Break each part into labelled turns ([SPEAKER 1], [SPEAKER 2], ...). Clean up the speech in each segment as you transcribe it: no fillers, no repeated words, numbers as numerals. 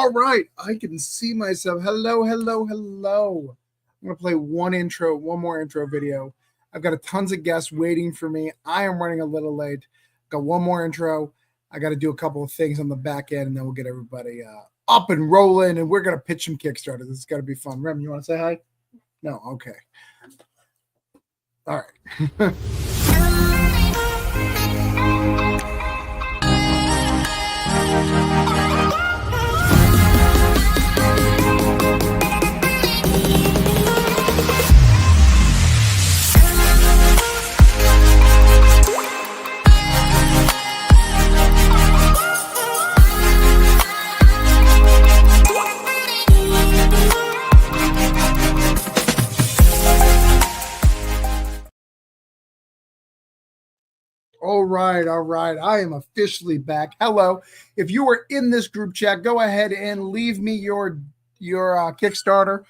[SPEAKER 1] All right, I can see myself. Hello, hello, hello. I'm going to play one more intro video. I've got tons of guests waiting for me. I am running a little late. Got one more intro. I got to do a couple of things on the back end, and then we'll get everybody up and rolling, and we're going to pitch some Kickstarter. This is going to be fun. Rem, you want to say hi? No? Okay. All right. All right. I am officially back. Hello. If you are in this group chat, go ahead and leave me your Kickstarter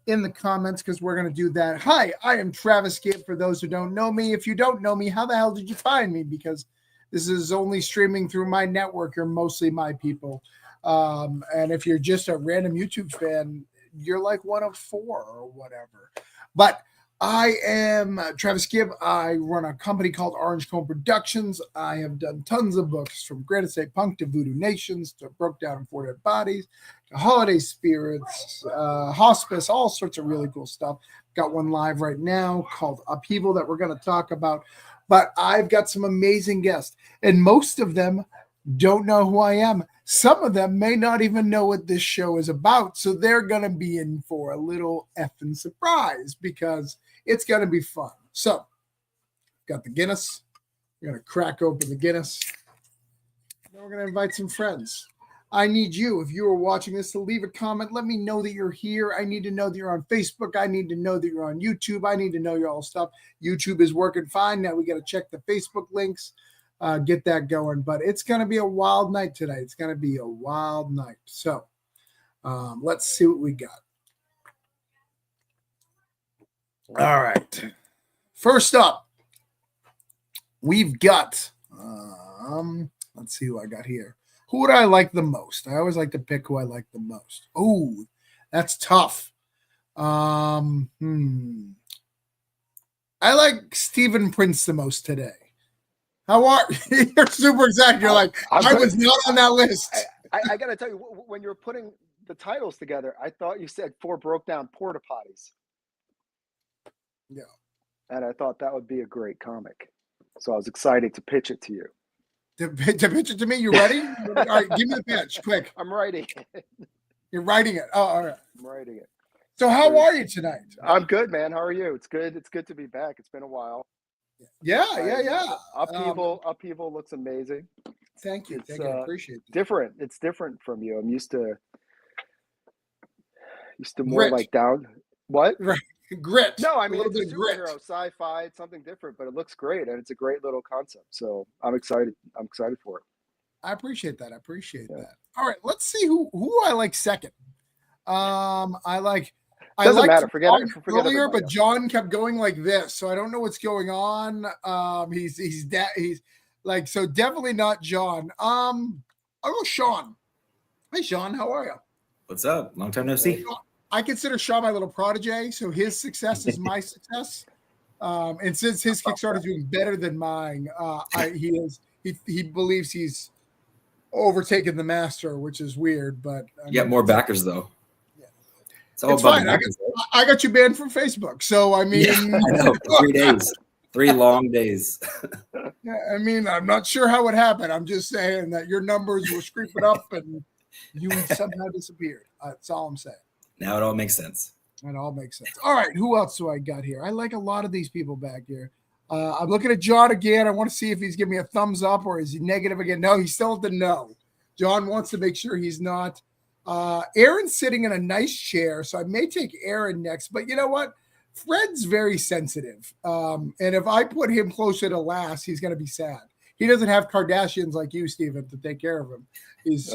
[SPEAKER 1] in the comments because we're going to do that. Hi, I am Travis Gibb. For those who don't know me, if you don't know me, how the hell did you find me? Because this is only streaming through my network. You're mostly my people. And if you're just a random YouTube fan, you're like one of four or whatever. But I am Travis Gibb. I run a company called Orange Cone Productions. I have done tons of books, from Granite State Punk to Voodoo Nations to Broke Down and Four Dead Bodies to Holiday Spirits, Hospice, all sorts of really cool stuff. Got one live right now called Upheaval that we're going to talk about. But I've got some amazing guests, and most of them don't know who I am. Some of them may not even know what this show is about, so they're going to be in for a little effing surprise because it's going to be fun. So, got the Guinness. We're going to crack open the Guinness. Then we're going to invite some friends. I need you, if you are watching this, to leave a comment. Let me know that you're here. I need to know that you're on Facebook. I need to know that you're on YouTube. I need to know your all stuff. YouTube is working fine. Now we got to check the Facebook links. Get that going. But it's going to be a wild night tonight. It's going to be a wild night. So, let's see what we got. All right. First up, we've got, let's see who I got here. Who would I like the most? I always like to pick who I like the most. Oh, that's tough. I like Stephen Prince the most today. How are you? You're super excited. You're like, I was not on that list.
[SPEAKER 2] I got to tell you, when you were putting the titles together, I thought you said 4 broke down porta potties.
[SPEAKER 1] Yeah.
[SPEAKER 2] And I thought that would be a great comic. So I was excited to pitch it to you.
[SPEAKER 1] To pitch it to me? You ready? All right, give me the pitch, quick.
[SPEAKER 2] I'm writing it.
[SPEAKER 1] You're writing it. Oh, all right.
[SPEAKER 2] I'm writing it.
[SPEAKER 1] So how are you tonight?
[SPEAKER 2] I'm good, man. How are you? It's good. It's good to be back. It's been a while.
[SPEAKER 1] Yeah.
[SPEAKER 2] Upheaval looks amazing.
[SPEAKER 1] Thank you. Thank you. I appreciate it.
[SPEAKER 2] Different. It's different from you. I'm used to more
[SPEAKER 1] Grit.
[SPEAKER 2] like down. What?
[SPEAKER 1] Right. Grit.
[SPEAKER 2] No, I mean,
[SPEAKER 1] a
[SPEAKER 2] it's a superhero, sci-fi, it's something different, but it looks great, and it's a great little concept. So I'm excited. I'm excited for it.
[SPEAKER 1] I appreciate that. That. All right, let's see who I like second. Doesn't
[SPEAKER 2] matter. Forget
[SPEAKER 1] earlier, but John kept going like this, so I don't know what's going on. He's like, so definitely not John. I'll go Sean. Hey, Sean, how are you?
[SPEAKER 3] What's up? Long time no see.
[SPEAKER 1] I consider Sean my little protege, so his success is my success. And since his Kickstarter is doing better than mine, he believes he's overtaken the master, which is weird. But
[SPEAKER 3] you got more backers thow. Yeah.
[SPEAKER 1] It's fine. I got you banned from Facebook, so I mean,
[SPEAKER 3] I know, 3 days, 3 long days.
[SPEAKER 1] Yeah, I mean, I'm not sure how it happened. I'm just saying that your numbers were creeping up and you somehow disappeared. That's all I'm saying.
[SPEAKER 3] Now it all makes sense.
[SPEAKER 1] It all makes sense. All right, who else do I got here? I like a lot of these people back here. I'm looking at John again. I want to see if he's giving me a thumbs up or is he negative again. No, he's still at the no. John wants to make sure he's not. Aaron's sitting in a nice chair, so I may take Aaron next. But you know what? Fred's very sensitive. And if I put him closer to last, he's going to be sad. He doesn't have Kardashians like you, Steven, to take care of him. He's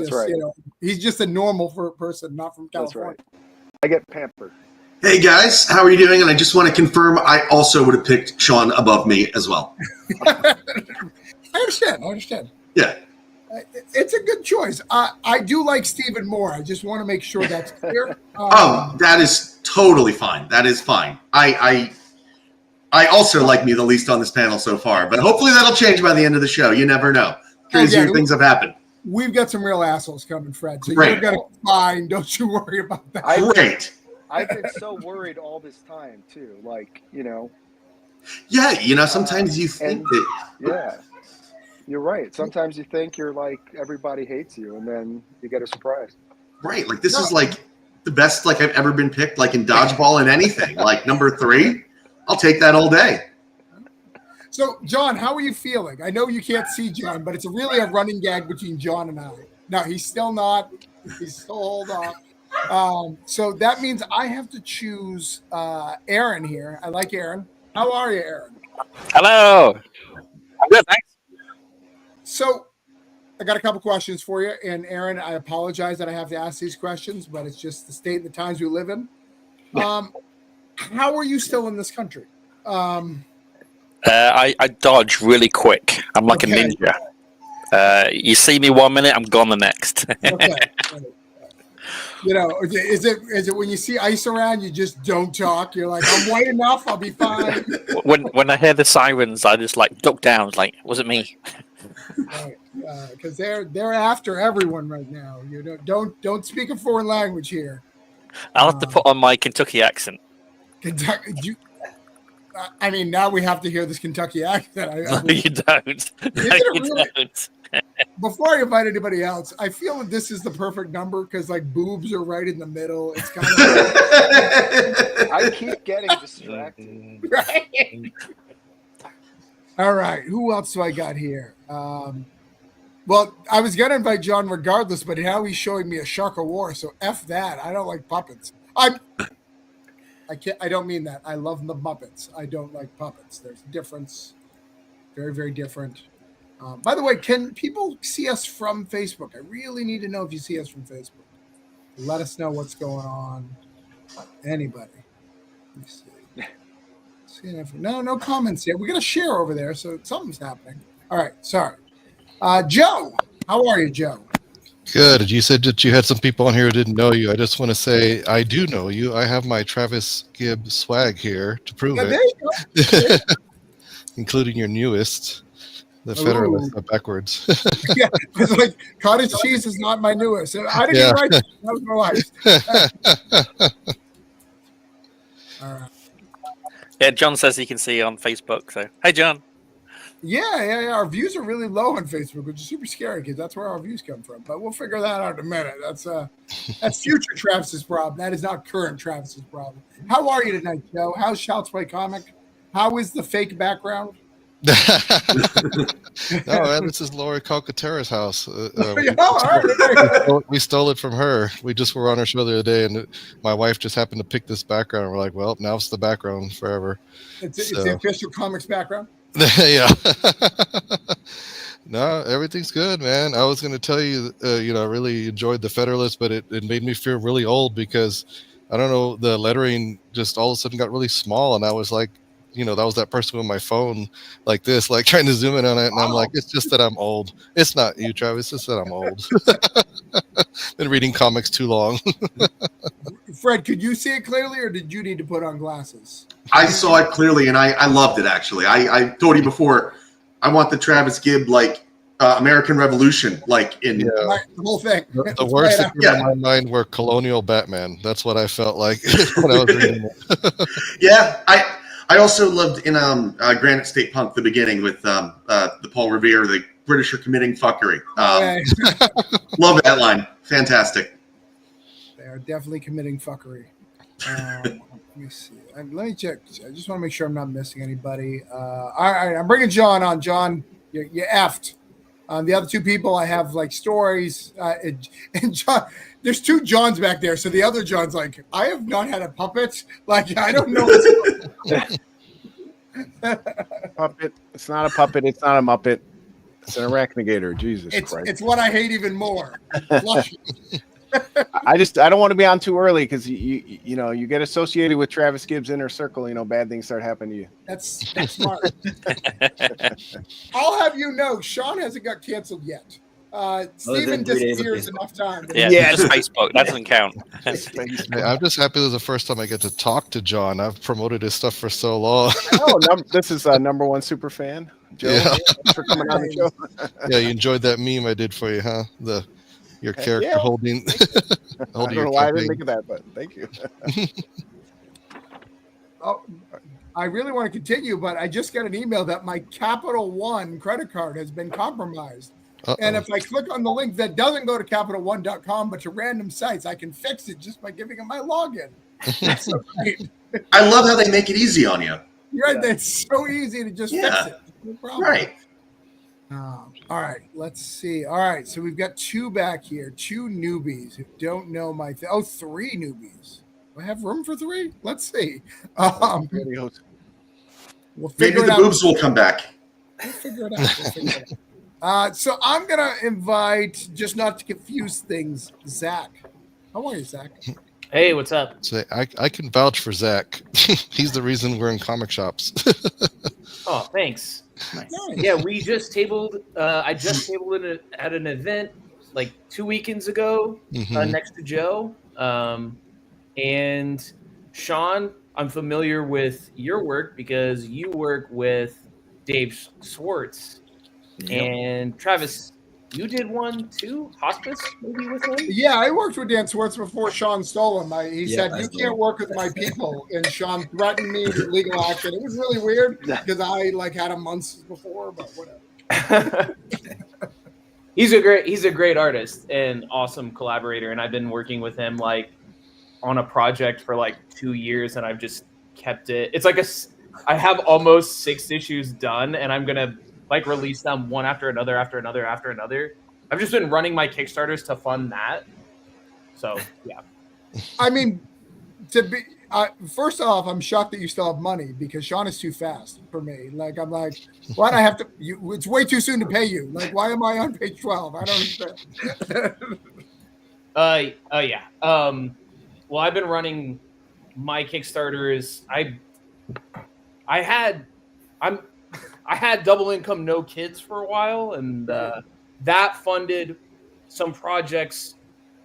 [SPEAKER 1] he's just a normal person, not from California.
[SPEAKER 2] That's right. I get pampered.
[SPEAKER 4] Hey guys, how are you doing? And I just want to confirm I also would have picked Sean above me as well.
[SPEAKER 1] I understand.
[SPEAKER 4] Yeah.
[SPEAKER 1] It's a good choice. I do like Stephen more. I just want to make sure that's clear.
[SPEAKER 4] That is totally fine. That is fine. I also like me the least on this panel so far, but hopefully that'll change by the end of the show. You never know. Crazier things have happened.
[SPEAKER 1] We've got some real assholes coming, Fred. So
[SPEAKER 4] Great.
[SPEAKER 1] you're going to be fine. Don't you worry about that.
[SPEAKER 4] Great.
[SPEAKER 2] I've been so worried all this time too. Like,
[SPEAKER 4] Yeah, sometimes you think that.
[SPEAKER 2] Yeah, you're right. Sometimes you think you're like everybody hates you, and then you get a surprise.
[SPEAKER 4] Right, like this is like the best like I've ever been picked, like in dodgeball and anything. Like number 3, I'll take that all day.
[SPEAKER 1] So, John, how are you feeling? I know you can't see John, but it's really a running gag between John and I. No, he's still not. He's still hold on. So that means I have to choose Aaron here. I like Aaron. How are you, Aaron?
[SPEAKER 5] Hello. I'm good, thanks.
[SPEAKER 1] So I got a couple questions for you. And Aaron, I apologize that I have to ask these questions, but it's just the state and the times we live in. How are you still in this country?
[SPEAKER 5] I dodge really quick. I'm like a ninja. You see me 1 minute, I'm gone the next.
[SPEAKER 1] Okay. Is it when you see ice around, you just don't talk? You're like, I'm white enough, I'll be fine.
[SPEAKER 5] When I hear the sirens, I just like duck down. It's like, was it me?
[SPEAKER 1] Right, because they're after everyone right now. Don't speak a foreign language here.
[SPEAKER 5] I'll have to put on my Kentucky accent.
[SPEAKER 1] Kentucky. I mean, now we have to hear this Kentucky accent.
[SPEAKER 5] No, you don't. No, you don't.
[SPEAKER 1] Before I invite anybody else, I feel that this is the perfect number because like boobs are right in the middle. It's kind of
[SPEAKER 2] I keep getting distracted.
[SPEAKER 1] Right? All right, who else do I got here? Well, I was gonna invite John regardless, but now he's showing me a Shark of War, so F that. I don't like puppets. I don't mean that. I love the Muppets. I don't like puppets. There's a difference. Very, very different. By the way, can people see us from Facebook? I really need to know if you see us from Facebook. Let us know what's going on. Anybody? Let me see. No comments yet. We got to share over there, so something's happening. All right, sorry. Joe, how are you, Joe?
[SPEAKER 6] Good. You said that you had some people on here who didn't know you. I just want to say I do know you. I have my Travis Gibb swag here to prove
[SPEAKER 1] Yeah,
[SPEAKER 6] it,
[SPEAKER 1] there you go.
[SPEAKER 6] including your newest, the Federalist backwards.
[SPEAKER 1] Yeah, it's like cottage cheese is not my newest. I didn't even write that. That was my wife. All right.
[SPEAKER 5] Yeah, John says he can see on Facebook. So, hey, John.
[SPEAKER 1] Yeah. Our views are really low on Facebook, which is super scary because that's where our views come from. But we'll figure that out in a minute. That's future Travis's problem. That is not current Travis's problem. How are you tonight, Joe? How's Shouts Play Comic? How is the fake background?
[SPEAKER 6] No, man, this is Laura Calcaterra's house. We stole it from her. We just were on her show the other day, and my wife just happened to pick this background. We're like, well, now it's the background forever.
[SPEAKER 1] It's the official comics background?
[SPEAKER 6] Yeah. No, everything's good, man. I was going to tell you, I really enjoyed the Federalist, but it made me feel really old because, I don't know, the lettering just all of a sudden got really small, and I was like, that was that person with my phone like this, like trying to zoom in on it, and I'm like, it's just that I'm old. It's not you, Travis. It's that I'm old. Been reading comics too long.
[SPEAKER 1] Fred, could you see it clearly, or did you need to put on glasses?
[SPEAKER 4] I saw it clearly, and I loved it, actually. I told you before, I want the Travis Gibb, like, American Revolution, like in...
[SPEAKER 1] The whole thing.
[SPEAKER 6] The words that came to my mind were Colonial Batman. That's what I felt like when I was reading it.
[SPEAKER 2] Yeah,
[SPEAKER 4] I also loved in Granite State Punk, the beginning with the Paul Revere, the British are committing fuckery. Love that line. Fantastic.
[SPEAKER 1] They are definitely committing fuckery. Let me see. Let me check. I just want to make sure I'm not missing anybody. All right, I'm bringing John on. John, you effed. The other two people, I have like stories. And John, there's two Johns back there. So the other John's like, I have not had a puppet. Like, I don't know.
[SPEAKER 7] Puppet. It's not a puppet. It's not a Muppet. It's an arachnigator. Jesus Christ.
[SPEAKER 1] It's what I hate even more.
[SPEAKER 7] I don't want to be on too early because you get associated with Travis Gibbs' inner circle. Bad things start happening to you.
[SPEAKER 1] That's smart. I'll have you know, Sean hasn't got canceled yet. Steven
[SPEAKER 3] 3 days of
[SPEAKER 1] disappears
[SPEAKER 3] Facebook.
[SPEAKER 1] enough time.
[SPEAKER 5] Yeah, just Facebook. That doesn't count.
[SPEAKER 6] Hey, I'm just happy this is the first time I get to talk to John. I've promoted his stuff for so long.
[SPEAKER 7] This is number one super fan, Joe.
[SPEAKER 6] Yeah.
[SPEAKER 7] Thanks for coming on the show.
[SPEAKER 6] Yeah, you enjoyed that meme I did for you, huh? Your
[SPEAKER 7] Heck
[SPEAKER 6] character
[SPEAKER 7] yeah.
[SPEAKER 6] holding
[SPEAKER 7] I
[SPEAKER 6] holding
[SPEAKER 7] don't
[SPEAKER 6] your
[SPEAKER 7] know why I didn't
[SPEAKER 6] campaign.
[SPEAKER 7] think of that, but thank you.
[SPEAKER 1] Oh, I really want to continue, but I just got an email that my Capital One credit card has been compromised. And if I click on the link that doesn't go to CapitalOne.com, but to random sites, I can fix it just by giving them my login. That's so great.
[SPEAKER 4] I love how they make it easy on you.
[SPEAKER 1] Right, that's so easy to just fix it. No problem.
[SPEAKER 4] Right.
[SPEAKER 1] All right, let's see. All right, so we've got two back here, two newbies who don't know my three newbies. Do I have room for three? Let's see. We'll
[SPEAKER 4] Maybe
[SPEAKER 1] figure it
[SPEAKER 4] the
[SPEAKER 1] out.
[SPEAKER 4] boobs will come back.
[SPEAKER 1] We'll figure it out. So I'm gonna invite, just not to confuse things, Zach. How are you, Zach?
[SPEAKER 8] Hey, what's up?
[SPEAKER 6] So I can vouch for Zach. He's the reason we're in comic shops.
[SPEAKER 8] Oh, thanks.
[SPEAKER 1] Nice.
[SPEAKER 8] Yeah, we just tabled. I just tabled it at an event like 2 weekends ago next to Joe. And Sean, I'm familiar with your work because you work with Dave Swartz. And Travis, you did one too? Hospice, maybe with him?
[SPEAKER 1] Yeah, I worked with Dan Swartz before Sean stole him. He said,
[SPEAKER 3] I
[SPEAKER 1] "You
[SPEAKER 3] stole
[SPEAKER 1] can't
[SPEAKER 3] him."
[SPEAKER 1] work with my people," and Sean threatened me with legal action. It was really weird because I had him months before, but whatever.
[SPEAKER 8] He's a great artist and awesome collaborator, and I've been working with him on a project for 2 years, and I've just kept it. It's I have almost 6 issues done, and I'm gonna release them one after another. I've just been running my Kickstarters to fund that. So yeah.
[SPEAKER 1] I mean, first off, I'm shocked that you still have money because Sean is too fast for me. I'm like, why do I have to? It's way too soon to pay you. Why am I on page 12? I don't understand.
[SPEAKER 8] Yeah. Well, I've been running my Kickstarters. I had double income, no kids for a while, and that funded some projects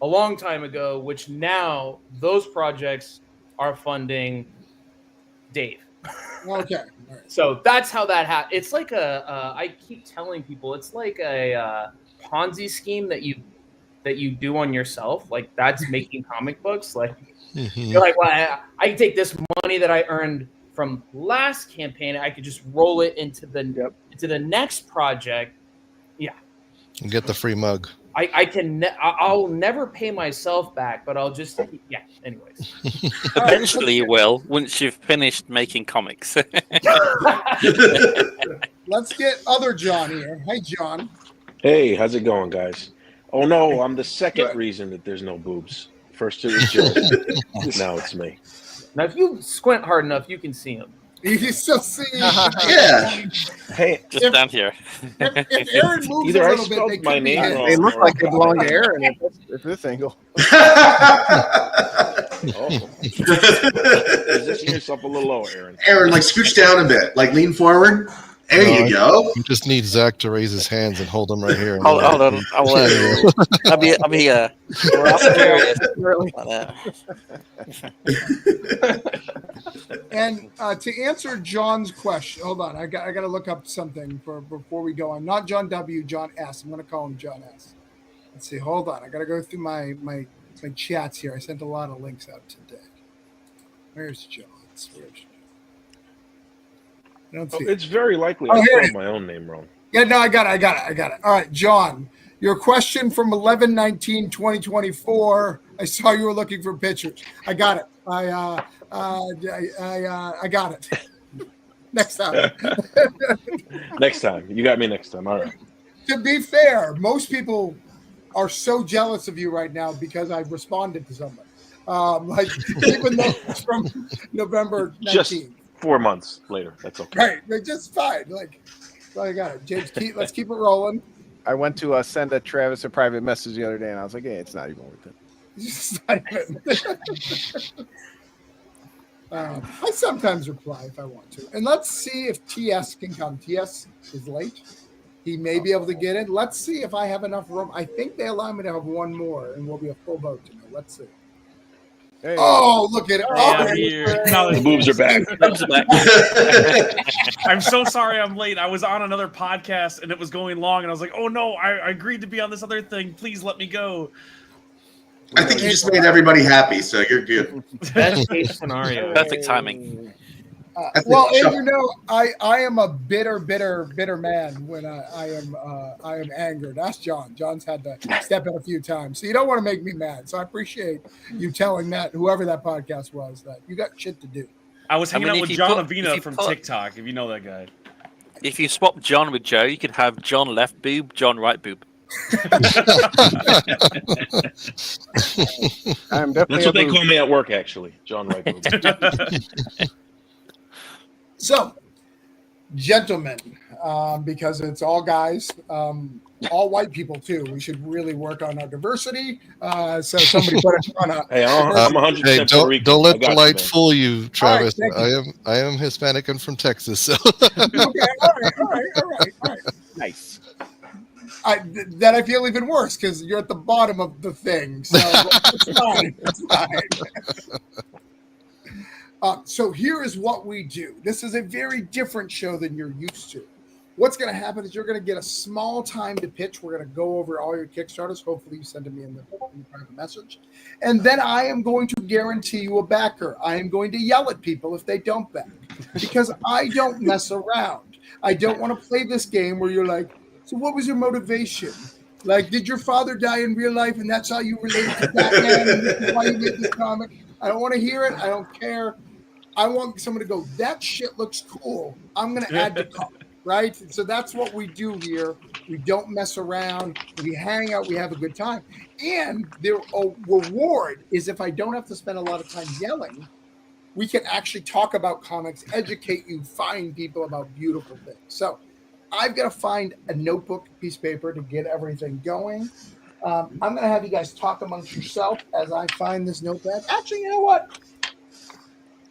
[SPEAKER 8] a long time ago, which now those projects are funding Dave.
[SPEAKER 1] Okay. All right.
[SPEAKER 8] So that's how that happened. It's like I keep telling people, it's like a Ponzi scheme that you do on yourself. That's making comic books. You're like, well, I can take this money that I earned from last campaign, I could just roll it into the next project. Yeah.
[SPEAKER 6] And get the free mug.
[SPEAKER 8] I'll never pay myself back, but I'll just, yeah. Anyways.
[SPEAKER 5] Eventually you will, once you've finished making comics.
[SPEAKER 1] Let's get other John here. Hey, John.
[SPEAKER 9] Hey, how's it going, guys? Oh no, I'm the second reason that there's no boobs. First it was Joe. Now it's me.
[SPEAKER 8] Now, if you squint hard enough, you can see him.
[SPEAKER 1] You still see?
[SPEAKER 4] Yeah.
[SPEAKER 9] Hey,
[SPEAKER 5] Just down here.
[SPEAKER 1] If Aaron moves
[SPEAKER 9] Either
[SPEAKER 1] a
[SPEAKER 9] I
[SPEAKER 1] little bit,
[SPEAKER 9] spelled
[SPEAKER 1] they could
[SPEAKER 9] my
[SPEAKER 1] be
[SPEAKER 9] name
[SPEAKER 1] his.
[SPEAKER 9] wrong.
[SPEAKER 7] They look like they belong to Aaron at this angle.
[SPEAKER 9] oh. Position yourself a little lower, Aaron.
[SPEAKER 4] Aaron, scooch down a bit. Lean forward. There you go.
[SPEAKER 6] You just need Zach to raise his hands and hold them right here.
[SPEAKER 5] Hold on. I'll be we're up there. Like that.
[SPEAKER 1] And to answer John's question, hold on. I got to look up something before we go on. Not John W. John S. I'm going to call him John S. Let's see. Hold on. I got to go through my chats here. I sent a lot of links out today. Where's John's? I don't see it.
[SPEAKER 9] It's very likely
[SPEAKER 1] Oh,
[SPEAKER 9] I
[SPEAKER 1] here it
[SPEAKER 9] spelled
[SPEAKER 1] is.
[SPEAKER 9] my own name wrong.
[SPEAKER 1] Yeah, no, I got it. All right, John, your question from 11/19/2024. I saw you were looking for pictures. I got it. I got it. Next time.
[SPEAKER 9] Next time. You got me next time. All right.
[SPEAKER 1] To be fair, most people are so jealous of you right now because I responded to somebody. Even though it's from November 19th.
[SPEAKER 9] Just 4 months later. That's okay.
[SPEAKER 1] Right, they're just fine. So I got it. James, let's keep it rolling.
[SPEAKER 7] I went to send Travis a private message the other day, and I was like, hey, it's not even worth it.
[SPEAKER 1] It's not even- I sometimes reply if I want to. And let's see if TS can come. TS is late. He may be able to get in. Let's see if I have enough room. I think they allow me to have one more, and we'll be a full boat tonight. Let's see.
[SPEAKER 7] Hey.
[SPEAKER 1] Oh, look at it.
[SPEAKER 10] Hey,
[SPEAKER 1] Oh,
[SPEAKER 10] I'm here. No,
[SPEAKER 9] The boobs are back.
[SPEAKER 10] I'm so sorry I'm late. I was on another podcast and it was going long, and I was like, oh no, I agreed to be on this other thing. Please let me go.
[SPEAKER 4] I think you just made everybody happy, so you're good.
[SPEAKER 8] Best case scenario.
[SPEAKER 5] Perfect timing.
[SPEAKER 1] Well, and you know, I am a bitter man when I am angered. Ask John. John's had to step in a few times, so you don't want to make me mad. So I appreciate you telling that whoever that podcast was that you got shit to do.
[SPEAKER 10] I was hanging out
[SPEAKER 5] if
[SPEAKER 10] with
[SPEAKER 5] you
[SPEAKER 10] John
[SPEAKER 5] put-
[SPEAKER 10] Avina
[SPEAKER 5] if you
[SPEAKER 10] from
[SPEAKER 5] put-
[SPEAKER 10] TikTok, if you know that guy.
[SPEAKER 5] If you swap John with Joe, you could have John left boob, John right boob.
[SPEAKER 7] I'm definitely
[SPEAKER 9] That's what they
[SPEAKER 7] a
[SPEAKER 9] call me at work, actually. John Wright.
[SPEAKER 1] So, gentlemen, because it's all guys, all white people too. We should really work on our diversity. So somebody put it on a.
[SPEAKER 9] Hey, I'm 100%
[SPEAKER 6] Hey,
[SPEAKER 9] Puerto
[SPEAKER 6] don't
[SPEAKER 9] Rican.
[SPEAKER 6] let
[SPEAKER 9] I got
[SPEAKER 6] the
[SPEAKER 9] you,
[SPEAKER 6] light
[SPEAKER 9] man.
[SPEAKER 6] fool you, Travis.
[SPEAKER 1] thank
[SPEAKER 6] I am Hispanic and from Texas. So
[SPEAKER 1] Okay, all right.
[SPEAKER 7] nice.
[SPEAKER 1] Then I feel even worse because you're at the bottom of the thing. So it's fine. It's fine. So here is what we do. This is a very different show than you're used to. What's going to happen is you're going to get a small time to pitch. We're going to go over all your Kickstarters. Hopefully you send me in the private message. And then I am going to guarantee you a backer. I am going to yell at people if they don't back because I don't mess around. I don't want to play this game where you're like, so what was your motivation? Like, did your father die in real life and that's how you related to Batman and this is why you made this comic? I don't want to hear it. I don't care. I want someone to go, that shit looks cool. I'm going to add the comic, right? So that's what we do here. We don't mess around. We hang out. We have a good time. And the reward is if I don't have to spend a lot of time yelling, we can actually talk about comics, educate you, find people about beautiful things. So I've got to find a notebook, piece of paper to get everything going. I'm going to have you guys talk amongst yourself as I find this notepad. Actually, you know what?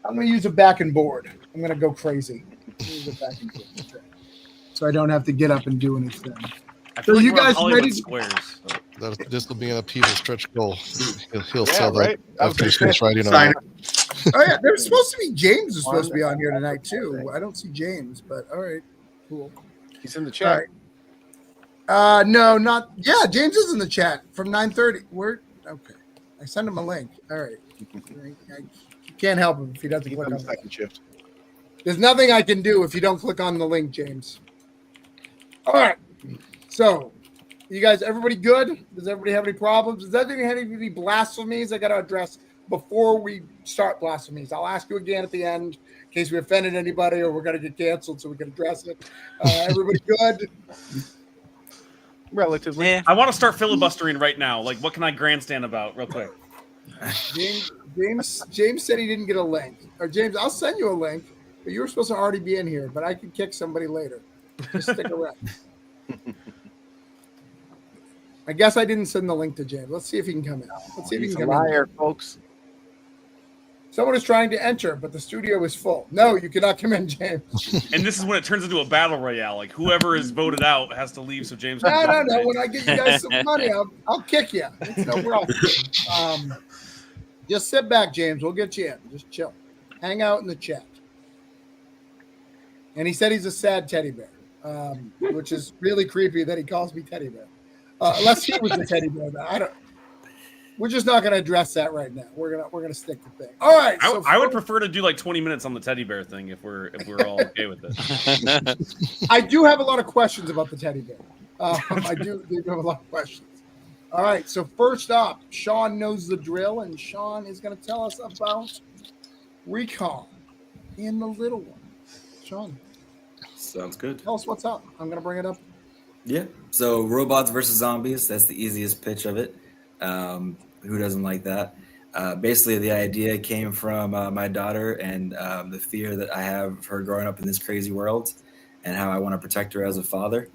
[SPEAKER 1] I'm going to use a backing board. I'm going to go crazy. Use a backing board. Okay. So I don't have to get up and do anything.
[SPEAKER 10] I feel
[SPEAKER 1] So
[SPEAKER 10] like
[SPEAKER 1] you
[SPEAKER 10] we're on
[SPEAKER 1] guys
[SPEAKER 10] Hollywood
[SPEAKER 1] ready?
[SPEAKER 10] Squares.
[SPEAKER 6] this will be an upheaval stretch goal. He'll
[SPEAKER 7] Yeah,
[SPEAKER 6] sell
[SPEAKER 7] right.
[SPEAKER 6] that after he starts writing on
[SPEAKER 4] Sign
[SPEAKER 6] it.
[SPEAKER 1] Oh, yeah. There's supposed to be James is supposed to be on here tonight, too. I don't see James, but all right. Cool.
[SPEAKER 7] He's in the
[SPEAKER 1] All
[SPEAKER 7] chat.
[SPEAKER 1] right. No, not. Yeah, James is in the chat from 9:30. Where? Okay. I sent him a link. All right. I can't help him if he doesn't
[SPEAKER 7] He's
[SPEAKER 1] click
[SPEAKER 7] on
[SPEAKER 1] on
[SPEAKER 7] the
[SPEAKER 1] it.
[SPEAKER 7] second shift.
[SPEAKER 1] There's nothing I can do if you don't click on the link, James. All right. So, you guys, everybody good? Does everybody have any problems? Does everybody have any blasphemies I got to address before we start blasphemies? I'll ask you again at the end in case we offended anybody or we're going to get canceled so we can address it. Everybody good?
[SPEAKER 7] Relatively.
[SPEAKER 5] Yeah.
[SPEAKER 10] I want to start filibustering right now. Like, what can I grandstand about real quick?
[SPEAKER 1] James said he didn't get a link. Or James, I'll send you a link, but you were supposed to already be in here, but I can kick somebody later. Just stick around. I guess I didn't send the link to James. Let's see if he can come in. Let's see if he
[SPEAKER 7] He's
[SPEAKER 1] can
[SPEAKER 7] a
[SPEAKER 1] come in.
[SPEAKER 7] liar, folks.
[SPEAKER 1] Someone is trying to enter, but the studio is full. No, you cannot come in, James.
[SPEAKER 10] And this is when it turns into a battle royale. Like, whoever is voted out has to leave so James
[SPEAKER 1] No,
[SPEAKER 10] can
[SPEAKER 1] no,
[SPEAKER 10] come in,
[SPEAKER 1] no.
[SPEAKER 10] right?
[SPEAKER 1] When I get you guys some money, I'll kick you. It's no problem. Just sit back, James. We'll get you in. Just chill. Hang out in the chat. And he said he's a sad teddy bear, which is really creepy that he calls me teddy bear. Unless he was a teddy bear, I don't. We're just not going to address that right now. We're gonna stick to thing. All right. So
[SPEAKER 10] I would prefer to do like 20 minutes on the teddy bear thing if we're all okay with it.
[SPEAKER 1] I do have a lot of questions about the teddy bear. I do have a lot of questions. All right. So first up, Sean knows the drill, and Sean is going to tell us about Recon in the little one. Sean,
[SPEAKER 3] Sounds good.
[SPEAKER 1] tell us what's up. I'm going to bring it up.
[SPEAKER 3] Yeah. So robots versus zombies. That's the easiest pitch of it. Who doesn't like that? Basically, the idea came from my daughter and the fear that I have of her growing up in this crazy world and how I want to protect her as a father.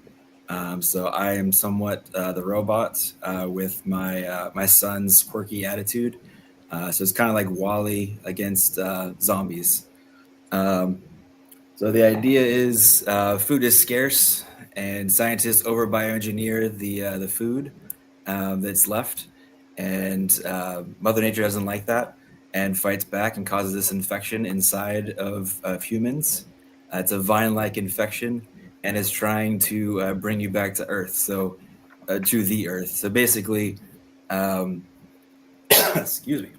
[SPEAKER 3] So I am somewhat the robot with my son's quirky attitude. So it's kind of like WALL-E against zombies. So the idea is food is scarce and scientists over bioengineer the food that's left, and Mother Nature doesn't like that and fights back and causes this infection inside of humans. It's a vine-like infection and is trying to bring you back to Earth. So to the Earth. So basically, excuse me.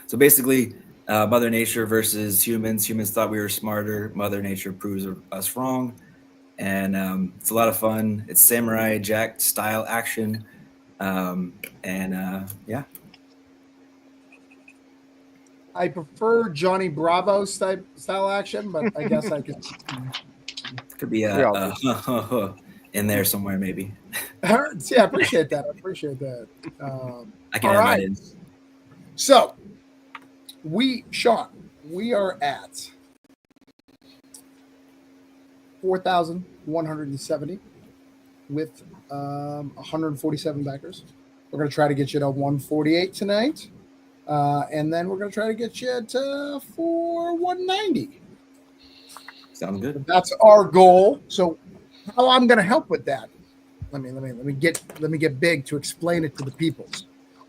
[SPEAKER 3] So basically, Mother Nature versus humans. Humans thought we were smarter. Mother Nature proves us wrong. And it's a lot of fun. It's Samurai Jack style action. Yeah.
[SPEAKER 1] I prefer Johnny Bravo style action, but I guess I could.
[SPEAKER 3] Could be in there somewhere, maybe.
[SPEAKER 1] Yeah, I appreciate that.
[SPEAKER 3] I can
[SPEAKER 1] all
[SPEAKER 3] add
[SPEAKER 1] right.
[SPEAKER 3] that in.
[SPEAKER 1] So, Sean, we are at 4,170 with 147 backers. We're going to try to get you to 148 tonight. And then we're going to try to get you to 190.
[SPEAKER 3] Sounds good.
[SPEAKER 1] That's our goal. So how I'm going to help with that? Let me get big to explain it to the peoples.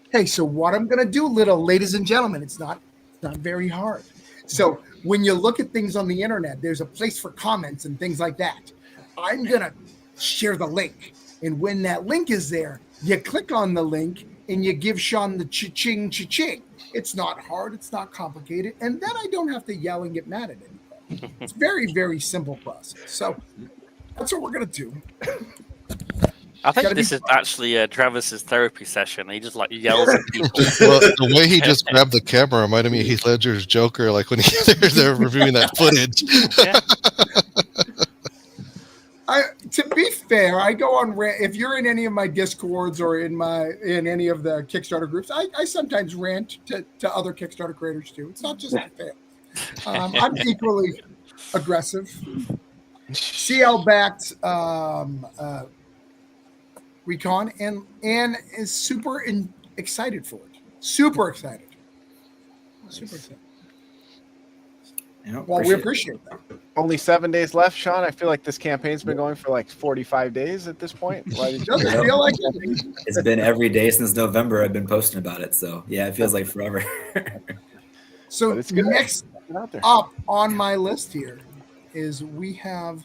[SPEAKER 1] Okay, so what I'm going to do, little ladies and gentlemen, it's not very hard. So when you look at things on the internet, there's a place for comments and things like that. I'm going to share the link. And when that link is there, you click on the link and you give Sean the cha-ching. It's not hard. It's not complicated. And then I don't have to yell and get mad at anybody. It's very, very simple process. So that's what we're going to do.
[SPEAKER 5] I think this is actually Travis's therapy session. He just like yells at people.
[SPEAKER 6] Well, the way he just grabbed the camera reminded me of Heath Ledger's Joker, like when they're reviewing that footage.
[SPEAKER 1] To be fair, I go on rant. If you're in any of my Discords or in any of the Kickstarter groups, I sometimes rant to other Kickstarter creators too. It's not just a fan. I'm equally aggressive. CL backed Recon and is super excited for it. Super excited.
[SPEAKER 3] Yeah,
[SPEAKER 1] well, we appreciate that.
[SPEAKER 7] Only 7 days left, Sean. I feel like this campaign's been going for like 45 days at this point.
[SPEAKER 1] Doesn't feel like it.
[SPEAKER 3] It's been every day since November. I've been posting about it. So yeah, it feels like forever.
[SPEAKER 1] So next up on my list here is we have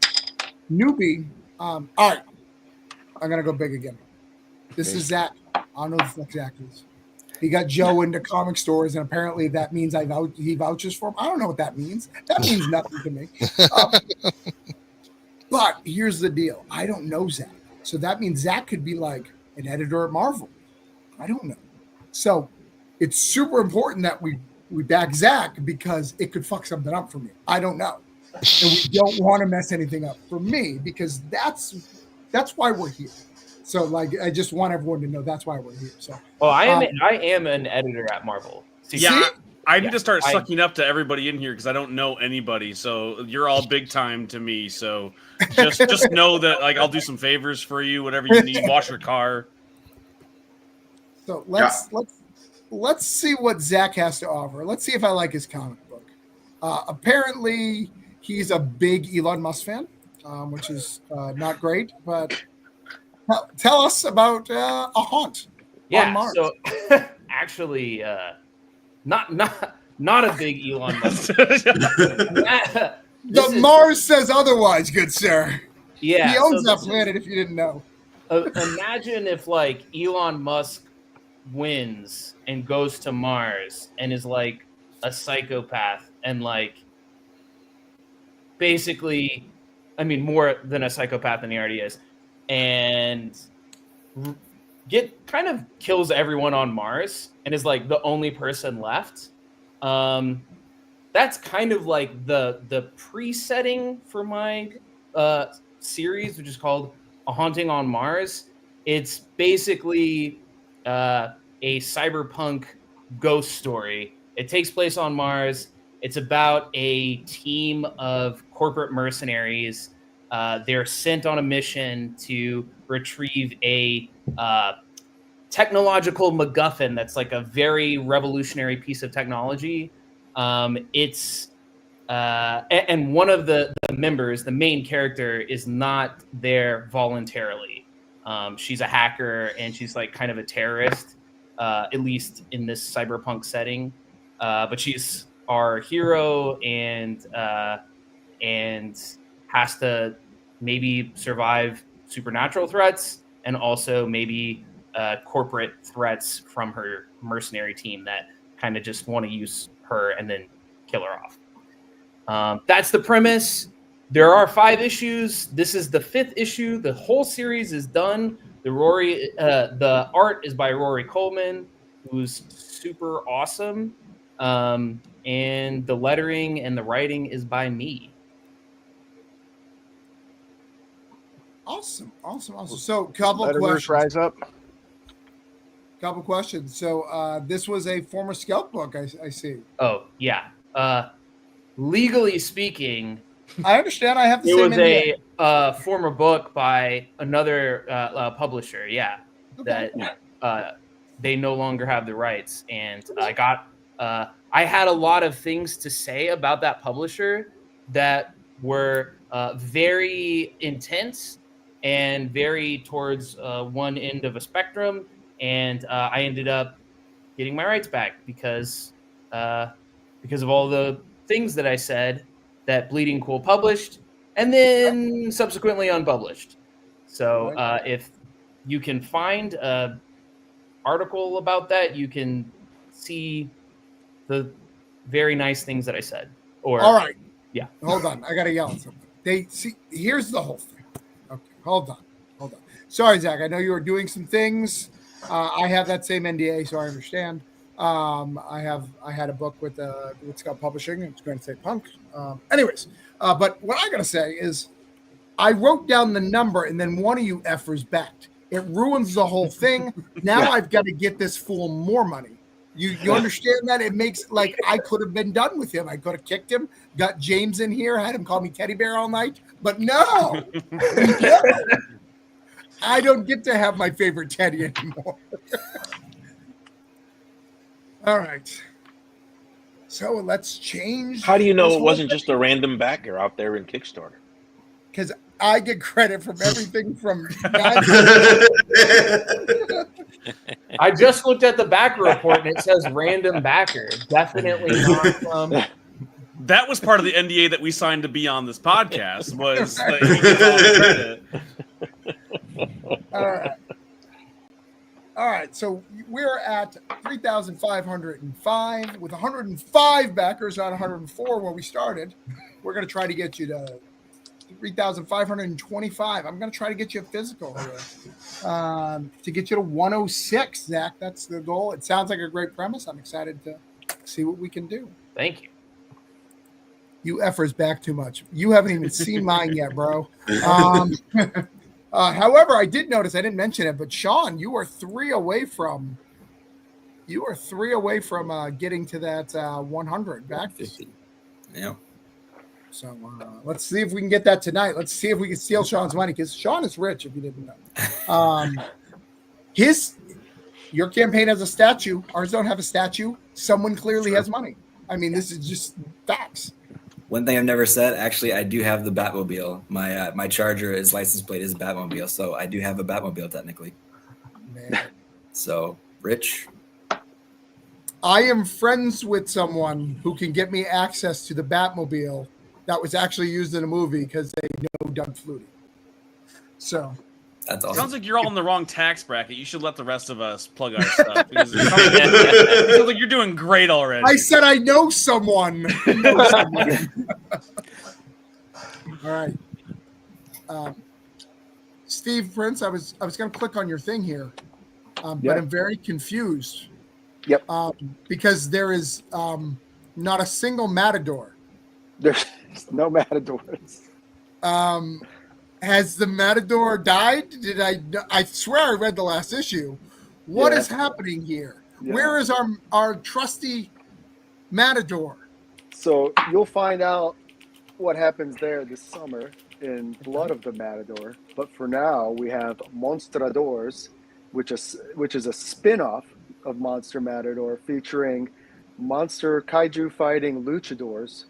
[SPEAKER 1] newbie. All right, I'm gonna go big again. This is Zach. I don't know who the fuck Zach is. He got Joe into comic stores, and apparently that means he vouches for him. I don't know what that means. That means nothing to me. But here's the deal. I don't know Zach. So that means Zach could be like an editor at Marvel. I don't know. So it's super important that we back Zach because it could fuck something up for me. I don't know. And we don't want to mess anything up for me because that's why we're here. So, like, I just want everyone to know that's why we're here. So,
[SPEAKER 8] well, I am an editor at Marvel.
[SPEAKER 10] Yeah, I need to start sucking up to everybody in here because I don't know anybody. So you're all big time to me. So just know that, like, I'll do some favors for you, whatever you need. Wash your car.
[SPEAKER 1] So let's see what Zach has to offer. Let's see if I like his comic book. Apparently, he's a big Elon Musk fan, which is not great, but. Tell us about a haunt on Mars.
[SPEAKER 8] So actually, not a big Elon Musk.
[SPEAKER 1] The Mars says otherwise, good sir.
[SPEAKER 8] Yeah,
[SPEAKER 1] he owns that planet. If you didn't know,
[SPEAKER 8] imagine if like Elon Musk wins and goes to Mars and is like a psychopath and like basically, I mean, more than a psychopath than he already is. And kind of kills everyone on Mars and is like the only person left. That's kind of like the pre-setting for my series, which is called A Haunting on Mars. It's basically a cyberpunk ghost story. It takes place on Mars. It's about a team of corporate mercenaries. They're sent on a mission to retrieve a technological MacGuffin that's like a very revolutionary piece of technology. It's and one of the members, the main character, is not there voluntarily. She's a hacker and she's like kind of a terrorist, at least in this cyberpunk setting. But she's our hero and has to maybe survive supernatural threats and also maybe corporate threats from her mercenary team that kind of just want to use her and then kill her off. That's the premise. There are 5 issues. This is the 5th issue. The whole series is done. The art is by Rory Coleman, who's super awesome. And the lettering and the writing is by me.
[SPEAKER 1] Awesome. So, couple
[SPEAKER 7] Letterers
[SPEAKER 1] questions.
[SPEAKER 7] rise up.
[SPEAKER 1] Couple questions. So, this was a former Scout book, I see.
[SPEAKER 8] Oh, yeah. Legally speaking,
[SPEAKER 1] I understand. I have the
[SPEAKER 8] it
[SPEAKER 1] same
[SPEAKER 8] was
[SPEAKER 1] NDA.
[SPEAKER 8] a former book by another publisher. Yeah,
[SPEAKER 1] Okay.
[SPEAKER 8] that they no longer have the rights, and I had a lot of things to say about that publisher that were very intense and very towards one end of a spectrum, and I ended up getting my rights back because of all the things that I said that Bleeding Cool published and then subsequently unpublished. So if you can find an article about that, you can see the very nice things that I said.
[SPEAKER 1] All right.
[SPEAKER 8] Yeah.
[SPEAKER 1] Hold on. I got to yell at something. Here's the whole thing. Okay. Hold on. Sorry, Zach. I know you were doing some things. I have that same NDA, so I understand. I had a book with Scout Publishing. It's going to say punk. Anyways, but what I got to say is I wrote down the number and then one of you effers backed. It ruins the whole thing. Now I've got to get this fool more money. You understand that? It makes like I could have been done with him. I could have kicked him, got James in here, had him call me teddy bear all night. But no. I don't get to have my favorite teddy anymore. All right. So let's change.
[SPEAKER 9] How do you know it wasn't just a random backer out there in Kickstarter?
[SPEAKER 1] Because I get credit from everything from.
[SPEAKER 8] I just looked at the backer report and it says random backer. Definitely not from.
[SPEAKER 10] That was part of the NDA that we signed to be on this podcast. Was that he gets all the credit.
[SPEAKER 1] All right. So we're at 3,505 with 105 backers, not 104 where we started. We're going to try to get you to 3,525. I'm going to try to get you a physical here to get you to 106, Zach. That's the goal. It sounds like a great premise. I'm excited to see what we can do.
[SPEAKER 8] Thank you.
[SPEAKER 1] You effers back too much. You haven't even seen mine yet, bro. However, I did notice, I didn't mention it, but Sean, you are 3 away from getting to that 100 back.
[SPEAKER 3] 50. Yeah.
[SPEAKER 1] So let's see if we can get that tonight. Let's see if we can steal Sean's money because Sean is rich. If you didn't know, your campaign has a statue. Ours don't have a statue. Someone clearly has money. I mean, this is just facts.
[SPEAKER 3] One thing I've never said, actually, I do have the Batmobile. My Charger, is license plate is Batmobile, so I do have a Batmobile technically.
[SPEAKER 1] Man.
[SPEAKER 3] So, Rich.
[SPEAKER 1] I am friends with someone who can get me access to the Batmobile that was actually used in a movie because they know Doug Flutie. So
[SPEAKER 3] that's awesome.
[SPEAKER 10] Sounds like you're all in the wrong tax bracket. You should let the rest of us plug our stuff because it sounds like you're doing great already.
[SPEAKER 1] I said I know someone. Who knows someone. All right. Steve Prince, I was going to click on your thing here, but I'm very confused.
[SPEAKER 2] Yep.
[SPEAKER 1] Because there is not a single Matador.
[SPEAKER 2] There's no Matadors.
[SPEAKER 1] Has the Matador died? I swear I read the last issue. What is happening here? Yeah. Where is our trusty Matador?
[SPEAKER 2] So you'll find out what happens there this summer in Blood of the Matador. But for now, we have Monstradors, which is a spin-off of Monster Matador featuring monster kaiju fighting luchadors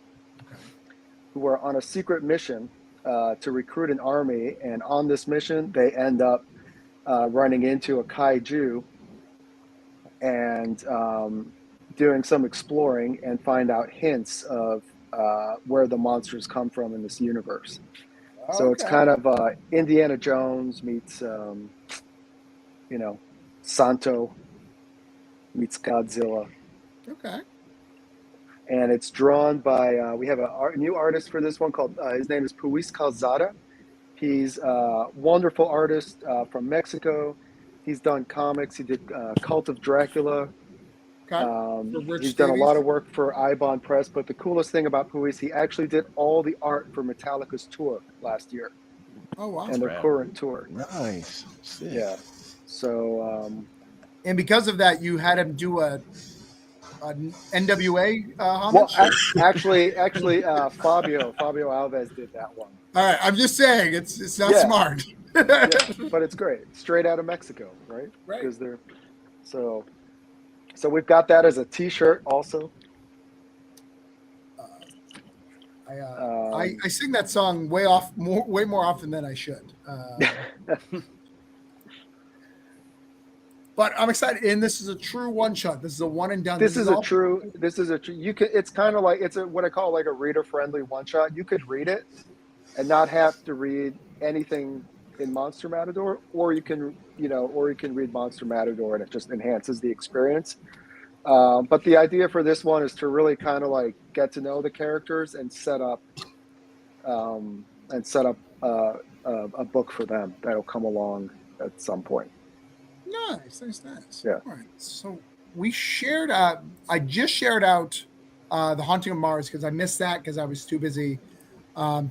[SPEAKER 2] who are on a secret mission to recruit an army, and on this mission they end up running into a kaiju and doing some exploring and find out hints of where the monsters come from in this universe. So it's kind of Indiana Jones meets, Santo meets Godzilla.
[SPEAKER 1] Okay.
[SPEAKER 2] And it's drawn by, we have a new artist for this one called, his name is Puis Calzada. He's a wonderful artist from Mexico. He's done comics. He did Cult of Dracula. He's done a lot of work for Ibon Press, but the coolest thing about Puis, he actually did all the art for Metallica's tour last year.
[SPEAKER 1] Oh, wow.
[SPEAKER 2] And their current tour.
[SPEAKER 7] Nice. Sick.
[SPEAKER 2] Yeah. So,
[SPEAKER 1] and because of that, you had him do a NWA homage?
[SPEAKER 2] Well, actually, Fabio Alves did that one.
[SPEAKER 1] All right, I'm just saying it's not smart.
[SPEAKER 2] Yeah, but it's great. Straight out of Mexico, right?
[SPEAKER 1] Right.
[SPEAKER 2] Because they're so we've got that as a T-shirt also.
[SPEAKER 1] I sing that song way more often than I should. But I'm excited, and this is a true one shot. This is a one and done.
[SPEAKER 2] This is a true. You could. It's kind of like what I call like a reader friendly one shot. You could read it and not have to read anything in Monster Matador, or you can read Monster Matador and it just enhances the experience. But the idea for this one is to really kind of like get to know the characters and set up a book for them that'll come along at some point.
[SPEAKER 1] Nice.
[SPEAKER 2] Yeah.
[SPEAKER 1] All right. So we shared. I just shared out the Haunting of Mars because I missed that because I was too busy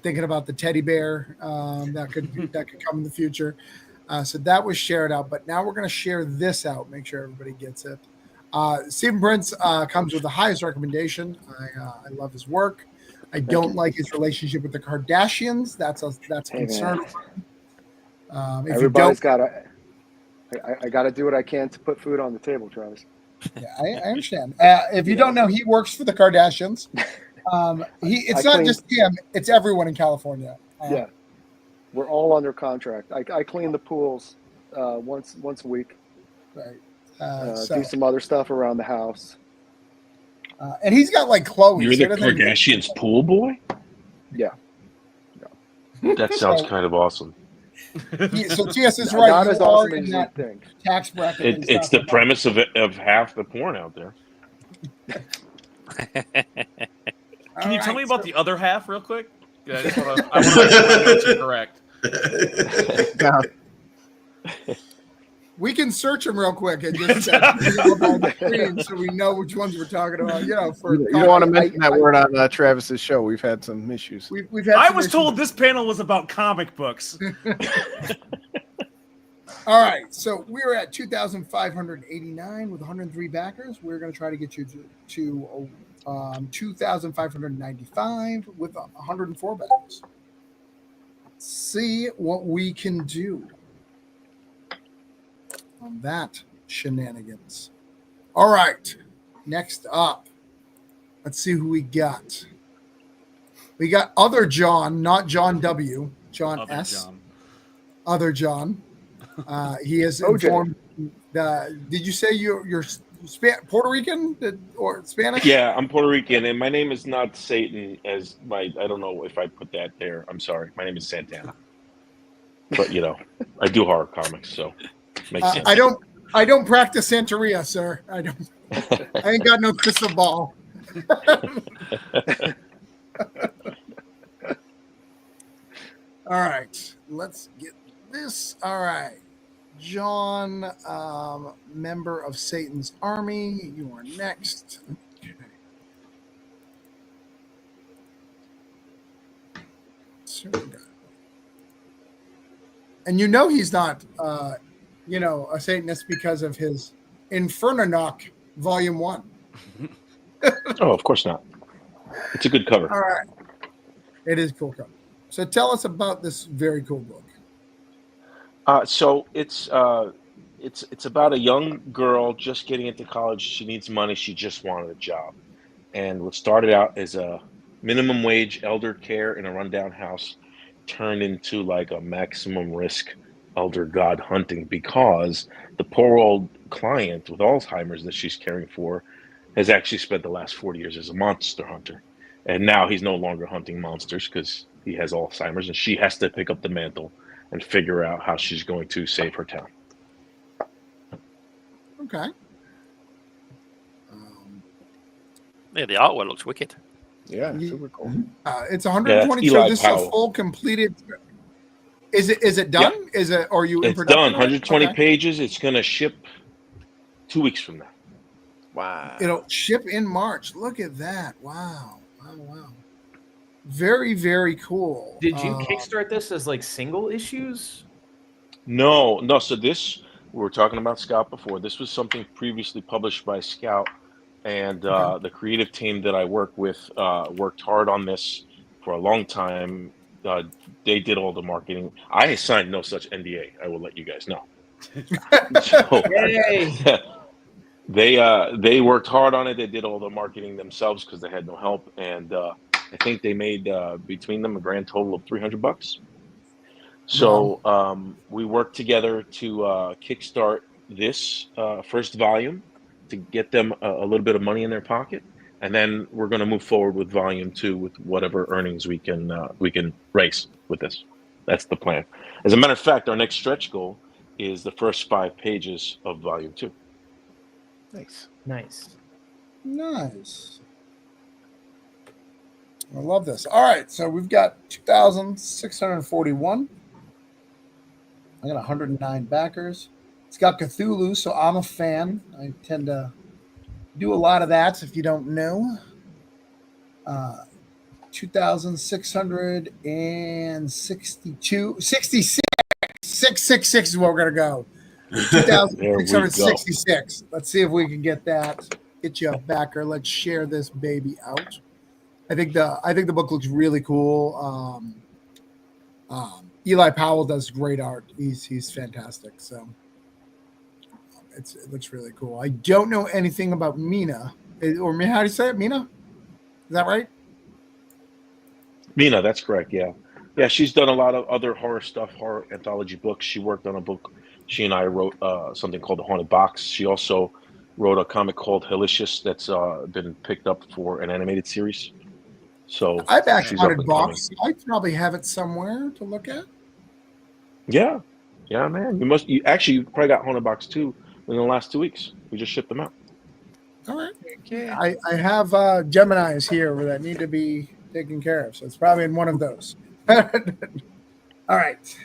[SPEAKER 1] thinking about the teddy bear that could come in the future. So that was shared out. But now we're going to share this out. Make sure everybody gets it. Stephen Prince comes with the highest recommendation. I love his work. I don't like his relationship with the Kardashians. That's a concern.
[SPEAKER 2] Everybody's got to. I got to do what I can to put food on the table, Travis.
[SPEAKER 1] Yeah, I understand. If you don't know, he works for the Kardashians. It's not just him; it's everyone in California.
[SPEAKER 2] Yeah, we're all under contract. I clean the pools once a week.
[SPEAKER 1] Right.
[SPEAKER 2] Do some other stuff around the house.
[SPEAKER 1] And he's got like Chloe.
[SPEAKER 9] You're the Kardashians' pool boy?
[SPEAKER 2] Yeah.
[SPEAKER 9] That sounds kind of awesome.
[SPEAKER 1] So TS is right.
[SPEAKER 2] Not as awesome as you think.
[SPEAKER 1] Tax bracket.
[SPEAKER 9] It's the premise of half the porn out there.
[SPEAKER 10] Can you tell me about the other half real quick? I just want to make sure my notes are correct.
[SPEAKER 1] We can search them real quick and just put them on the screen so we know which ones we're talking about. You don't
[SPEAKER 7] want to mention that word on Travis's show. We've had some issues.
[SPEAKER 1] We've had.
[SPEAKER 10] I was told this panel was about comic books.
[SPEAKER 1] All right, so we're at 2,589 with 103 backers. We're going to try to get you to 2,595 with 104 backers. See what we can do on that shenanigans. All right, next up, let's see who we got. We got Other John, not John W. John
[SPEAKER 10] Other
[SPEAKER 1] S.
[SPEAKER 10] John.
[SPEAKER 1] Other John. He is
[SPEAKER 2] OJ.
[SPEAKER 1] informed. Did you say you're Puerto Rican or Spanish?
[SPEAKER 9] Yeah, I'm Puerto Rican, and my name is not Satan. As I don't know if I put that there. I'm sorry. My name is Santana. But I do horror comics, so makes sense.
[SPEAKER 1] I don't practice Santeria, sir. I ain't got no crystal ball. All right, let's get this. All right, John, member of Satan's army. You are next. Okay. And he's not, a Satanist because of his Infernonock Volume 1.
[SPEAKER 9] Oh, of course not. It's a good cover.
[SPEAKER 1] All right. It is a cool cover. So tell us about this very cool book.
[SPEAKER 9] So it's about a young girl just getting into college. She needs money. She just wanted a job. And what started out as a minimum wage elder care in a rundown house turned into like a maximum risk elder god hunting because the poor old client with Alzheimer's that she's caring for has actually spent the last 40 years as a monster hunter. And now he's no longer hunting monsters because he has Alzheimer's, and she has to pick up the mantle and figure out how she's going to save her town.
[SPEAKER 1] Okay.
[SPEAKER 5] Yeah, the artwork looks wicked.
[SPEAKER 7] Yeah, super cool.
[SPEAKER 1] It's 120.
[SPEAKER 9] Yeah,
[SPEAKER 1] So
[SPEAKER 9] Eli
[SPEAKER 1] this is a
[SPEAKER 9] Powell.
[SPEAKER 1] full completed. Is it done?
[SPEAKER 9] Yeah.
[SPEAKER 1] Is it? Or are you in
[SPEAKER 9] It's
[SPEAKER 1] production?
[SPEAKER 9] done.
[SPEAKER 1] of it?
[SPEAKER 9] 120
[SPEAKER 1] Okay.
[SPEAKER 9] pages. It's going to ship 2 weeks from now.
[SPEAKER 7] Wow.
[SPEAKER 1] It'll ship in March. Look at that! Wow! Very, very cool.
[SPEAKER 8] Did you kickstart this as like single issues?
[SPEAKER 9] No. So this, we were talking about Scout before. This was something previously published by Scout, and the creative team that I work with worked hard on this for a long time. They did all the marketing. I signed no such NDA. I will let you guys know. So, they worked hard on it. They did all the marketing themselves because they had no help, and I think they made between them a grand total of $300. So we worked together to kickstart this first volume to get them a little bit of money in their pocket, and then we're going to move forward with volume 2 with whatever earnings we can raise with this. That's the plan. As a matter of fact, our next stretch goal is the first 5 pages of volume 2.
[SPEAKER 8] Nice.
[SPEAKER 1] I love this. All right, so we've got 2,641. I got 109 backers. It's got Cthulhu, so I'm a fan. I tend to do a lot of that, if you don't know. 2,662, 66. 666 is where we're going to go. 2,666. Let's see if we can get that. Get you a backer. Let's share this baby out. I think the book looks really cool. Eli Powell does great art. He's fantastic. So it looks really cool. I don't know anything about Mina, or how do you say it? Mina? Is that right?
[SPEAKER 9] Mina, that's correct. Yeah. She's done a lot of other horror stuff, horror anthology books. She worked on a book. She and I wrote something called The Haunted Box. She also wrote a comic called Helicious that's been picked up for an animated series. So
[SPEAKER 1] I've actually
[SPEAKER 9] she's up
[SPEAKER 1] Haunted
[SPEAKER 9] and
[SPEAKER 1] Box. I probably have it somewhere to look at.
[SPEAKER 9] Yeah, man. You probably got Haunted Box 2 in the last 2 weeks. We just shipped them out.
[SPEAKER 1] All right. Okay. I have Geminis here that need to be taken care of, so it's probably in one of those. All right.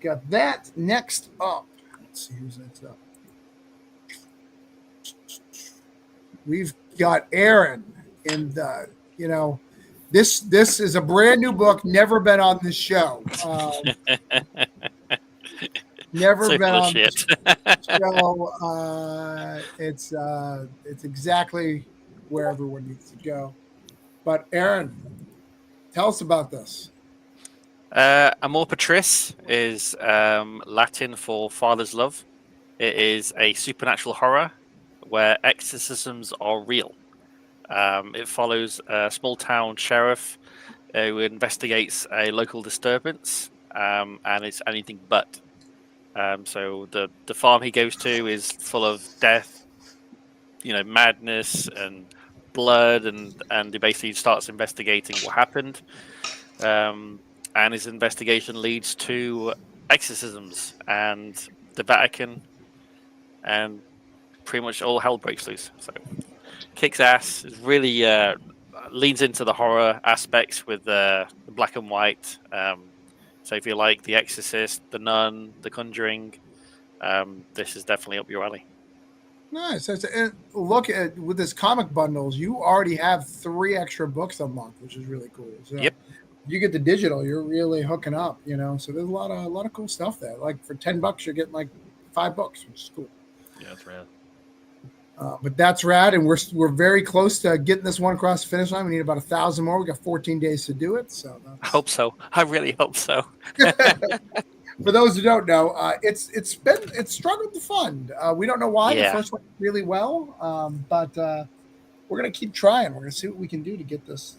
[SPEAKER 1] Got that. Next up. Let's see who's next up. We've got Aaron in the, this is a brand new book, never been on this show. Never
[SPEAKER 5] So
[SPEAKER 1] been on
[SPEAKER 5] bullshit.
[SPEAKER 1] this show. It's exactly where everyone needs to go. But Aaron, tell us about this.
[SPEAKER 5] Amor Patris is Latin for father's love. It is a supernatural horror where exorcisms are real. It follows a small town sheriff who investigates a local disturbance, and it's anything but. So the farm he goes to is full of death, madness and blood, and he basically starts investigating what happened. And his investigation leads to exorcisms and the Vatican, and pretty much all hell breaks loose. So kicks ass. It really leans into the horror aspects with the black and white. So if you like The Exorcist, The Nun, The Conjuring, this is definitely up your alley.
[SPEAKER 1] Nice. And look at with this comic bundles, you already have 3 extra books a month, which is really cool. So
[SPEAKER 5] Yep.
[SPEAKER 1] You get the digital, you're really hooking up, So there's a lot of cool stuff there. Like for $10, you're getting like 5 books, which is cool.
[SPEAKER 10] Yeah, that's rad.
[SPEAKER 1] But that's rad, and we're very close to getting this one across the finish line. We need about 1,000 more. We got 14 days to do it. So
[SPEAKER 5] I hope so. I really hope so.
[SPEAKER 1] For those who don't know, it's struggled to fund. We don't know why.
[SPEAKER 5] Yeah.
[SPEAKER 1] The first one did really well, but we're gonna keep trying. We're gonna see what we can do to get this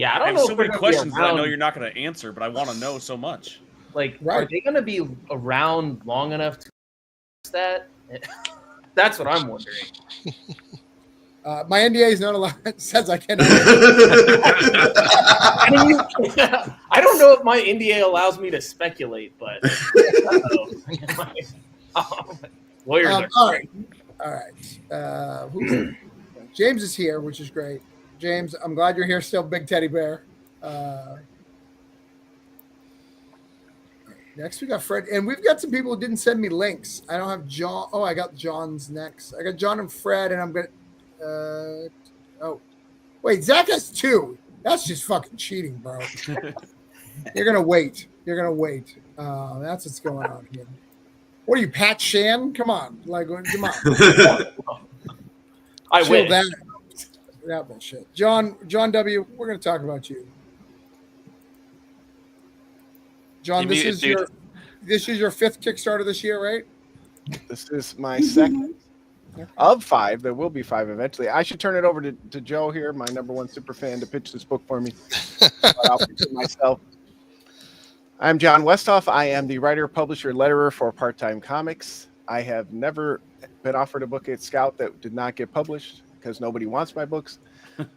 [SPEAKER 8] Yeah, I
[SPEAKER 10] I
[SPEAKER 8] don't
[SPEAKER 10] have
[SPEAKER 8] know
[SPEAKER 10] so
[SPEAKER 8] if they're
[SPEAKER 10] many
[SPEAKER 8] gonna be
[SPEAKER 10] questions that I know
[SPEAKER 8] around.
[SPEAKER 10] you're not going to answer, but I want to know so much.
[SPEAKER 8] Like,
[SPEAKER 1] Right.
[SPEAKER 8] are they going to be around long enough to that? That's what I'm wondering.
[SPEAKER 1] My NDA is not allowed. It says I cannot.
[SPEAKER 8] I don't know if my NDA allows me to speculate, but lawyers are
[SPEAKER 1] all right. All right. Who's James is here, which is great. James, I'm glad you're here still, big teddy bear. Next, we got Fred. And we've got some people who didn't send me links. I don't have John. Oh, I got John's next. I got John and Fred, and I'm going to. Oh, wait. Zach has 2. That's just fucking cheating, bro. You're going to wait. You're going to wait. That's what's going on here. What are you, Pat Shan? Come on. Like, come on.
[SPEAKER 8] I
[SPEAKER 1] Chill
[SPEAKER 8] win.
[SPEAKER 1] That bullshit. John W., we're going to talk about you. John, this is your 5th Kickstarter this year, right?
[SPEAKER 7] This is my second of 5. There will be 5 eventually. I should turn it over to Joe here, my number 1 super fan, to pitch this book for me. But I'll pitch it myself. I'm John Westhoff. I am the writer, publisher, letterer for Part-Time Comics. I have never been offered a book at Scout that did not get published because nobody wants my books.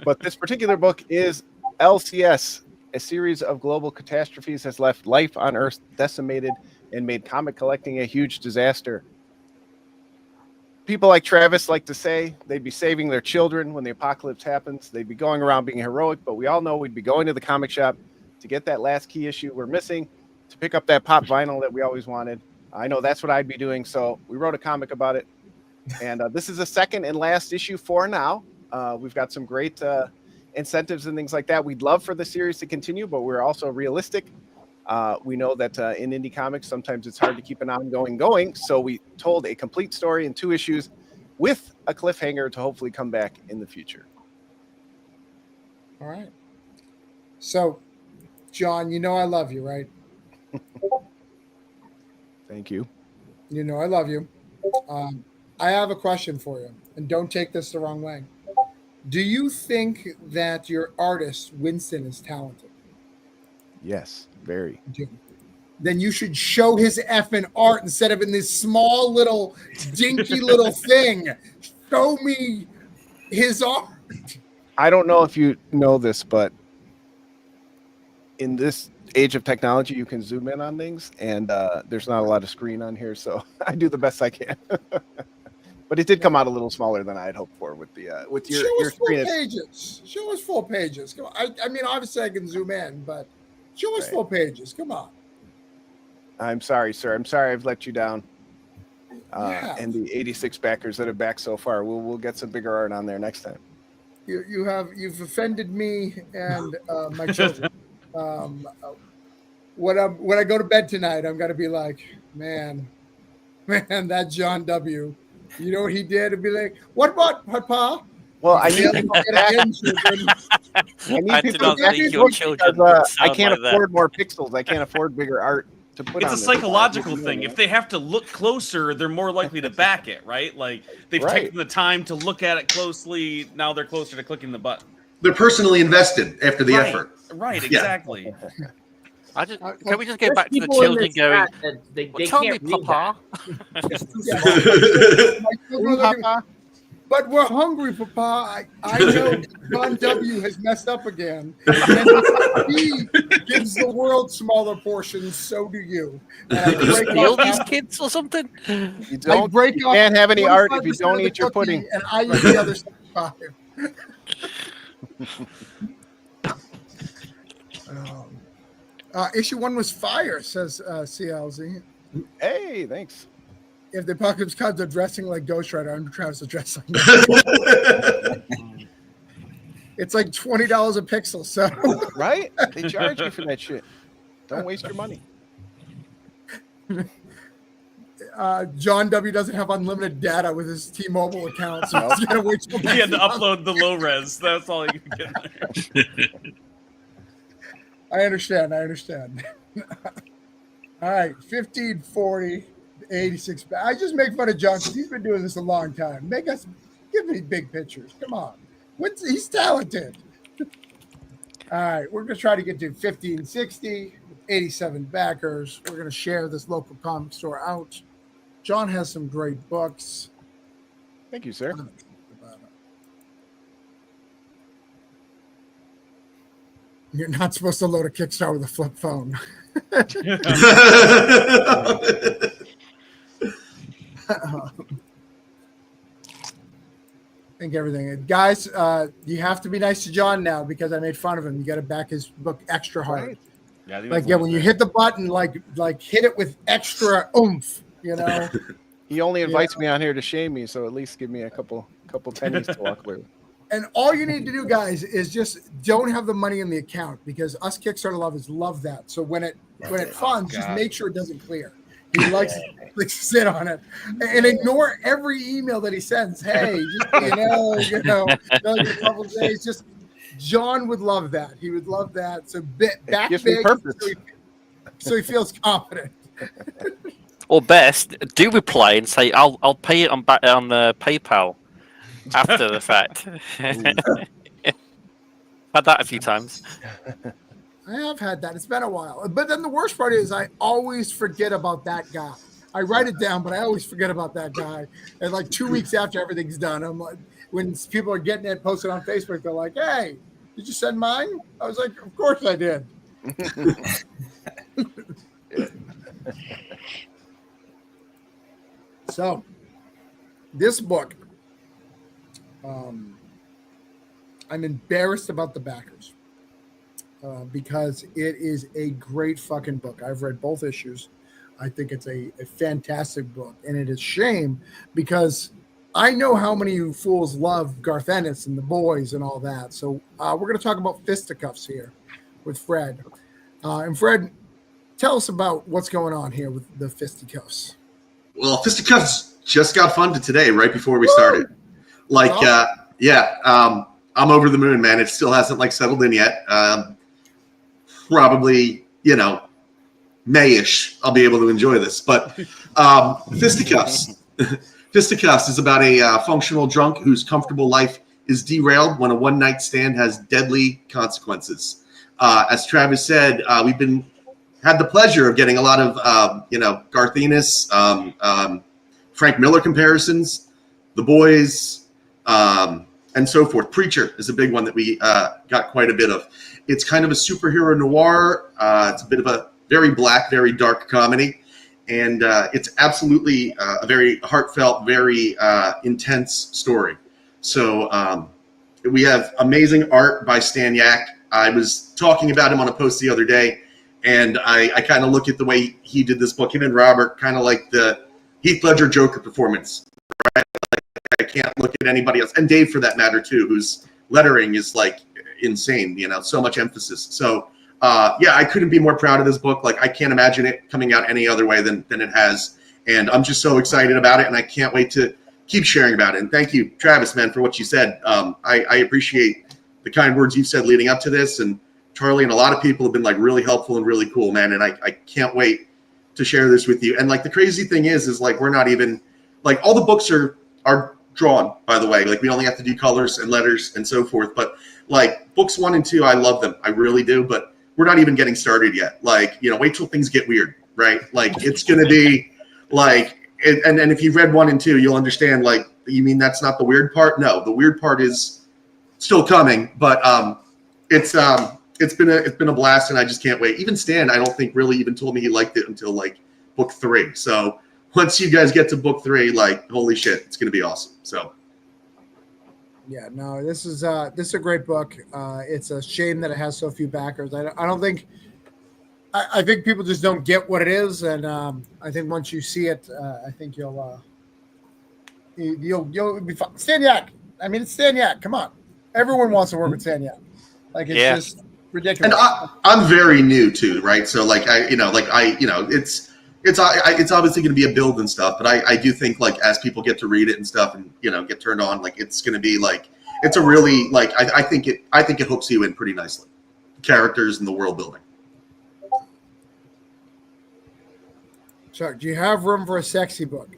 [SPEAKER 7] But this particular book is LCS. A series of global catastrophes has left life on Earth decimated and made comic collecting a huge disaster. People like Travis like to say they'd be saving their children when the apocalypse happens. They'd be going around being heroic, but we all know we'd be going to the comic shop to get that last key issue we're missing, to pick up that pop vinyl that we always wanted. I know that's what I'd be doing, so we wrote a comic about it. And this is the second and last issue for now. We've got some great incentives and things like that. We'd love for the series to continue, but we're also realistic. We know that in indie comics, sometimes it's hard to keep an ongoing going. So we told a complete story in 2 issues with a cliffhanger to hopefully come back in the future.
[SPEAKER 1] All right. So, John, you know I love you, right?
[SPEAKER 7] Thank you.
[SPEAKER 1] You know I love you. I have a question for you, and don't take this the wrong way. Do you think that your artist, Winston, is talented?
[SPEAKER 7] Yes, very.
[SPEAKER 1] Then you should show his effing art instead of in this small little dinky little thing. Show me his art.
[SPEAKER 7] I don't know if you know this, but in this age of technology, you can zoom in on things, and there's not a lot of screen on here, so I do the best I can. But it did come out a little smaller than I had hoped for with the with your screen.
[SPEAKER 1] Pages. Show us full pages. Come on. I mean, obviously I can zoom in, but show us full pages. Come on.
[SPEAKER 7] I'm sorry, sir. I'm sorry I've let you down. And the 86 backers that have backed so far, we'll get some bigger art on there next time.
[SPEAKER 1] You've offended me and my children. When I go to bed tonight, I'm gonna be like, man, that John W. You know what he did? And be like, what about Papa?
[SPEAKER 7] Well, I need to I can't afford more pixels. I can't afford bigger art to put.
[SPEAKER 10] It's a psychological thing. If they have to look closer, they're more likely to back it, right? Like they've taken the time to look at it closely. Now they're closer to clicking the button.
[SPEAKER 4] They're personally invested after the effort.
[SPEAKER 10] Right, exactly.
[SPEAKER 5] Can we just go back to the children going,
[SPEAKER 8] they
[SPEAKER 5] tell me,
[SPEAKER 8] can't
[SPEAKER 5] Papa?
[SPEAKER 1] But we're hungry, Papa. I know John W. has messed up again. And he gives the world smaller portions, so do you. And
[SPEAKER 5] I steal these kids or something?
[SPEAKER 7] You can't have any art if you don't eat your pudding.
[SPEAKER 1] And I eat the other 75. Issue 1 was fire, says CLZ.
[SPEAKER 7] Hey, thanks.
[SPEAKER 1] If the apocalypse comes, they're dressing like Ghost Rider. I'm trying to dress like that. It's like $20 a pixel. So
[SPEAKER 7] right? They charge you for that shit. Don't waste your money.
[SPEAKER 1] John W. doesn't have unlimited data with his T-Mobile account, so he's gonna wait till
[SPEAKER 10] he had to upload the low res. That's all you can get there.
[SPEAKER 1] I understand. All right, 1540, 86. I just make fun of John because he's been doing this a long time. Give me big pictures. Come on. He's talented. All right, we're going to try to get to 50 and 60 with 87 backers. We're going to share this local comic store out. John has some great books.
[SPEAKER 7] Thank you, sir.
[SPEAKER 1] You're not supposed to load a Kickstarter with a flip phone. I think everything. Guys, you have to be nice to John now because I made fun of him. You got to back his book extra hard.
[SPEAKER 10] Yeah,
[SPEAKER 1] when you hit the button, like hit it with extra oomph, you know.
[SPEAKER 7] He only invites me on here to shame me, so at least give me a couple pennies to walk away with.
[SPEAKER 1] And all you need to do, guys, is just don't have the money in the account because us Kickstarter lovers love that. So when it funds, just make sure it doesn't clear. He likes to sit on it and ignore every email that he sends. Hey, just, you know, a couple days. Just John would love that. He would love that. So back
[SPEAKER 7] gives me
[SPEAKER 1] big,
[SPEAKER 7] purpose.
[SPEAKER 1] so he feels confident.
[SPEAKER 5] Or best, do reply and say, "I'll pay it on the PayPal after the fact." Had that a few times.
[SPEAKER 1] I have had that. It's been a while. But then the worst part is I always forget about that guy. I write it down, but I always forget about that guy. And like 2 weeks after everything's done, I'm like, when people are getting it posted on Facebook, they're like, "Hey, did you send mine?" I was like, "Of course I did." So, this book, I'm embarrassed about the backers. Because it is a great fucking book. I've read both issues. I think it's a fantastic book. And it is shame because I know how many you fools love Garth Ennis and the boys and all that. So we're going to talk about fisticuffs here with Fred. And Fred, tell us about what's going on here with the fisticuffs.
[SPEAKER 4] Well, fisticuffs just got funded today, right before we started. I'm over the moon, man. It still hasn't settled in yet. Probably, May-ish, I'll be able to enjoy this. But fisticuffs. Fisticuffs is about a functional drunk whose comfortable life is derailed when a one-night stand has deadly consequences. As Travis said, we've had the pleasure of getting a lot of, Garth Ennis, Frank Miller comparisons, The Boys, and so forth. Preacher is a big one that we got quite a bit of. It's kind of a superhero noir. It's a bit of a very black, very dark comedy. And it's absolutely a very heartfelt, very intense story. So we have amazing art by Stan Yak. I was talking about him on a post the other day, and I kind of look at the way he did this book, him and Robert, kind of like the Heath Ledger Joker performance, right? I can't look at anybody else. And Dave, for that matter, too, whose lettering is insane, so much emphasis. So, I couldn't be more proud of this book. I can't imagine it coming out any other way than it has. And I'm just so excited about it, and I can't wait to keep sharing about it. And thank you, Travis, man, for what you said. I appreciate the kind words you've said leading up to this. And Charlie and a lot of people have been really helpful and really cool, man. And I can't wait to share this with you. And the crazy thing is we're not even all the books are drawn, by the way. We only have to do colors and letters and so forth. But books 1 and 2, I love them. I really do. But we're not even getting started yet. Wait till things get weird, right? It's going to be and if you've read 1 and 2, you'll understand, you mean that's not the weird part? No, the weird part is still coming. But it's been a blast, and I just can't wait. Even Stan, I don't think really even told me he liked it until book 3. So once you guys get to book 3, holy shit, it's going to be awesome. So.
[SPEAKER 1] Yeah, no, this is a great book. It's a shame that it has so few backers. I don't think. I think people just don't get what it is, and I think once you see it, I think you'll be fine. Stan Yak. I mean, it's Stan Yak. Come on, everyone wants to work with Stan Yak. It's just ridiculous.
[SPEAKER 4] And I'm very new too, right? So it's obviously going to be a build and stuff, but I do think as people get to read it and stuff and get turned on, it's going to be it's a really I think it hooks you in pretty nicely, the characters and the world building.
[SPEAKER 1] Chuck, do you have room for a sexy book?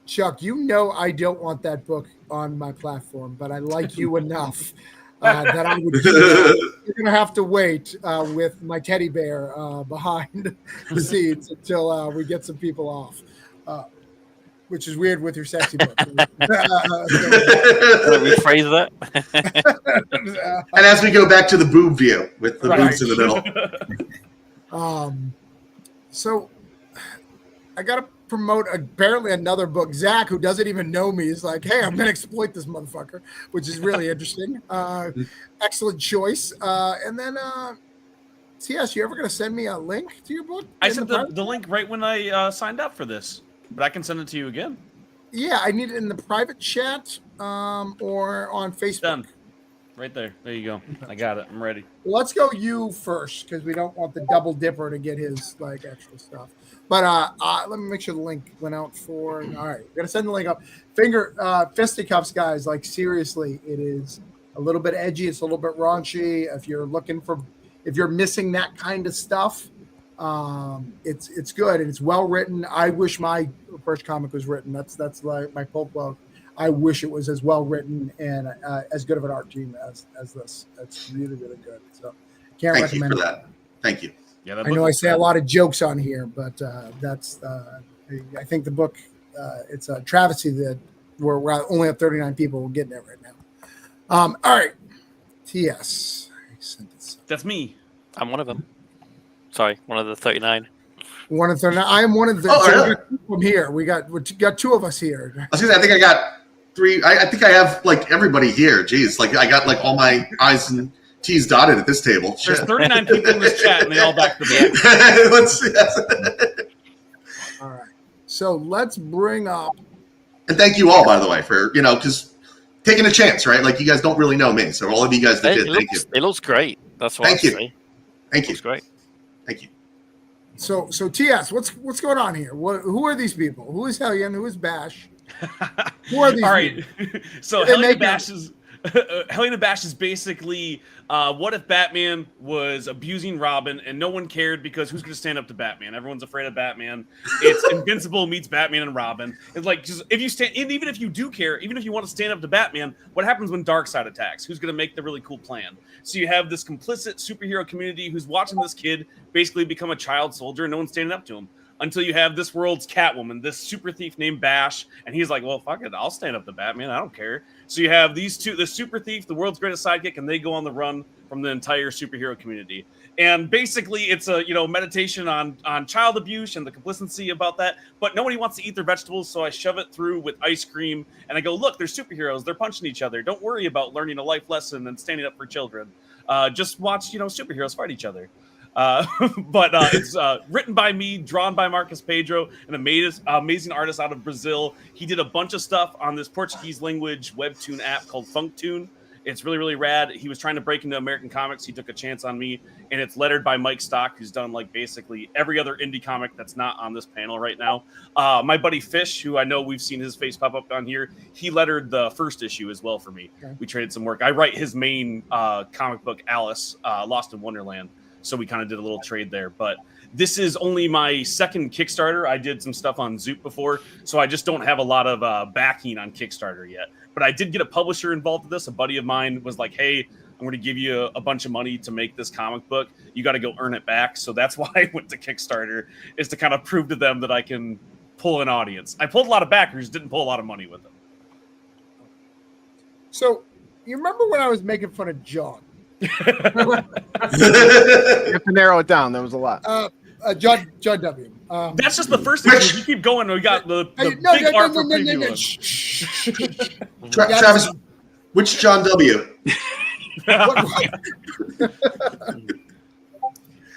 [SPEAKER 1] Chuck, I don't want that book on my platform, but I like you enough. that I would do that. You're going to have to wait with my teddy bear behind the scenes until we get some people off, which is weird with your sexy book.
[SPEAKER 5] Rephrase that.
[SPEAKER 4] And as we go back to the boob view with the boobs in the middle.
[SPEAKER 1] So I got to promote apparently another book. Zach, who doesn't even know me, is like, hey, I'm going to exploit this motherfucker, which is really interesting. Excellent choice. And then, TS, you ever going to send me a link to your book?
[SPEAKER 10] I sent the link right when I signed up for this, but I can send it to you again.
[SPEAKER 1] Yeah, I need it in the private chat or on Facebook.
[SPEAKER 10] Done. Right there. There you go. I got it. I'm ready.
[SPEAKER 1] Well, let's go you first because we don't want the double dipper to get his like extra stuff. But let me make sure the link went out for. All right, we're gonna send the link up. Fisticuffs, guys. Like seriously, it is a little bit edgy. It's a little bit raunchy. If you're missing that kind of stuff, it's good and it's well written. I wish my first comic was written. That's like my pulp love. I wish it was as well written and as good of an art team as this. That's really, really good. So can't recommend it.
[SPEAKER 4] That. Thank you.
[SPEAKER 10] Yeah,
[SPEAKER 1] I know I say a lot of jokes on here, but that's I think the book it's a travesty that we're only at 39 people getting it right now. All right, TS.
[SPEAKER 10] That's me.
[SPEAKER 5] I'm one of them. Sorry, one of the 39.
[SPEAKER 1] One of 39. I am one of the.
[SPEAKER 4] Really?
[SPEAKER 1] From here, we got two of us here.
[SPEAKER 4] I was gonna say, I think I got 3. I think I have like everybody here. Jeez, like I got like all my I's and T's dotted at this table.
[SPEAKER 10] There's 39 people in this chat, and they all back the book.
[SPEAKER 4] Let's see.
[SPEAKER 1] All right, so let's bring up.
[SPEAKER 4] And thank you all, by the way, for because taking a chance, right? Like you guys don't really know me, so all of you guys that did, thank you.
[SPEAKER 5] It looks great. That's what
[SPEAKER 4] Thank you.
[SPEAKER 5] Say.
[SPEAKER 4] Thank you.
[SPEAKER 5] It's great.
[SPEAKER 4] Thank you.
[SPEAKER 1] So TS, what's going on here? Who are these people? Who is Hellion? Who is Bash? Who are these?
[SPEAKER 10] All right.
[SPEAKER 1] People?
[SPEAKER 10] So Hellion Bash is basically what if Batman was abusing Robin and no one cared because who's going to stand up to Batman? Everyone's afraid of Batman. It's Invincible meets Batman and Robin. It's like just if you stand, even if you do care, even if you want to stand up to Batman, what happens when Darkseid attacks? Who's going to make the really cool plan? So you have this complicit superhero community who's watching this kid basically become a child soldier, and no one's standing up to him. Until you have this world's Catwoman, this super thief named Bash, and he's like, well, fuck it, I'll stand up to Batman, I don't care. So you have these two, the super thief, the world's greatest sidekick, and they go on the run from the entire superhero community. And basically it's a meditation on child abuse and the complicity about that, but nobody wants to eat their vegetables, so I shove it through with ice cream, and I go, look, they're superheroes, they're punching each other, don't worry about learning a life lesson and standing up for children. Just watch superheroes fight each other. But it's written by me, drawn by Marcus Pedro, an amazing artist out of Brazil. He did a bunch of stuff on this Portuguese language webtoon app called Funktoon. It's really, really rad. He was trying to break into American comics. He took a chance on me, and it's lettered by Mike Stock, who's done like basically every other indie comic that's not on this panel right now. My buddy Fish, who I know we've seen his face pop up on here, he lettered the first issue as well for me. Okay. We traded some work. I write his main comic book, Alice, Lost in Wonderland. So we kind of did a little trade there, but this is only my second Kickstarter. I did some stuff on Zoop before, so I just don't have a lot of backing on Kickstarter yet. But I did get a publisher involved with this. A buddy of mine was like, hey, I'm going to give you a bunch of money to make this comic book. You got to go earn it back. So that's why I went to Kickstarter, is to kind of prove to them that I can pull an audience. I pulled a lot of backers, didn't pull a lot of money with them.
[SPEAKER 1] So you remember when I was making fun of John?
[SPEAKER 7] You have to narrow it down. There was a lot.
[SPEAKER 1] John W.
[SPEAKER 10] That's just the first thing. You keep going. We got the big art for preview.
[SPEAKER 4] Travis, which John W?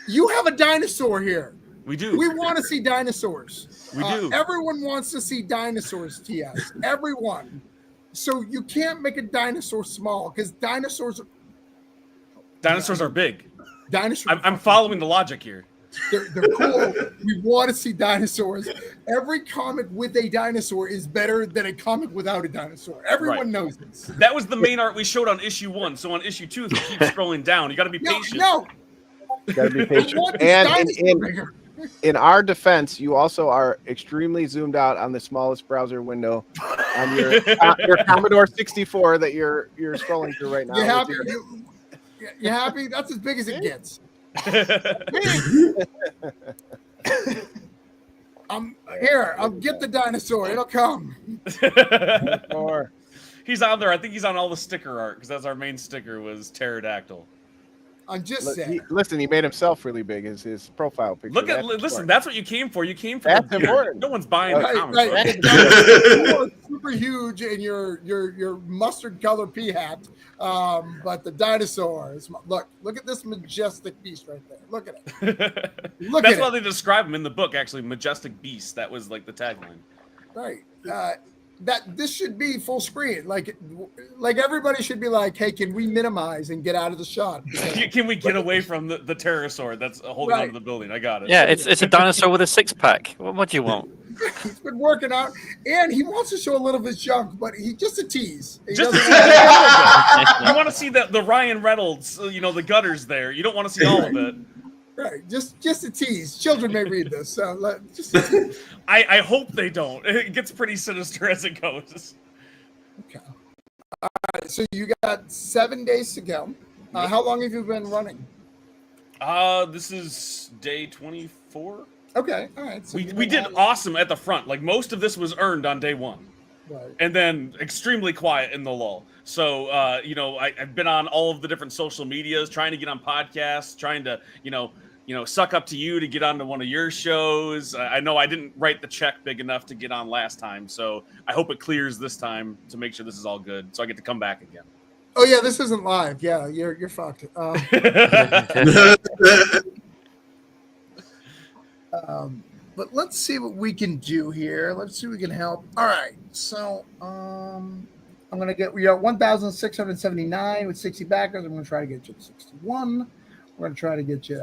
[SPEAKER 1] You have a dinosaur here.
[SPEAKER 10] We do.
[SPEAKER 1] We want to see dinosaurs.
[SPEAKER 10] We do.
[SPEAKER 1] Everyone wants to see dinosaurs, TS. Everyone. So you can't make a dinosaur small because dinosaurs are big. Dinosaurs.
[SPEAKER 10] I'm following the logic here.
[SPEAKER 1] They're cool. We want to see dinosaurs. Every comic with a dinosaur is better than a comic without a dinosaur. Everyone knows this.
[SPEAKER 10] That was the main art we showed on issue 1. So on issue 2, if you keep scrolling down, you got to be patient.
[SPEAKER 1] No.
[SPEAKER 7] You got to be patient. And in our defense, you also are extremely zoomed out on the smallest browser window on your Commodore 64 that you're scrolling through right now.
[SPEAKER 1] You happy? You happy? That's as big as it gets. Here. I'll get the dinosaur. It'll come.
[SPEAKER 10] He's on there. I think he's on all the sticker art because that's our main sticker was pterodactyl.
[SPEAKER 1] I'm just saying.
[SPEAKER 7] He made himself really big as his profile picture.
[SPEAKER 10] Listen, that's what you came for. You came for
[SPEAKER 7] that's important.
[SPEAKER 10] No one's buying the comics.
[SPEAKER 1] Right. You are super huge in your mustard color pea hat, but the dinosaur is look at this majestic beast right there. Look at it.
[SPEAKER 10] That's why they describe him in the book. Actually, majestic beast. That was like the tagline.
[SPEAKER 1] Right. That this should be full screen. Like everybody should be like, hey, can we minimize and get out of the shot?
[SPEAKER 10] Can we get away from the pterosaur that's holding onto the building? I got it.
[SPEAKER 5] Yeah, it's a dinosaur with a six-pack. What do you want?
[SPEAKER 1] He's been working out, and he wants to show a little of his junk, but he just a tease. You
[SPEAKER 10] want to see the Ryan Reynolds, the gutters there. You don't want to see all of it.
[SPEAKER 1] Right, just a tease. Children may read this, so just.
[SPEAKER 10] I hope they don't. It gets pretty sinister as it goes.
[SPEAKER 1] Okay. All right, so you got 7 days to go. How long have you been running?
[SPEAKER 10] This is day 24.
[SPEAKER 1] Okay, all right. So
[SPEAKER 10] we did awesome at the front. Like most of this was earned on day 1.
[SPEAKER 1] Right.
[SPEAKER 10] And then extremely quiet in the lull. So, I've been on all of the different social medias, trying to get on podcasts, trying to, suck up to you to get onto one of your shows. I know I didn't write the check big enough to get on last time, so I hope it clears this time to make sure this is all good, so I get to come back again.
[SPEAKER 1] Oh yeah, this isn't live. Yeah, you're fucked. But let's see what we can do here. Let's see if we can help. All right, so we got 1,679 with 60 backers. I'm going to try to get you to 61. We're going to try to get you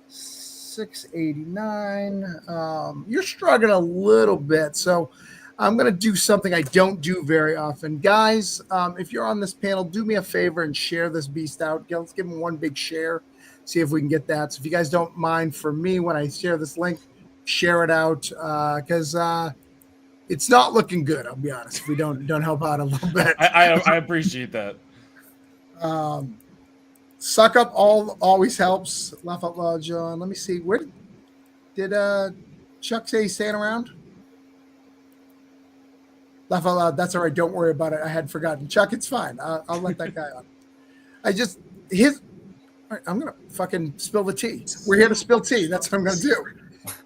[SPEAKER 1] 689. You're struggling a little bit, so I'm going to do something I don't do very often. Guys, if you're on this panel, do me a favor and share this beast out. Let's give them one big share, see if we can get that. So if you guys don't mind, for me, when I share this link, share it out, because it's not looking good. I'll be honest. If we don't help out a little bit,
[SPEAKER 10] I appreciate that.
[SPEAKER 1] Suck up always helps. Laugh out loud, John. Let me see. Where did Chuck say he's staying around? Laugh out loud. That's all right. Don't worry about it. I had forgotten. Chuck, it's fine. I'll let that guy on. All right, I'm gonna fucking spill the tea. We're here to spill tea. That's what I'm gonna do.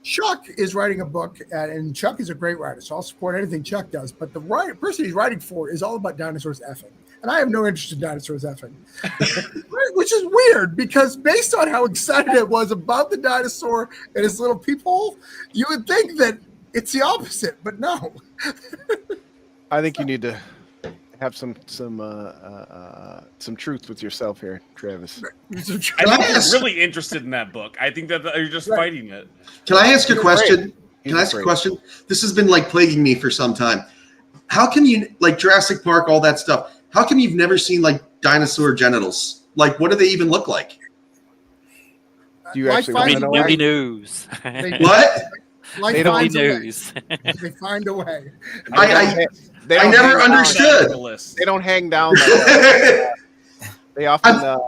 [SPEAKER 1] Chuck is writing a book, and Chuck is a great writer, so I'll support anything Chuck does. But the person he's writing for is all about dinosaurs effing, and I have no interest in dinosaurs effing, which is weird because based on how excited it was about the dinosaur and his little peephole, you would think that it's the opposite, but no.
[SPEAKER 7] I think you need to have some truth with yourself here, Travis.
[SPEAKER 10] I think you're really interested in that book. I think that you're just fighting it.
[SPEAKER 4] Can I ask a question? This has been like plaguing me for some time. How can you, like Jurassic Park, all that stuff, how come you've never seen like dinosaur genitals? Like, what do they even look like?
[SPEAKER 7] Do you actually
[SPEAKER 5] nobody knows?
[SPEAKER 4] What?
[SPEAKER 5] They don't news.
[SPEAKER 1] They find a way.
[SPEAKER 4] I never understood.
[SPEAKER 7] They don't hang down. They often,
[SPEAKER 5] that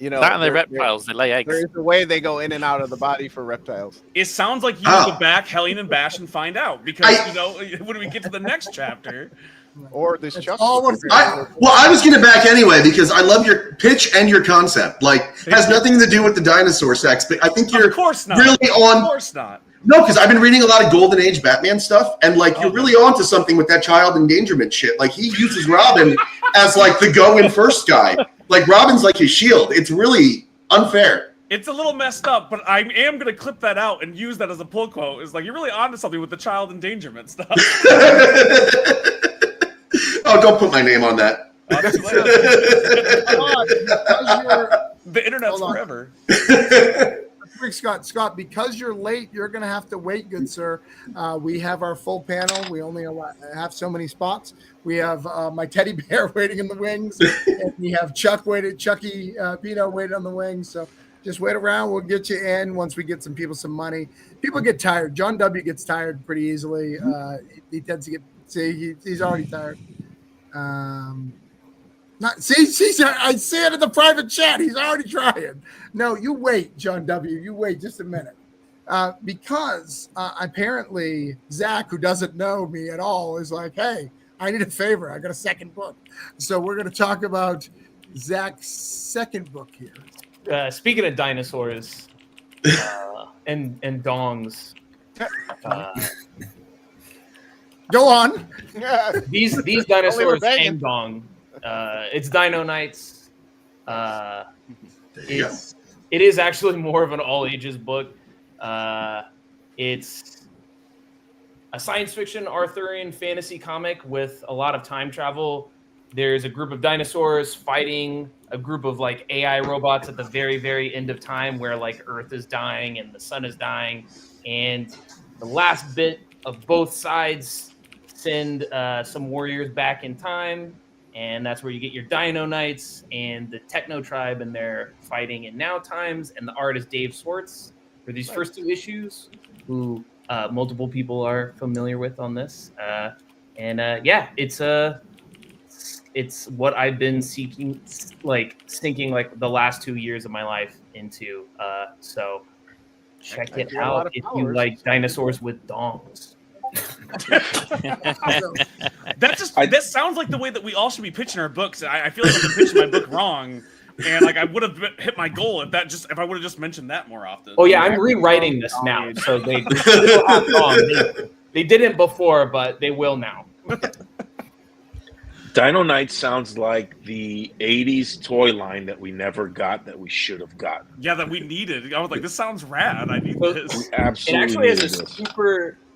[SPEAKER 5] and the reptiles, they lay eggs.
[SPEAKER 7] There is a way they go in and out of the body for reptiles.
[SPEAKER 10] It sounds like you go back, Helene and Bash, and find out because when we get to the next chapter,
[SPEAKER 7] or this Chuck.
[SPEAKER 4] I was going to back anyway because I love your pitch and your concept. Like, has nothing to do with the dinosaur sex, but I think you're really on.
[SPEAKER 10] Of course not.
[SPEAKER 4] No, because I've been reading a lot of Golden Age Batman stuff, and like you're really onto something with that child endangerment shit. Like he uses Robin as like the go-in first guy. Like Robin's like his shield. It's really unfair.
[SPEAKER 10] It's a little messed up, but I am going to clip that out and use that as a pull quote. It's like you're really onto something with the child endangerment stuff.
[SPEAKER 4] Oh, don't put my name on that.
[SPEAKER 10] The internet's forever.
[SPEAKER 1] Scott, because you're late, you're going to have to wait, good sir. We have our full panel. We only have so many spots. We have my teddy bear waiting in the wings. And we have Chucky Pino waiting on the wings. So just wait around. We'll get you in once we get some people some money. People get tired. John W. gets tired pretty easily. He tends to get See, he's already tired. Not see, I see it in the private chat. He's already trying. No, you wait, John W. You wait just a minute. Because apparently Zach, who doesn't know me at all, is like, hey, I need a favor. I got a second book. So we're going to talk about Zach's second book here.
[SPEAKER 8] Speaking of dinosaurs and dongs,
[SPEAKER 1] go on.
[SPEAKER 8] These dinosaurs hang dong. It's Dino Nights. It is actually more of an all ages book. It's a science fiction Arthurian fantasy comic with a lot of time travel. There's a group of dinosaurs fighting a group of like AI robots at the very, very end of time where like Earth is dying and the sun is dying. And the last bit of both sides send some warriors back in time. And that's where you get your Dino Knights and the Techno Tribe, and they're fighting in now times. And the art is Dave Swartz for these first two issues, who multiple people are familiar with on this. It's what I've been sinking like the last 2 years of my life into. So check it out if you like dinosaurs with dongs.
[SPEAKER 10] That sounds like the way that we all should be pitching our books. I feel like I'm pitching my book wrong, and like I would have hit my goal if I would have just mentioned that more often.
[SPEAKER 8] Oh yeah, I'm rewriting this now, so they still have dongs. They didn't before, but they will now.
[SPEAKER 9] Dino Knight sounds like the 80s toy line that we never got that we should have gotten.
[SPEAKER 10] Yeah, that we needed. I was like, this sounds rad. I need this.
[SPEAKER 9] We absolutely
[SPEAKER 8] it actually has a
[SPEAKER 9] this.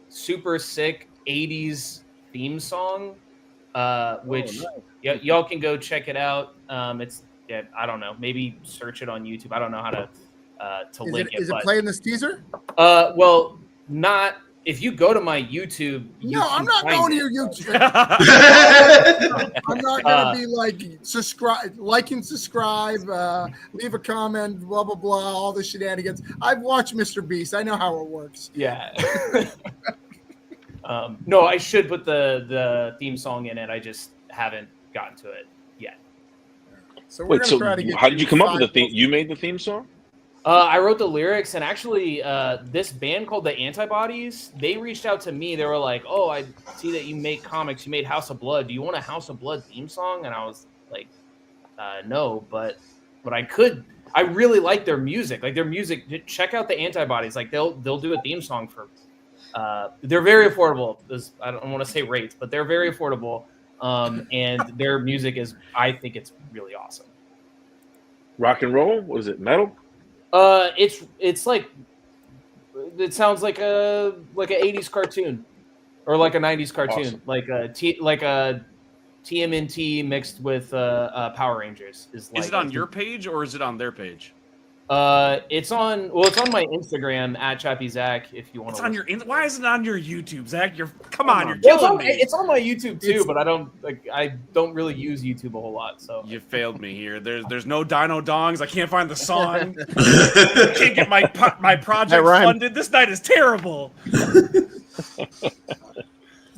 [SPEAKER 8] super sick 80s theme song, which y'all can go check it out. It's I don't know, maybe search it on YouTube. I don't know how to link it.
[SPEAKER 1] Is it playing this teaser?
[SPEAKER 8] Well, not. If you go to my YouTube,
[SPEAKER 1] I'm not going to your YouTube. I'm not going to be like subscribe, like and subscribe, leave a comment, blah blah blah, all the shenanigans. I've watched Mr. Beast. I know how it works.
[SPEAKER 8] Yeah. No, I should put the theme song in it. I just haven't gotten to it yet.
[SPEAKER 1] So we're going to try to get.
[SPEAKER 9] How did you come up with the theme? You made the theme song?
[SPEAKER 8] I wrote the lyrics, and actually, this band called the Antibodies, they reached out to me. They were like, "Oh, I see that you make comics. You made House of Blood. Do you want a House of Blood theme song?" And I was like, "No, but I could. I really like their music. Like their music. Check out the Antibodies. Like they'll do a theme song for. They're very affordable. I don't want to say rates, but they're very affordable. And their music is. I think it's really awesome.
[SPEAKER 9] Rock and roll? What is it? Metal?
[SPEAKER 8] It's like it sounds like a 80s cartoon or like a 90s cartoon, awesome. like a TMNT mixed with Power Rangers. Is it
[SPEAKER 10] on your page or is it on their page?
[SPEAKER 8] It's on my Instagram at Chappy Zach. If you want to,
[SPEAKER 10] why is it on your YouTube, Zach? Come on, you're killing me.
[SPEAKER 8] It's on my YouTube too, but I don't really use YouTube a whole lot. So
[SPEAKER 10] you failed me here. There's no Dino Dongs. I can't find the song. I can't get my project funded. This night is terrible.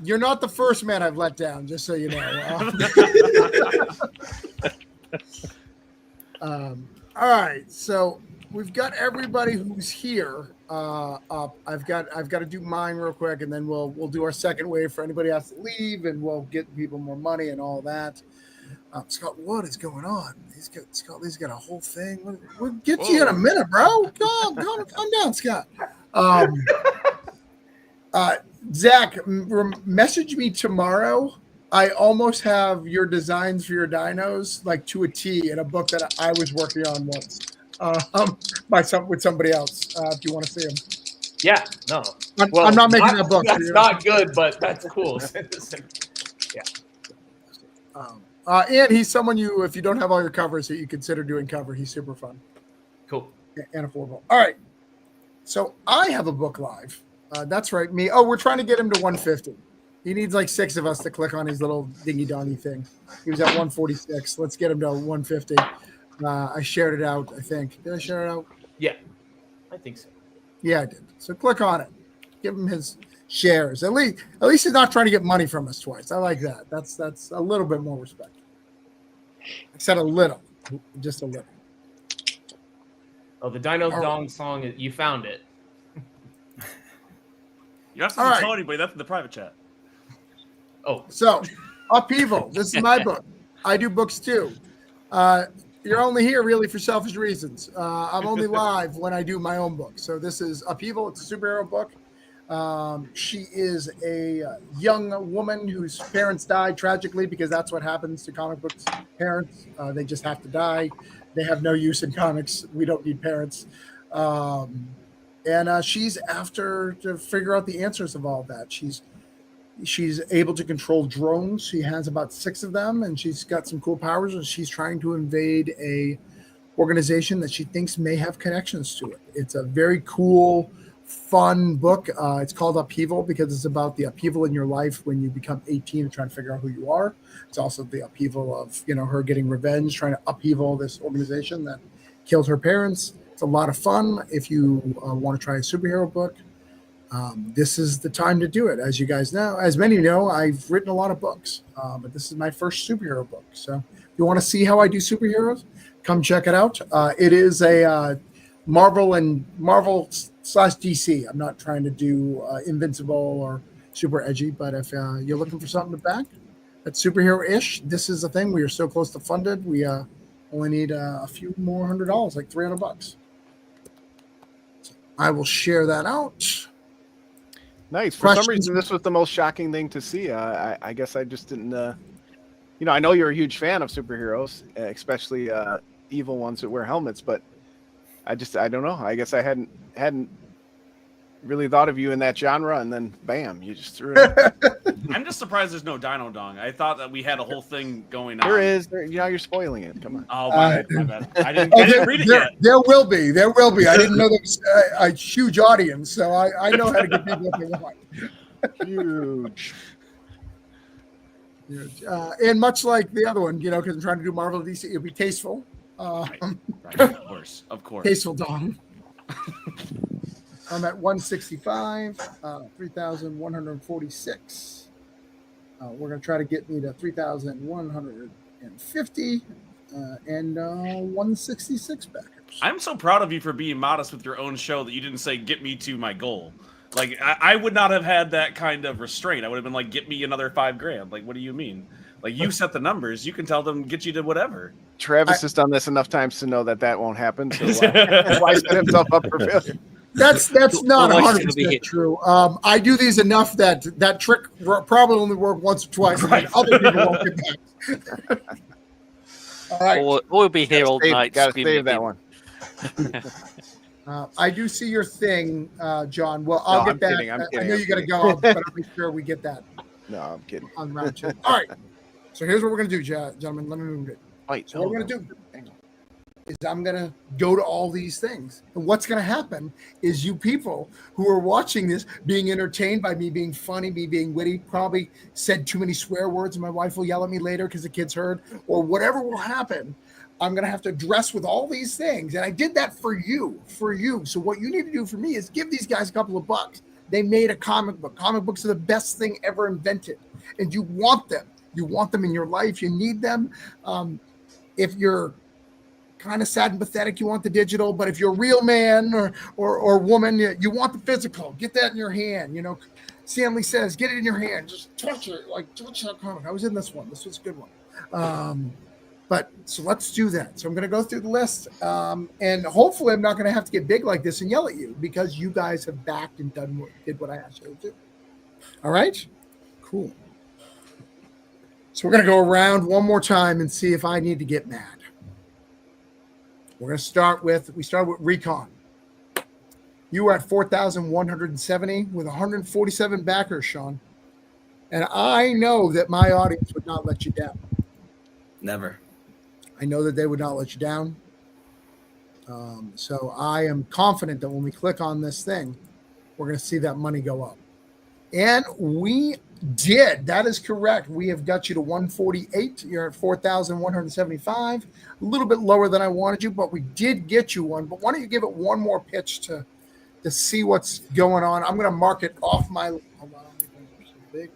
[SPEAKER 1] You're not the first man I've let down, just so you know. All right, so we've got everybody who's here up. I've got to do mine real quick, and then we'll do our second wave for anybody else to leave, and we'll get people more money and all that. Scott, what is going on? He's got a whole thing. We'll get you in a minute, bro. Calm down, Scott. Zach, message me tomorrow. I almost have your designs for your dinos like to a T in a book that I was working on once with somebody else. If you want to see them.
[SPEAKER 8] Yeah, no.
[SPEAKER 1] I'm not making that book.
[SPEAKER 8] That's not good, but that's cool.
[SPEAKER 1] Yeah. And he's someone if you don't have all your covers, that you consider doing cover. He's super fun.
[SPEAKER 8] Cool.
[SPEAKER 1] And affordable. All right. So I have a book live. That's right. Me. Oh, we're trying to get him to 150. He needs like 6 of us to click on his little dingy dongy thing. He was at 146. Let's get him to 150. I shared it out, I think. Did I share it out?
[SPEAKER 8] Yeah, I think so.
[SPEAKER 1] Yeah, I did. So click on it. Give him his shares. At least he's not trying to get money from us twice. I like that. That's a little bit more respect. I said a little, just a little.
[SPEAKER 8] Oh, the Dino Dong song, you found it.
[SPEAKER 10] You have to tell anybody. That's in the private chat.
[SPEAKER 8] Oh.
[SPEAKER 1] So, Upheaval. This is my book. I do books too. You're only here really for selfish reasons. I'm only live when I do my own book. So this is Upheaval. It's a superhero book. She is a young woman whose parents died tragically, because that's what happens to comic books parents. They just have to die. They have no use in comics. We don't need parents. And she's after to figure out the answers of all that. She's able to control drones. She has about 6 of them, and she's got some cool powers, and she's trying to invade a organization that she thinks may have connections to it. It's a very cool, fun book. It's called Upheaval because it's about the upheaval in your life when you become 18 and trying to figure out who you are. It's also the upheaval of, her getting revenge, trying to upheaval this organization that killed her parents. It's a lot of fun. If you want to try a superhero book, this is the time to do it. As you guys know, as many know, I've written a lot of books, but this is my first superhero book. So if you want to see how I do superheroes, come check it out. It is a Marvel / DC. I'm not trying to do Invincible or super edgy, but if you're looking for something to back that's superhero-ish, this is the thing. We are so close to funded. We only need a few more $100, like $300. So I will share that out.
[SPEAKER 7] Nice. For some reason, this was the most shocking thing to see. I guess I just didn't. I know you're a huge fan of superheroes, especially evil ones that wear helmets, but I don't know. I guess I hadn't really thought of you in that genre, and then bam, you just threw it.
[SPEAKER 10] I'm just surprised there's no Dino Dong. I thought that we had a whole thing going on.
[SPEAKER 7] There is. You're spoiling it. Come on.
[SPEAKER 10] Oh, my bad. I didn't read it yet.
[SPEAKER 1] There will be. I didn't know there was a huge audience, so I know how to get people what they want.
[SPEAKER 7] Huge.
[SPEAKER 1] And much like the other one, because I'm trying to do Marvel DC, it'll be tasteful.
[SPEAKER 10] Right. Of course.
[SPEAKER 1] Tasteful Dong. I'm at 165, 3,146. We're going to try to get me to 3,150 and 166 backers.
[SPEAKER 10] I'm so proud of you for being modest with your own show that you didn't say, get me to my goal. Like, I would not have had that kind of restraint. I would have been like, get me another $5,000. Like, what do you mean? Like, you set the numbers. You can tell them, get you to whatever.
[SPEAKER 7] Travis has done this enough times to know that won't happen. So why set himself up for failure?
[SPEAKER 1] That's not 100% true. I do these enough that trick probably only work once or twice. Right. And other people won't get back. All right.
[SPEAKER 5] We'll be here all night.
[SPEAKER 7] Got to save that one.
[SPEAKER 1] I do see your thing, John. Well, I'll get that.
[SPEAKER 7] I'm kidding.
[SPEAKER 1] I know you got to go, but I'll make sure we get that.
[SPEAKER 7] No, I'm kidding.
[SPEAKER 1] On round 2. All right. So here's what we're going to do, gentlemen. Let me move it. So what we're going to do is I'm going to go to all these things. And what's going to happen is you people who are watching this being entertained by me being funny, me being witty, probably said too many swear words and my wife will yell at me later because the kids heard, or whatever will happen. I'm going to have to dress with all these things. And I did that for you. So what you need to do for me is give these guys a couple of bucks. They made a comic book. Comic books are the best thing ever invented. And you want them. You want them in your life. You need them. If you're kind of sad and pathetic, you want the digital. But if you're a real man or woman, you want the physical. Get that in your hand. Stanley says, get it in your hand. Just touch it. Like, touch that comic. I was in this one. This was a good one. But so let's do that. So I'm going to go through the list. And hopefully I'm not going to have to get big like this and yell at you because you guys have backed and did what I asked you to do. All right? Cool. So we're going to go around one more time and see if I need to get mad. We're going to start with Recon. You were at 4,170 with 147 backers, Sean. And I know that my audience would not let you down.
[SPEAKER 3] Never.
[SPEAKER 1] I know that they would not let you down. So I am confident that when we click on this thing, we're going to see that money go up. And we did. That is correct. We have got you to 148. You're at 4,175. A little bit lower than I wanted you, but we did get you one. But why don't you give it one more pitch to to see what's going on. I'm going to mark it off my. Hold on, I'll make it so big.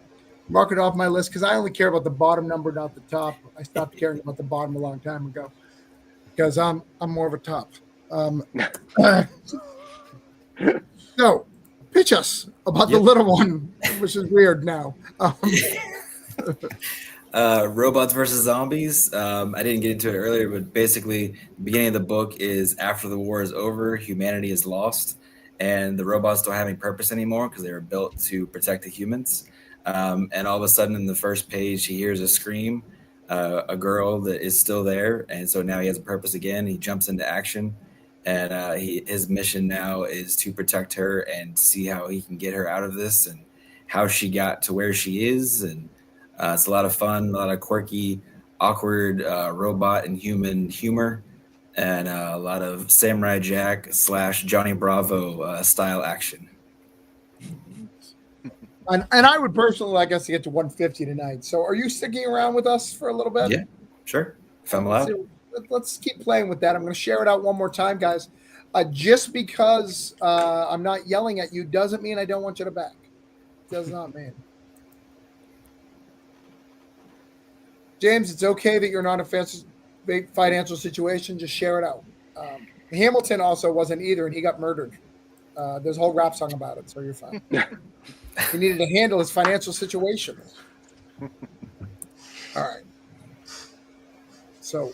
[SPEAKER 1] Mark it off my list because I only care about the bottom number, not the top. I stopped caring about the bottom a long time ago because I'm more of a top. So, pitch us about the little one, which is weird now.
[SPEAKER 3] Robots versus zombies. I didn't get into it earlier, but basically, the beginning of the book is after the war is over, humanity is lost, and the robots don't have any purpose anymore because they were built to protect the humans. And all of a sudden, in the first page, he hears a scream, a girl that is still there, and so now he has a purpose again. He jumps into action, and his mission now is to protect her and see how he can get her out of this and how she got to where she is. And it's a lot of fun, a lot of quirky, awkward robot and human humor, and a lot of Samurai Jack / Johnny Bravo style action.
[SPEAKER 1] And I would personally like us to get to 150 tonight. So are you sticking around with us for a little bit?
[SPEAKER 3] Yeah, sure. If I'm allowed.
[SPEAKER 1] Let's keep playing with that. I'm going to share it out one more time, guys. Just because I'm not yelling at you doesn't mean I don't want you to back. Does not mean. James, it's okay that you're not in a big financial situation. Just share it out. Hamilton also wasn't either, and he got murdered. There's a whole rap song about it, so you're fine. He needed to handle his financial situation. All right. So,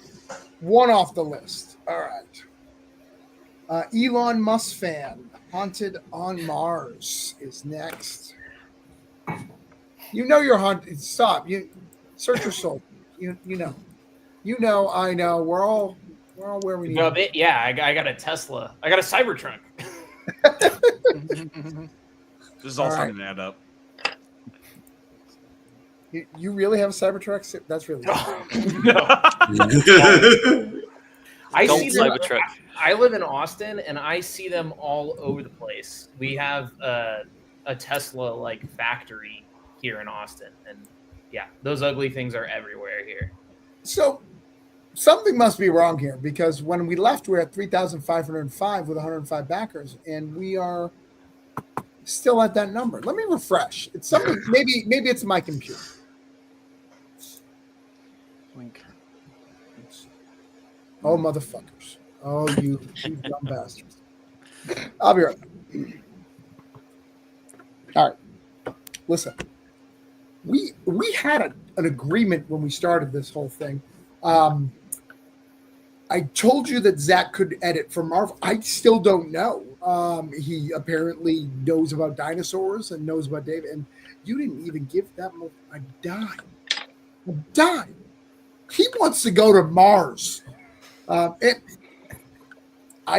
[SPEAKER 1] one off the list. All right. Elon Musk fan, Haunted on Mars is next. You know you're haunted. Stop. You search your soul. You know. You know, I know. We're all where we need to be.
[SPEAKER 8] Yeah, I got a Tesla. I got a Cybertruck.
[SPEAKER 10] This is all starting to add up.
[SPEAKER 1] You really have a Cybertruck? That's really
[SPEAKER 8] No. I
[SPEAKER 5] Don't
[SPEAKER 8] see them.
[SPEAKER 5] Cybertruck.
[SPEAKER 8] I live in Austin, and I see them all over the place. We have a Tesla like factory here in Austin, and yeah, those ugly things are everywhere here.
[SPEAKER 1] So something must be wrong here because when we left, we were at 3,505 with 105 backers, and we are still at that number. Let me refresh. It's something. Maybe it's my computer. Oh, motherfuckers. Oh, you dumb bastards. I'll be right back. All right. Listen. We had an agreement when we started this whole thing. I told you that Zach could edit for Marvel. I still don't know. He apparently knows about dinosaurs and knows about David. And you didn't even give that a dime. A dime. He wants to go to Mars. I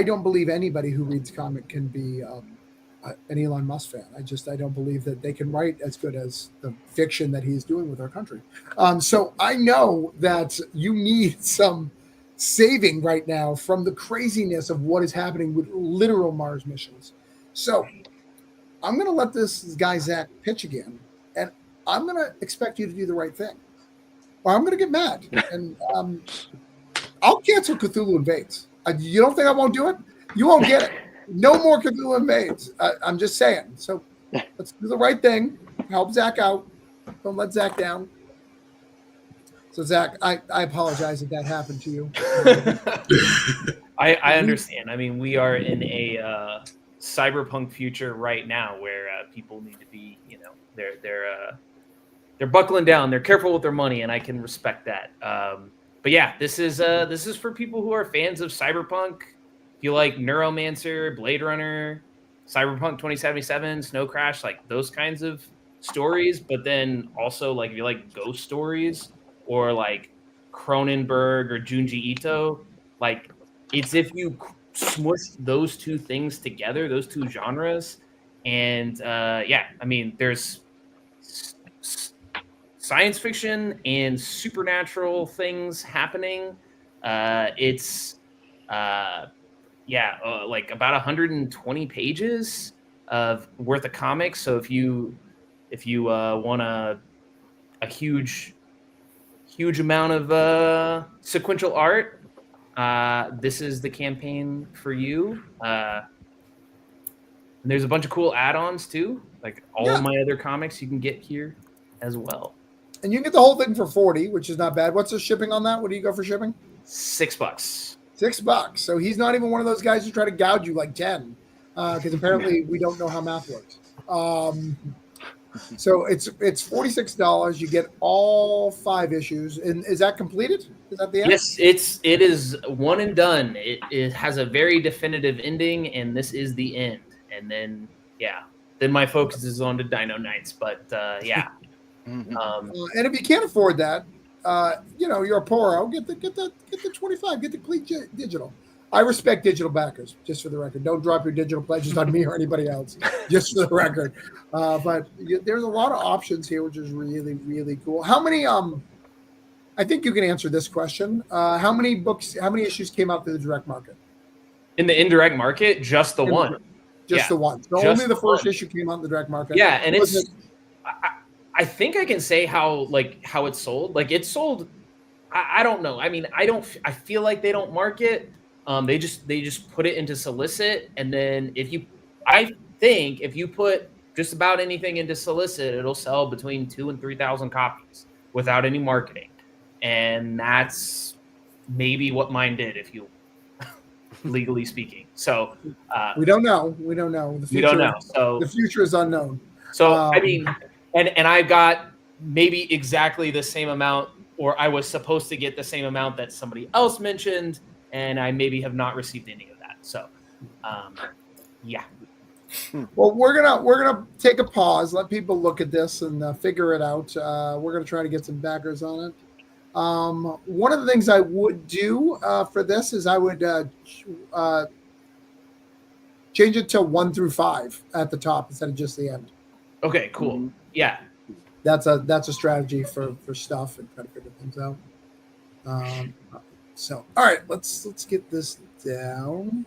[SPEAKER 1] don't believe anybody who reads comic can be an Elon Musk fan. I don't believe that they can write as good as the fiction that he's doing with our country. So I know that you need some saving right now from the craziness of what is happening with literal Mars missions. So I'm going to let this guy Zach pitch again, and I'm going to expect you to do the right thing, or I'm going to get mad, and I'll cancel Cthulhu Invades. You don't think I won't do it? You won't get it. No more Cthulhu Invades. I'm just saying. So let's do the right thing. Help Zach out. Don't let Zach down. So Zach, I apologize if that happened to you.
[SPEAKER 8] I understand. I mean, we are in a cyberpunk future right now where people need to be, they're buckling down. They're careful with their money, and I can respect that. But yeah, this is for people who are fans of cyberpunk. If you like Neuromancer, Blade Runner, Cyberpunk 2077, Snow Crash, like those kinds of stories. But then also like if you like ghost stories or like Cronenberg or Junji Ito, like it's if you smush those two things together, those two genres, and I mean there's science fiction and supernatural things happening. It's like about 120 pages of worth of comics. So if you want a huge amount of sequential art, this is the campaign for you. And there's a bunch of cool add-ons too. Like all
[SPEAKER 1] Yeah.
[SPEAKER 8] of my other comics you can get here as well.
[SPEAKER 1] And you can get the whole thing for 40, which is not bad. What's the shipping on that? What do you go for shipping?
[SPEAKER 8] $6.
[SPEAKER 1] $6. So he's not even one of those guys who try to gouge you like 10, because apparently we don't know how math works. So it's $46. You get all 5 issues, and is that completed? Is that the end?
[SPEAKER 8] Yes, it is one and done. It has a very definitive ending, and this is the end. And then then my focus is on the Dino Knights. But yeah.
[SPEAKER 1] And if you can't afford that, you're a poro. Get the 25. Get the complete digital. I respect digital backers, just for the record. Don't drop your digital pledges on me or anybody else, just for the record. But there's a lot of options here, which is really, really cool. How many? I think you can answer this question. How many issues came out through the direct market?
[SPEAKER 8] In the indirect market, just the one.
[SPEAKER 1] Just the one. So only the first issue came out in the direct market.
[SPEAKER 8] Yeah, and I think I can say how it's sold. Like it's sold. I don't know. I mean, I feel like they don't market. They just put it into solicit, and then if you put just about anything into solicit, it'll sell between 2,000 and 3,000 copies without any marketing, and that's maybe what mine did, if you legally speaking. So
[SPEAKER 1] we don't know. We don't know.
[SPEAKER 8] We don't know. So
[SPEAKER 1] the future is unknown.
[SPEAKER 8] So I mean, and I got maybe exactly the same amount, or I was supposed to get the same amount that somebody else mentioned, and I maybe have not received any of that. So, yeah.
[SPEAKER 1] Well, we're gonna take a pause, let people look at this and figure it out. We're gonna try to get some backers on it. One of the things I would do for this is I would change it to 1 through 5 at the top instead of just the end.
[SPEAKER 8] Okay, cool. Mm-hmm. Yeah,
[SPEAKER 1] that's a strategy for stuff and try to figure things out. So, all right, let's get this down.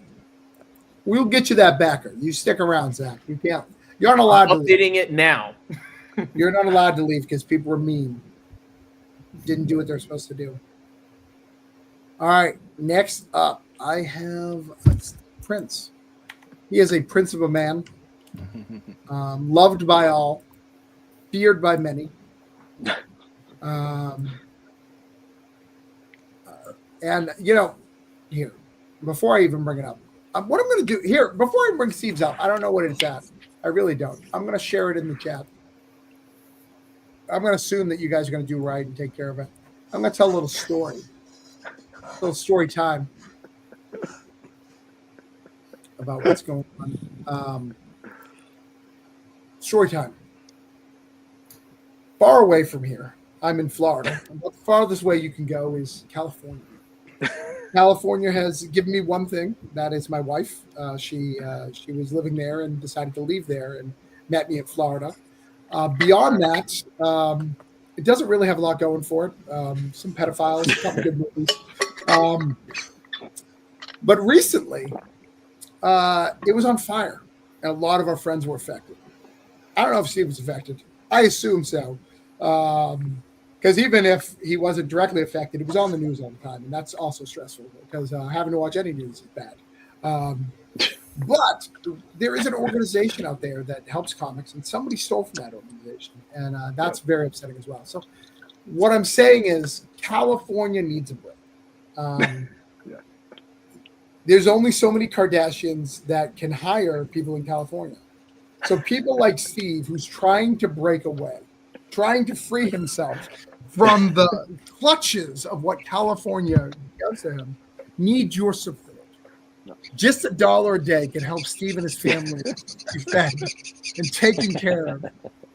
[SPEAKER 1] We'll get you that backer. You stick around, Zach. You can't. You aren't allowed
[SPEAKER 8] to leave. Updating it now.
[SPEAKER 1] You're not allowed to leave because people were mean. Didn't do what they're supposed to do. All right, next up, I have Prince. He is a prince of a man, loved by all, feared by many. And, here, before I even bring it up, what I'm going to do here, before I bring Steve's up, I don't know what it's at. I really don't. I'm going to share it in the chat. I'm going to assume that you guys are going to do right and take care of it. I'm going to tell a little story. A little story time about what's going on. Story time. Far away from here. I'm in Florida. The farthest way you can go is California. California has given me one thing. That is my wife. She was living there and decided to leave there and met me in Florida. Beyond that, it doesn't really have a lot going for it. Some pedophiles, a couple good movies. But recently, it was on fire, and a lot of our friends were affected. I don't know if Steve was affected. I assume so. Because even if he wasn't directly affected, it was on the news all the time, and that's also stressful because having to watch any news is bad. But there is an organization out there that helps comics, and somebody stole from that organization, and that's very upsetting as well. So what I'm saying is California needs a break. There's only so many Kardashians that can hire people in California. So people like Steve, who's trying to break away, trying to free himself from the clutches of what California does to him, need your support. Just $1 a day can help Steve and his family be fed and taken care of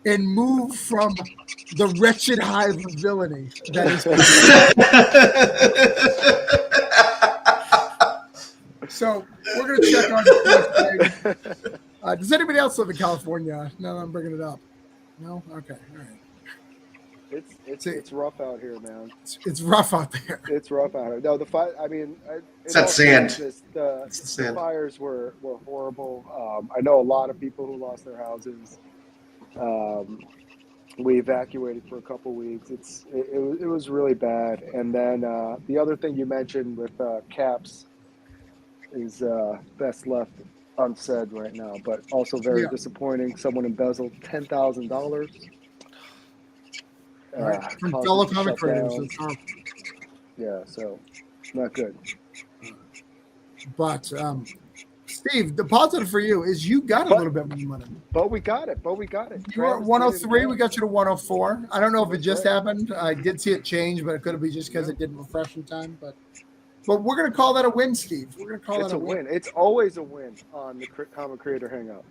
[SPEAKER 1] and move from the wretched hive of villainy that is. So we're going to check on the does anybody else live in California? No, I'm bringing it up. No? Okay. All right.
[SPEAKER 2] It's rough out here, man.
[SPEAKER 1] It's rough out there.
[SPEAKER 2] It's rough out here. No, the fire. I mean,
[SPEAKER 4] it's that sand.
[SPEAKER 2] The fires were horrible. I know a lot of people who lost their houses. We evacuated for a couple weeks. It was really bad. And then the other thing you mentioned with caps is best left unsaid right now, but also very disappointing. Someone embezzled $10,000.
[SPEAKER 1] Right. From
[SPEAKER 2] caused
[SPEAKER 1] fellow
[SPEAKER 2] it to
[SPEAKER 1] comic
[SPEAKER 2] shut
[SPEAKER 1] creators.
[SPEAKER 2] down.
[SPEAKER 1] That's horrible.
[SPEAKER 2] Yeah, so not good.
[SPEAKER 1] But Steve, the positive for you is you got a
[SPEAKER 2] But-
[SPEAKER 1] little bit more money.
[SPEAKER 2] But we got it.
[SPEAKER 1] You were at
[SPEAKER 2] Travis
[SPEAKER 1] 103.
[SPEAKER 2] did it
[SPEAKER 1] We got you to 104. I don't know if it
[SPEAKER 2] That's
[SPEAKER 1] just
[SPEAKER 2] right.
[SPEAKER 1] happened. I did see it change, but it could be just because it didn't refresh in time. But we're gonna call that a win, Steve. We're gonna call
[SPEAKER 2] It's
[SPEAKER 1] that
[SPEAKER 2] a win. It's always a win on the Comic Creator Hangout.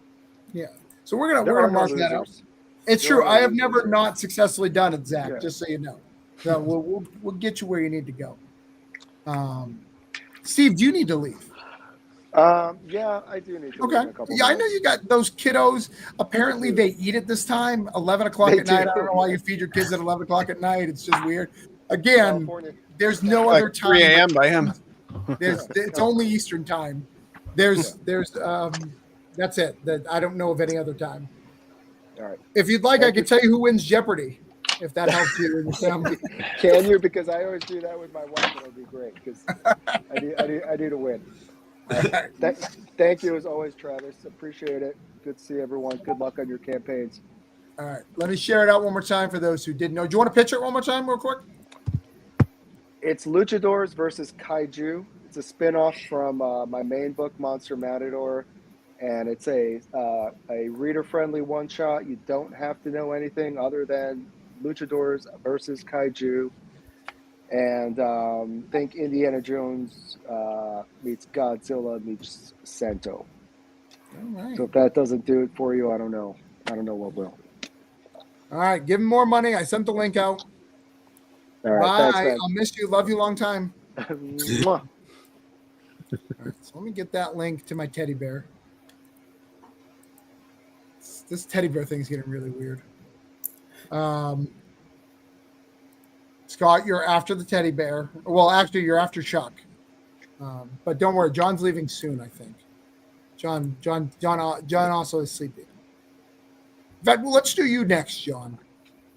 [SPEAKER 1] Yeah. So we're gonna
[SPEAKER 2] There are no
[SPEAKER 1] mark that out.
[SPEAKER 2] losers.
[SPEAKER 1] It's
[SPEAKER 2] There
[SPEAKER 1] true.
[SPEAKER 2] are no
[SPEAKER 1] I have
[SPEAKER 2] losers
[SPEAKER 1] never
[SPEAKER 2] here.
[SPEAKER 1] not successfully done it, Zach.
[SPEAKER 2] Yeah.
[SPEAKER 1] Just so you know. So we'll get you where you need to go. Steve, do you need to leave?
[SPEAKER 2] Yeah, I do need to leave
[SPEAKER 1] Okay.
[SPEAKER 2] in a couple
[SPEAKER 1] Yeah, I know
[SPEAKER 2] minutes.
[SPEAKER 1] you got those kiddos. Apparently, they eat at this time, 11 o'clock
[SPEAKER 2] They
[SPEAKER 1] at night.
[SPEAKER 2] do.
[SPEAKER 1] I don't know why you feed your kids at 11 o'clock at night. It's just weird. Again,
[SPEAKER 2] California.
[SPEAKER 1] there's no
[SPEAKER 7] Like
[SPEAKER 1] other time.
[SPEAKER 7] 3 a.m. by him.
[SPEAKER 1] It's only Eastern time. There's that's it. I don't know of any other time.
[SPEAKER 2] All right.
[SPEAKER 1] If you'd like, I
[SPEAKER 2] Thank
[SPEAKER 1] can
[SPEAKER 2] you.
[SPEAKER 1] tell you who wins Jeopardy, if that helps you and your family.
[SPEAKER 2] Can you? Because I always do that with my wife, and it'll be great because I need to win. Thank you as always, Travis. Appreciate it. Good to see everyone. Good luck on your campaigns.
[SPEAKER 1] All right. Let me share it out one more time for those who didn't know. Do you want to pitch it one more time real quick?
[SPEAKER 2] It's Luchadors versus Kaiju. It's a spin-off from my main book, Monster Matador, and it's a reader-friendly one-shot. You don't have to know anything other than Luchadors versus Kaiju. And think Indiana Jones meets Godzilla meets Sento.
[SPEAKER 1] All right.
[SPEAKER 2] So if that doesn't do it for you, I don't know. I don't know what will.
[SPEAKER 1] All right. Give him more money. I sent the link out.
[SPEAKER 2] All right,
[SPEAKER 1] Bye.
[SPEAKER 2] thanks,
[SPEAKER 1] I'll miss you. Love you long time.
[SPEAKER 2] man. Mwah.
[SPEAKER 1] All right, so let me get that link to my teddy bear. This teddy bear thing is getting really weird. Scott, you're after the teddy bear. Well, actually, you're after Chuck. But don't worry, John's leaving soon, I think. John also is sleeping. In fact, well, let's do you next, John.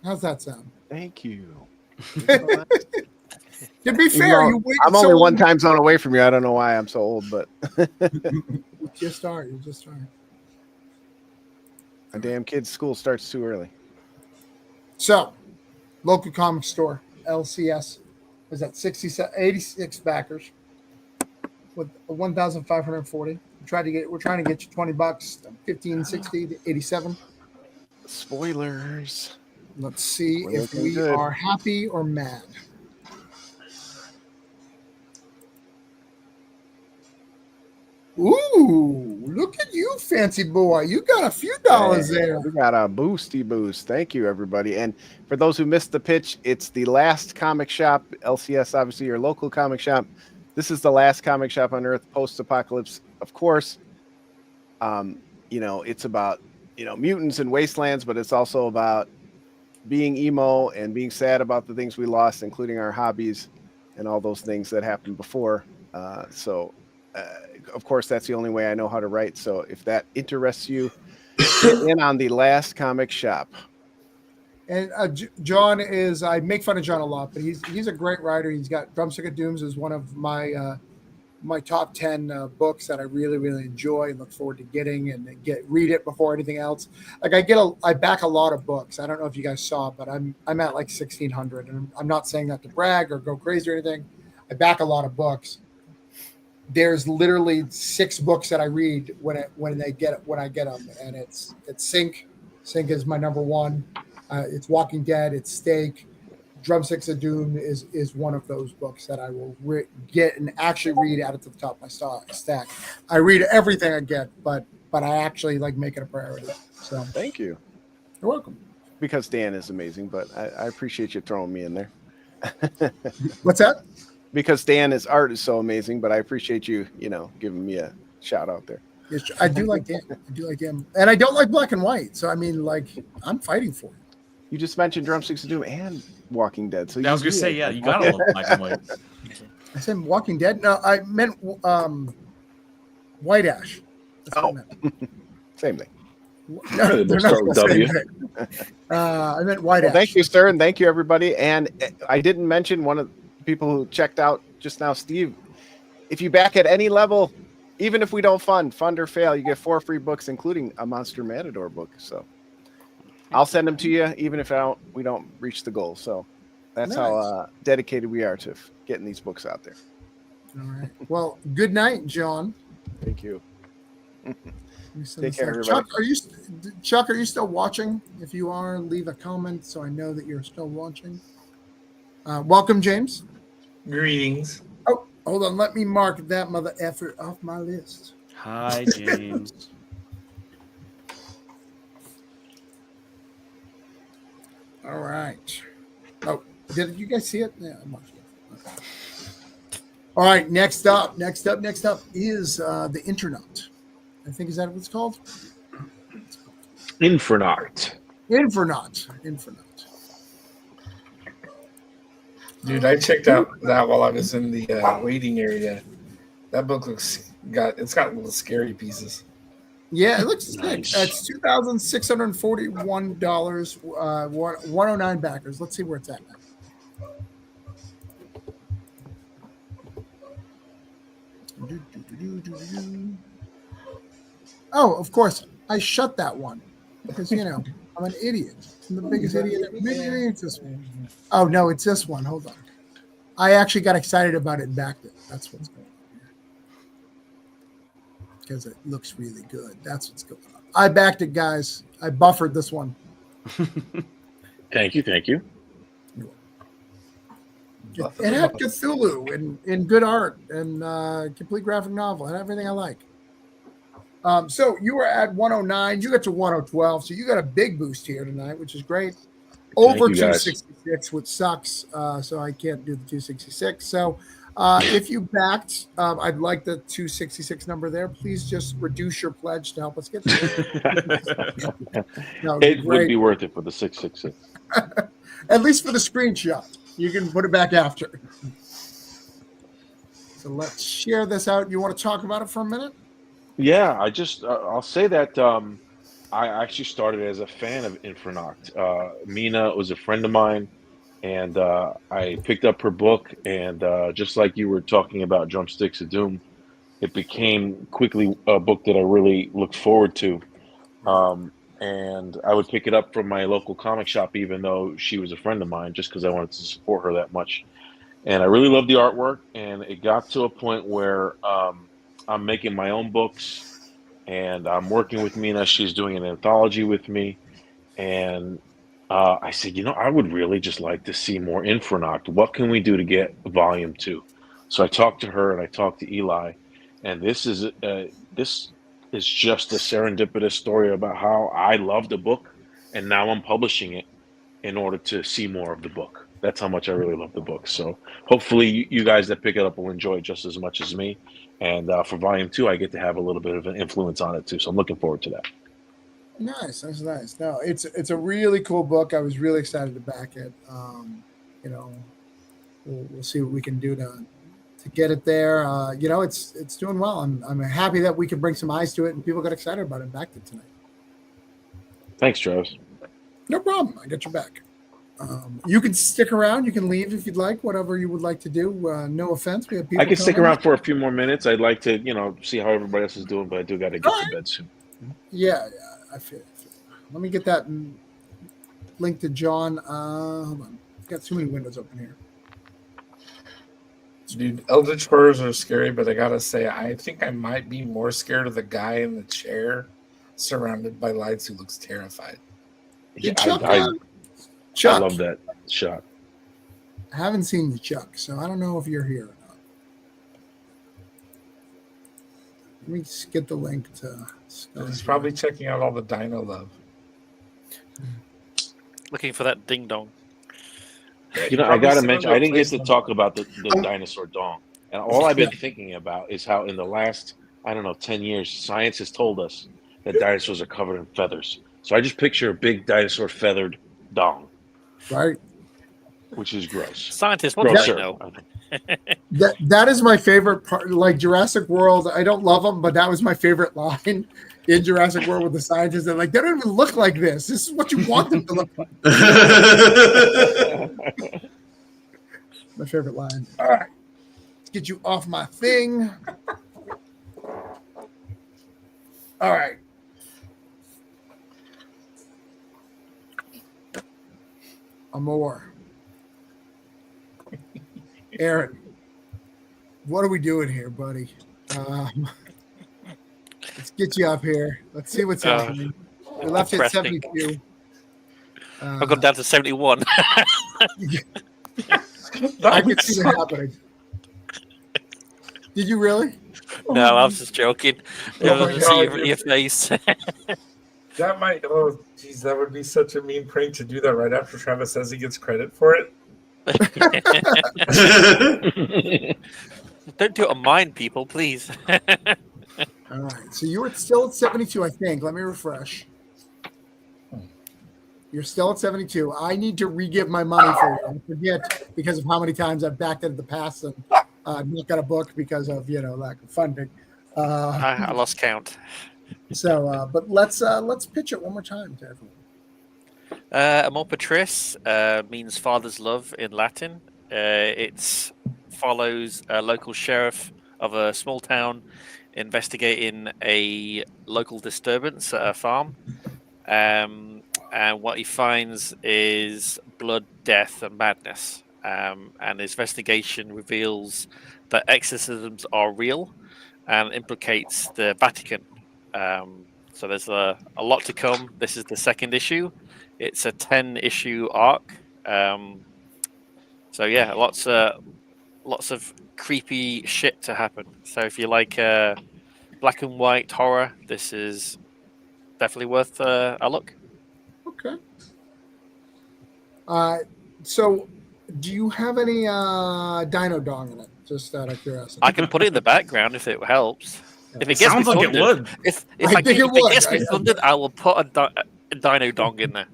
[SPEAKER 1] How's that sound?
[SPEAKER 7] Thank you.
[SPEAKER 1] To be fair, you waited
[SPEAKER 7] I'm
[SPEAKER 1] so
[SPEAKER 7] only one
[SPEAKER 1] long.
[SPEAKER 7] time zone away from you. I don't know why I'm so old, but
[SPEAKER 1] You just are. You just are.
[SPEAKER 7] a damn kid's school starts too early.
[SPEAKER 1] So, local comic store, LCS, is at 86 backers with 1,540. We're trying to get you $20, 15, 60 to 87.
[SPEAKER 7] Spoilers.
[SPEAKER 1] Let's see
[SPEAKER 7] We're
[SPEAKER 1] if
[SPEAKER 7] looking
[SPEAKER 1] we
[SPEAKER 7] good.
[SPEAKER 1] are happy or mad. Ooh, look at you, fancy boy. You got a few dollars there.
[SPEAKER 7] We got a boosty boost. Thank you, everybody. And for those who missed the pitch, it's the last comic shop, LCS, obviously your local comic shop. This is the last comic shop on Earth post-apocalypse, of course. It's about, mutants and wastelands, but it's also about being emo and being sad about the things we lost, including our hobbies and all those things that happened before. Of course, that's the only way I know how to write. So if that interests you, get in on the last comic shop.
[SPEAKER 1] And John is, I make fun of John a lot, but he's a great writer. He's got Drumstick of Dooms is one of my my top 10 books that I really, really enjoy and look forward to getting and read it before anything else. Like I back a lot of books. I don't know if you guys saw, but I'm at like 1,600, and I'm not saying that to brag or go crazy or anything. I back a lot of books. There's literally 6 books that I read when I get them, and it's Sink. Sink is my number one. It's Walking Dead. It's Stake. Drumsticks of Doom is one of those books that I will get and actually read out at the top of my stack. I read everything I get, but I actually like make it a priority. So
[SPEAKER 7] Thank you.
[SPEAKER 1] you're welcome.
[SPEAKER 7] Because Dan is amazing, but I appreciate you throwing me in there.
[SPEAKER 1] What's that?
[SPEAKER 7] Because Dan's art is so amazing, but I appreciate you, giving me a shout out there.
[SPEAKER 1] Yes, I do like Dan. I do like him, and I don't like black and white. So I mean, like, I'm fighting for it.
[SPEAKER 7] You just mentioned Drumsticks of Doom and Walking Dead. So
[SPEAKER 11] I was
[SPEAKER 7] you
[SPEAKER 11] gonna say,
[SPEAKER 7] do
[SPEAKER 11] yeah,
[SPEAKER 7] like
[SPEAKER 11] you gotta love black and white.
[SPEAKER 1] I said Walking Dead. No, I meant White Ash. That's what I meant.
[SPEAKER 7] Same thing.
[SPEAKER 1] No, they're not
[SPEAKER 9] Start with
[SPEAKER 1] the same
[SPEAKER 9] W.
[SPEAKER 1] thing. I meant White
[SPEAKER 7] Well,
[SPEAKER 1] Ash.
[SPEAKER 7] thank you, sir, and thank you, everybody. And I didn't mention one of the people who checked out just now, Steve. If you back at any level, even if we don't fund or fail, you get 4 free books, including a Monster Matador book. So I'll send them to you, even if we don't reach the goal. So that's how dedicated we are to getting these books out there.
[SPEAKER 1] All right. Well, good night, John.
[SPEAKER 7] Thank you.
[SPEAKER 1] Take care, everybody. Chuck, are you still watching? If you are, leave a comment so I know that you're still watching. Welcome, James.
[SPEAKER 11] Greetings.
[SPEAKER 1] Oh, hold on. Let me mark that mother effer off my list.
[SPEAKER 10] Hi, James.
[SPEAKER 1] All right. Oh, did you guys see it? Yeah, I'm watching it. Okay. All right. Next up is the Infernaut. I think, is that what it's called?
[SPEAKER 9] Infernaut.
[SPEAKER 11] Dude, I checked out that while I was in the waiting area. That book got little scary pieces.
[SPEAKER 1] Yeah, it looks
[SPEAKER 9] Nice.
[SPEAKER 1] sick. It's $2,641. 109 backers. Let's see where it's at now. Oh, of course. I shut that one because, I'm an idiot. I'm the biggest idiot. Maybe it's this one. Oh, no, it's this one. Hold on. I actually got excited about it and backed it. That's what's going on here. Because it looks really good. That's what's going on. I backed it, guys. I buffered this one.
[SPEAKER 9] Thank you.
[SPEAKER 1] It had Cthulhu and good art and complete graphic novel and everything I like. So you were at 109. You got to 1012. So you got a big boost here tonight, which is great. Over
[SPEAKER 9] you, guys.
[SPEAKER 1] 266, which sucks. So I can't do the 266. So if you backed, I'd like the 266 number there. Please just reduce your pledge to help us get there.
[SPEAKER 9] It would be worth it for the 666.
[SPEAKER 1] At least for the screenshot. You can put it back after. So let's share this out. You want to talk about it for a minute?
[SPEAKER 9] Yeah, I'll say that I actually started as a fan of Infernaut. Mina was a friend of mine, and I picked up her book, and just like you were talking about Drumsticks of Doom, it became quickly a book that I really looked forward to. And I would pick it up from my local comic shop, even though she was a friend of mine, just because I wanted to support her that much. And I really loved the artwork, and it got to a point where I'm making my own books, and I'm working with Mina. She's doing an anthology with me, and I said, I would really just like to see more Infernaut. What can we do to get volume 2? So I talked to her, and I talked to Eli, and this is just a serendipitous story about how I loved the book, and now I'm publishing it in order to see more of the book. That's how much I really love the book. So hopefully you guys that pick it up will enjoy it just as much as me. And for volume 2, I get to have a little bit of an influence on it too. So I'm looking forward to that.
[SPEAKER 1] Nice. That's nice. No, it's a really cool book. I was really excited to back it. We'll see what we can do to get it there. It's doing well. I'm happy that we could bring some eyes to it and people got excited about it and backed it tonight.
[SPEAKER 9] Thanks, Travis.
[SPEAKER 1] No problem. I got your back. You can stick around. You can leave if you'd like. Whatever you would like to do. No offense. We have people.
[SPEAKER 9] I can stick around for a few more minutes. I'd like to, see how everybody else is doing, but I do got to get to bed soon.
[SPEAKER 1] Yeah, I feel. Let me get that link to John. Hold on. I've got too many windows open here.
[SPEAKER 11] Dude, Eldritch horrors are scary, but I gotta say, I think I might be more scared of the guy in the chair surrounded by lights who looks terrified.
[SPEAKER 9] Yeah,
[SPEAKER 1] Chuck,
[SPEAKER 9] I love that shot.
[SPEAKER 1] I haven't seen you, Chuck, so I don't know if you're here or not. Let me just get the link to.
[SPEAKER 11] He's probably checking out all the Dino love.
[SPEAKER 5] Looking for that ding dong.
[SPEAKER 9] I got to mention, I didn't get to talk about the dinosaur dong. And all I've been thinking about is how in the last, 10 years, science has told us that dinosaurs are covered in feathers. So I just picture a big dinosaur feathered dong.
[SPEAKER 1] Right.
[SPEAKER 9] Which is gross.
[SPEAKER 5] Scientists, what do they know?
[SPEAKER 1] That is my favorite part. Like Jurassic World, I don't love them, but that was my favorite line in Jurassic World with the scientists. They're like, they don't even look like this. This is what you want them to look like. My favorite line. All right. Let's get you off my thing. All right. Amor. Aaron, what are we doing here, buddy? Let's get you up here. Let's see what's happening. We left you at
[SPEAKER 5] Depressing.
[SPEAKER 1] 72.
[SPEAKER 5] I've gone down to 71.
[SPEAKER 1] I can see that happening. Did you really?
[SPEAKER 5] No, I was just joking.
[SPEAKER 11] Oh my
[SPEAKER 5] See
[SPEAKER 11] God,
[SPEAKER 5] your face.
[SPEAKER 11] That might. Oh, geez, that would be such a mean prank to do that right after Travis says he gets credit for it.
[SPEAKER 5] Don't do it on mine, people, please.
[SPEAKER 1] All right. So you were still at 72, I think. Let me refresh. You're still at 72. I need to re-give my money for you. I forget because of how many times I've backed into the past and not got a book because of lack of funding.
[SPEAKER 5] I lost count.
[SPEAKER 1] So, but let's pitch it one more time to everyone.
[SPEAKER 5] Amor Patris means father's love in Latin. It follows a local sheriff of a small town investigating a local disturbance at a farm. And what he finds is blood, death, and madness. And his investigation reveals that exorcisms are real and implicates the Vatican. So there's a lot to come. This is the second issue. It's a 10-issue arc. So yeah, lots of creepy shit to happen. So if you like black and white horror, this is definitely worth a look.
[SPEAKER 1] Okay. So do you have any Dino Dong in it? Just out of curiosity.
[SPEAKER 5] I can put it in the background if it helps. If it gets
[SPEAKER 10] Sounds
[SPEAKER 5] me
[SPEAKER 10] like
[SPEAKER 5] funded,
[SPEAKER 10] it would.
[SPEAKER 5] If
[SPEAKER 1] I think it would.
[SPEAKER 5] gets me funded, I will put a Dino Dong in there.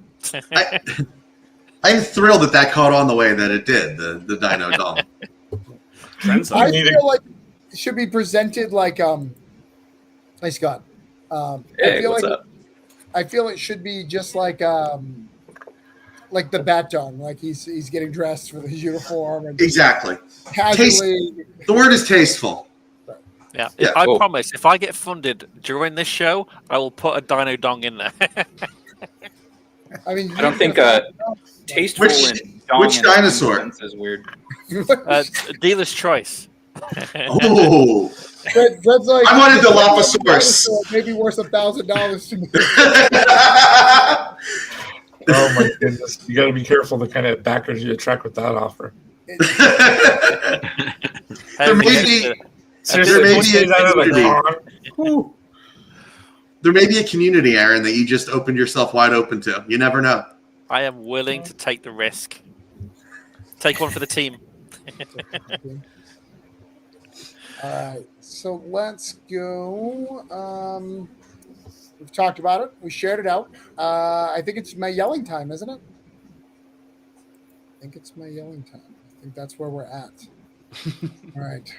[SPEAKER 4] I'm thrilled that caught on the way that it did, the Dino Dong.
[SPEAKER 1] I feel like it should be presented like hey Scott.
[SPEAKER 12] Hey, what's up?
[SPEAKER 1] I feel it should be just like the Bat Dong, like he's getting dressed for his uniform and
[SPEAKER 4] Exactly.
[SPEAKER 1] casually.
[SPEAKER 4] The word is tasteful.
[SPEAKER 5] Yeah,
[SPEAKER 4] Yeah,
[SPEAKER 5] I
[SPEAKER 12] cool.
[SPEAKER 5] promise. If I get funded during this show, I will put a Dino Dong in there.
[SPEAKER 1] I mean,
[SPEAKER 12] I don't think tasteful
[SPEAKER 4] Which-
[SPEAKER 12] and dong
[SPEAKER 4] which
[SPEAKER 12] in the same
[SPEAKER 4] dinosaur?
[SPEAKER 12] sense is weird.
[SPEAKER 5] Dealer's choice.
[SPEAKER 4] Oh,
[SPEAKER 1] Fred's like,
[SPEAKER 4] I wanted the Dilophosaurus.
[SPEAKER 1] Maybe worth $1,000 to me.
[SPEAKER 11] Oh my goodness! You got to be careful the kind of backers you attract with that offer.
[SPEAKER 4] There may be-
[SPEAKER 11] Seriously,
[SPEAKER 4] may
[SPEAKER 11] once
[SPEAKER 4] be
[SPEAKER 11] you
[SPEAKER 4] a
[SPEAKER 11] get out of the
[SPEAKER 4] community.
[SPEAKER 11] con,
[SPEAKER 4] There may be a community, Aaron, that you just opened yourself wide open to. You never know.
[SPEAKER 5] I am willing to take the risk. Take one for the team.
[SPEAKER 1] All right, so let's go. We've talked about it. We shared it out. I think it's my yelling time, isn't it? I think it's my yelling time. I think that's where we're at. All right.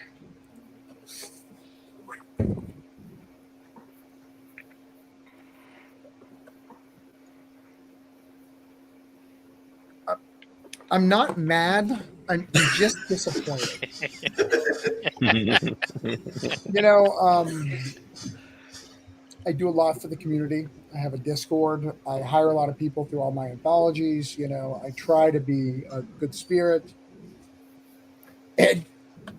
[SPEAKER 1] I'm not mad. I'm just disappointed. I do a lot for the community. I have a Discord. I hire a lot of people through all my anthologies. I try to be a good spirit. And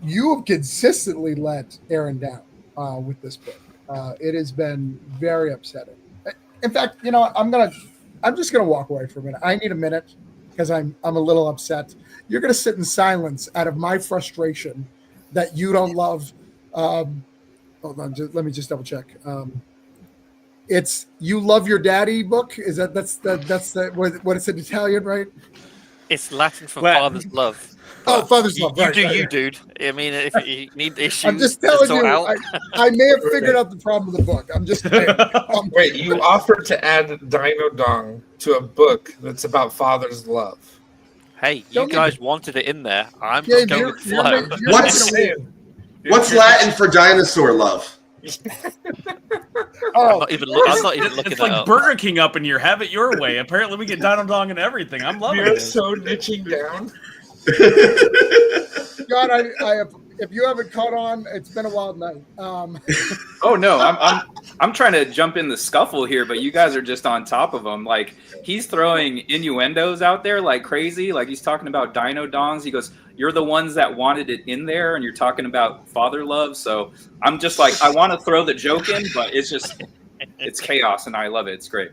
[SPEAKER 1] you have consistently let Aaron down with this book. It has been very upsetting. In fact, I'm just gonna walk away for a minute. I need a minute because I'm a little upset. You're gonna sit in silence out of my frustration that you don't love. Hold on, let me just double check. It's "You Love Your Daddy" book. Is that's what it's in Italian, right?
[SPEAKER 5] It's Latin for father's love.
[SPEAKER 1] Oh, father's love.
[SPEAKER 5] You
[SPEAKER 1] Right,
[SPEAKER 5] do
[SPEAKER 1] right,
[SPEAKER 5] you,
[SPEAKER 1] right.
[SPEAKER 5] dude. I mean, if you need issues,
[SPEAKER 1] I'm just
[SPEAKER 5] to
[SPEAKER 1] telling
[SPEAKER 5] sort
[SPEAKER 1] you.
[SPEAKER 5] out.
[SPEAKER 1] I may have figured out the problem with the book. I'm just saying.
[SPEAKER 11] wait, you offered to add Dino Dong to a book that's about father's love.
[SPEAKER 5] Hey, you
[SPEAKER 1] Don't
[SPEAKER 5] guys wanted it in there. I'm
[SPEAKER 1] Yeah,
[SPEAKER 5] just going with the flow.
[SPEAKER 4] What's Latin for dinosaur love?
[SPEAKER 5] I'm not even looking
[SPEAKER 10] It's
[SPEAKER 5] that
[SPEAKER 10] like
[SPEAKER 5] up.
[SPEAKER 10] Burger King up in here. Have it your way. Apparently, we get Dino Dong and everything. I'm loving
[SPEAKER 11] You're
[SPEAKER 10] it.
[SPEAKER 11] so niching down.
[SPEAKER 1] God, if you haven't caught on, it's been a wild night.
[SPEAKER 12] Oh no, I'm trying to jump in the scuffle here, but you guys are just on top of him. Like he's throwing innuendos out there like crazy. Like he's talking about dino dongs. He goes, "You're the ones that wanted it in there," and you're talking about father love. So I'm just like, I want to throw the joke in, but it's chaos, and I love it. It's great.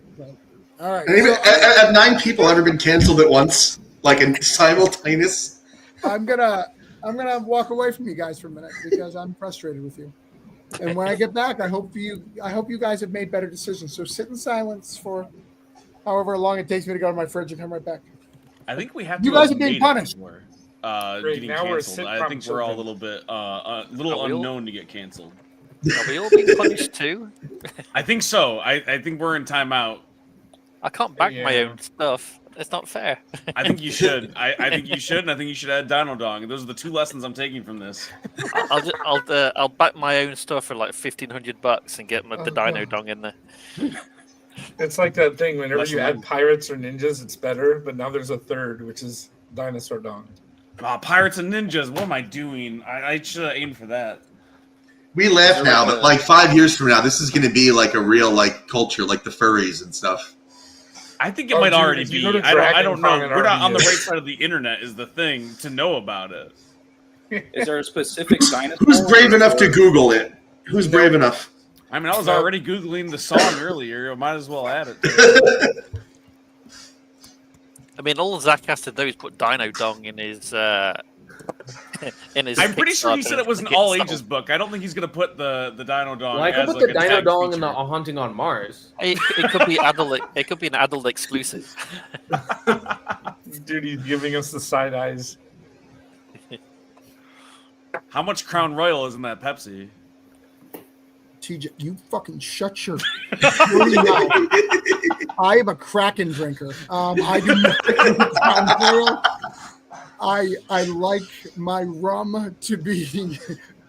[SPEAKER 1] All right.
[SPEAKER 4] And even, have 9 people ever been canceled at once, like in simultaneous?
[SPEAKER 1] I'm gonna walk away from you guys for a minute because I'm frustrated with you. And when I get back, I hope you guys have made better decisions. So sit in silence for however long it takes me to go to my fridge and come right back.
[SPEAKER 10] I think we have.
[SPEAKER 1] You guys are being punished.
[SPEAKER 10] Great, getting
[SPEAKER 11] now we're
[SPEAKER 10] canceled. I think we're all a little bit unknown to get canceled.
[SPEAKER 5] Are we all being punished too?
[SPEAKER 10] I think so. I think we're in timeout.
[SPEAKER 5] I can't back my own stuff. It's not fair.
[SPEAKER 10] I think you should. I think you should, and I think you should add Dino Dong. Those are the 2 lessons I'm taking from this.
[SPEAKER 5] I'll back my own stuff for like $1,500 and get the Dino Dong in there.
[SPEAKER 11] It's like that thing. Whenever
[SPEAKER 10] Lesson
[SPEAKER 11] you add
[SPEAKER 10] learned.
[SPEAKER 11] pirates or ninjas, it's better. But now there's a third, which is dinosaur dong.
[SPEAKER 10] Pirates and ninjas. What am I doing? I should have aimed for that.
[SPEAKER 4] We laugh now, but like 5 years from now, this is going to be like a real like culture, like the furries and stuff.
[SPEAKER 10] I think it might already
[SPEAKER 11] if you
[SPEAKER 10] be.
[SPEAKER 11] go to
[SPEAKER 10] I don't know.
[SPEAKER 11] DragonCon, it
[SPEAKER 10] We're not
[SPEAKER 11] already
[SPEAKER 10] on the
[SPEAKER 11] is.
[SPEAKER 10] right side of the internet. Is the thing to know about it.
[SPEAKER 12] Is there a specific dinosaur?
[SPEAKER 4] Who's brave enough to Google it? Who's brave enough?
[SPEAKER 10] I mean, I was already googling the song earlier. I might as well add it.
[SPEAKER 5] I mean, all Zach has to do is put Dino Dong in his.
[SPEAKER 10] I'm pretty sure he
[SPEAKER 5] Kickstarter
[SPEAKER 10] said it was an
[SPEAKER 5] to get
[SPEAKER 10] all
[SPEAKER 5] sold.
[SPEAKER 10] ages book. I don't think he's gonna put the Dino Dong.
[SPEAKER 8] Well, I could
[SPEAKER 10] as
[SPEAKER 8] put
[SPEAKER 10] like
[SPEAKER 8] the
[SPEAKER 10] a
[SPEAKER 8] Dino
[SPEAKER 10] tag
[SPEAKER 8] Dong in the
[SPEAKER 10] feature.
[SPEAKER 8] Hunting on Mars.
[SPEAKER 5] It could be adult. It could be an adult exclusive.
[SPEAKER 11] Dude, he's giving us the side eyes.
[SPEAKER 10] How much Crown Royal is in that Pepsi?
[SPEAKER 1] TJ, you fucking shut your dirty mouth. I am a Kraken drinker. I do not drink Crown Royal. I like my rum to be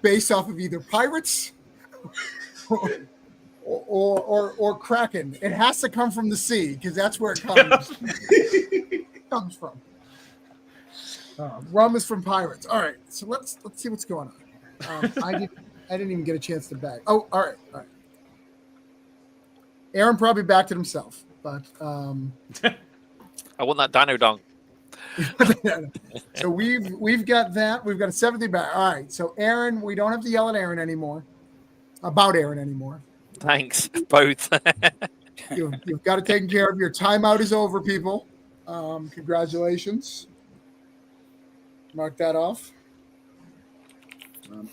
[SPEAKER 1] based off of either pirates or Kraken. It has to come from the sea because that's where it comes from. Rum is from pirates. All right, so let's see what's going on. I didn't even get a chance to bag. Oh, all right. Aaron probably backed it himself, but
[SPEAKER 5] I want that Dino Dong.
[SPEAKER 1] so we've got that. We've got a 70 back. All right. So Aaron, we don't have to yell at Aaron anymore. About Aaron anymore.
[SPEAKER 5] Thanks, both.
[SPEAKER 1] You've got it taken care of. Your timeout is over, people. Congratulations. Mark that off.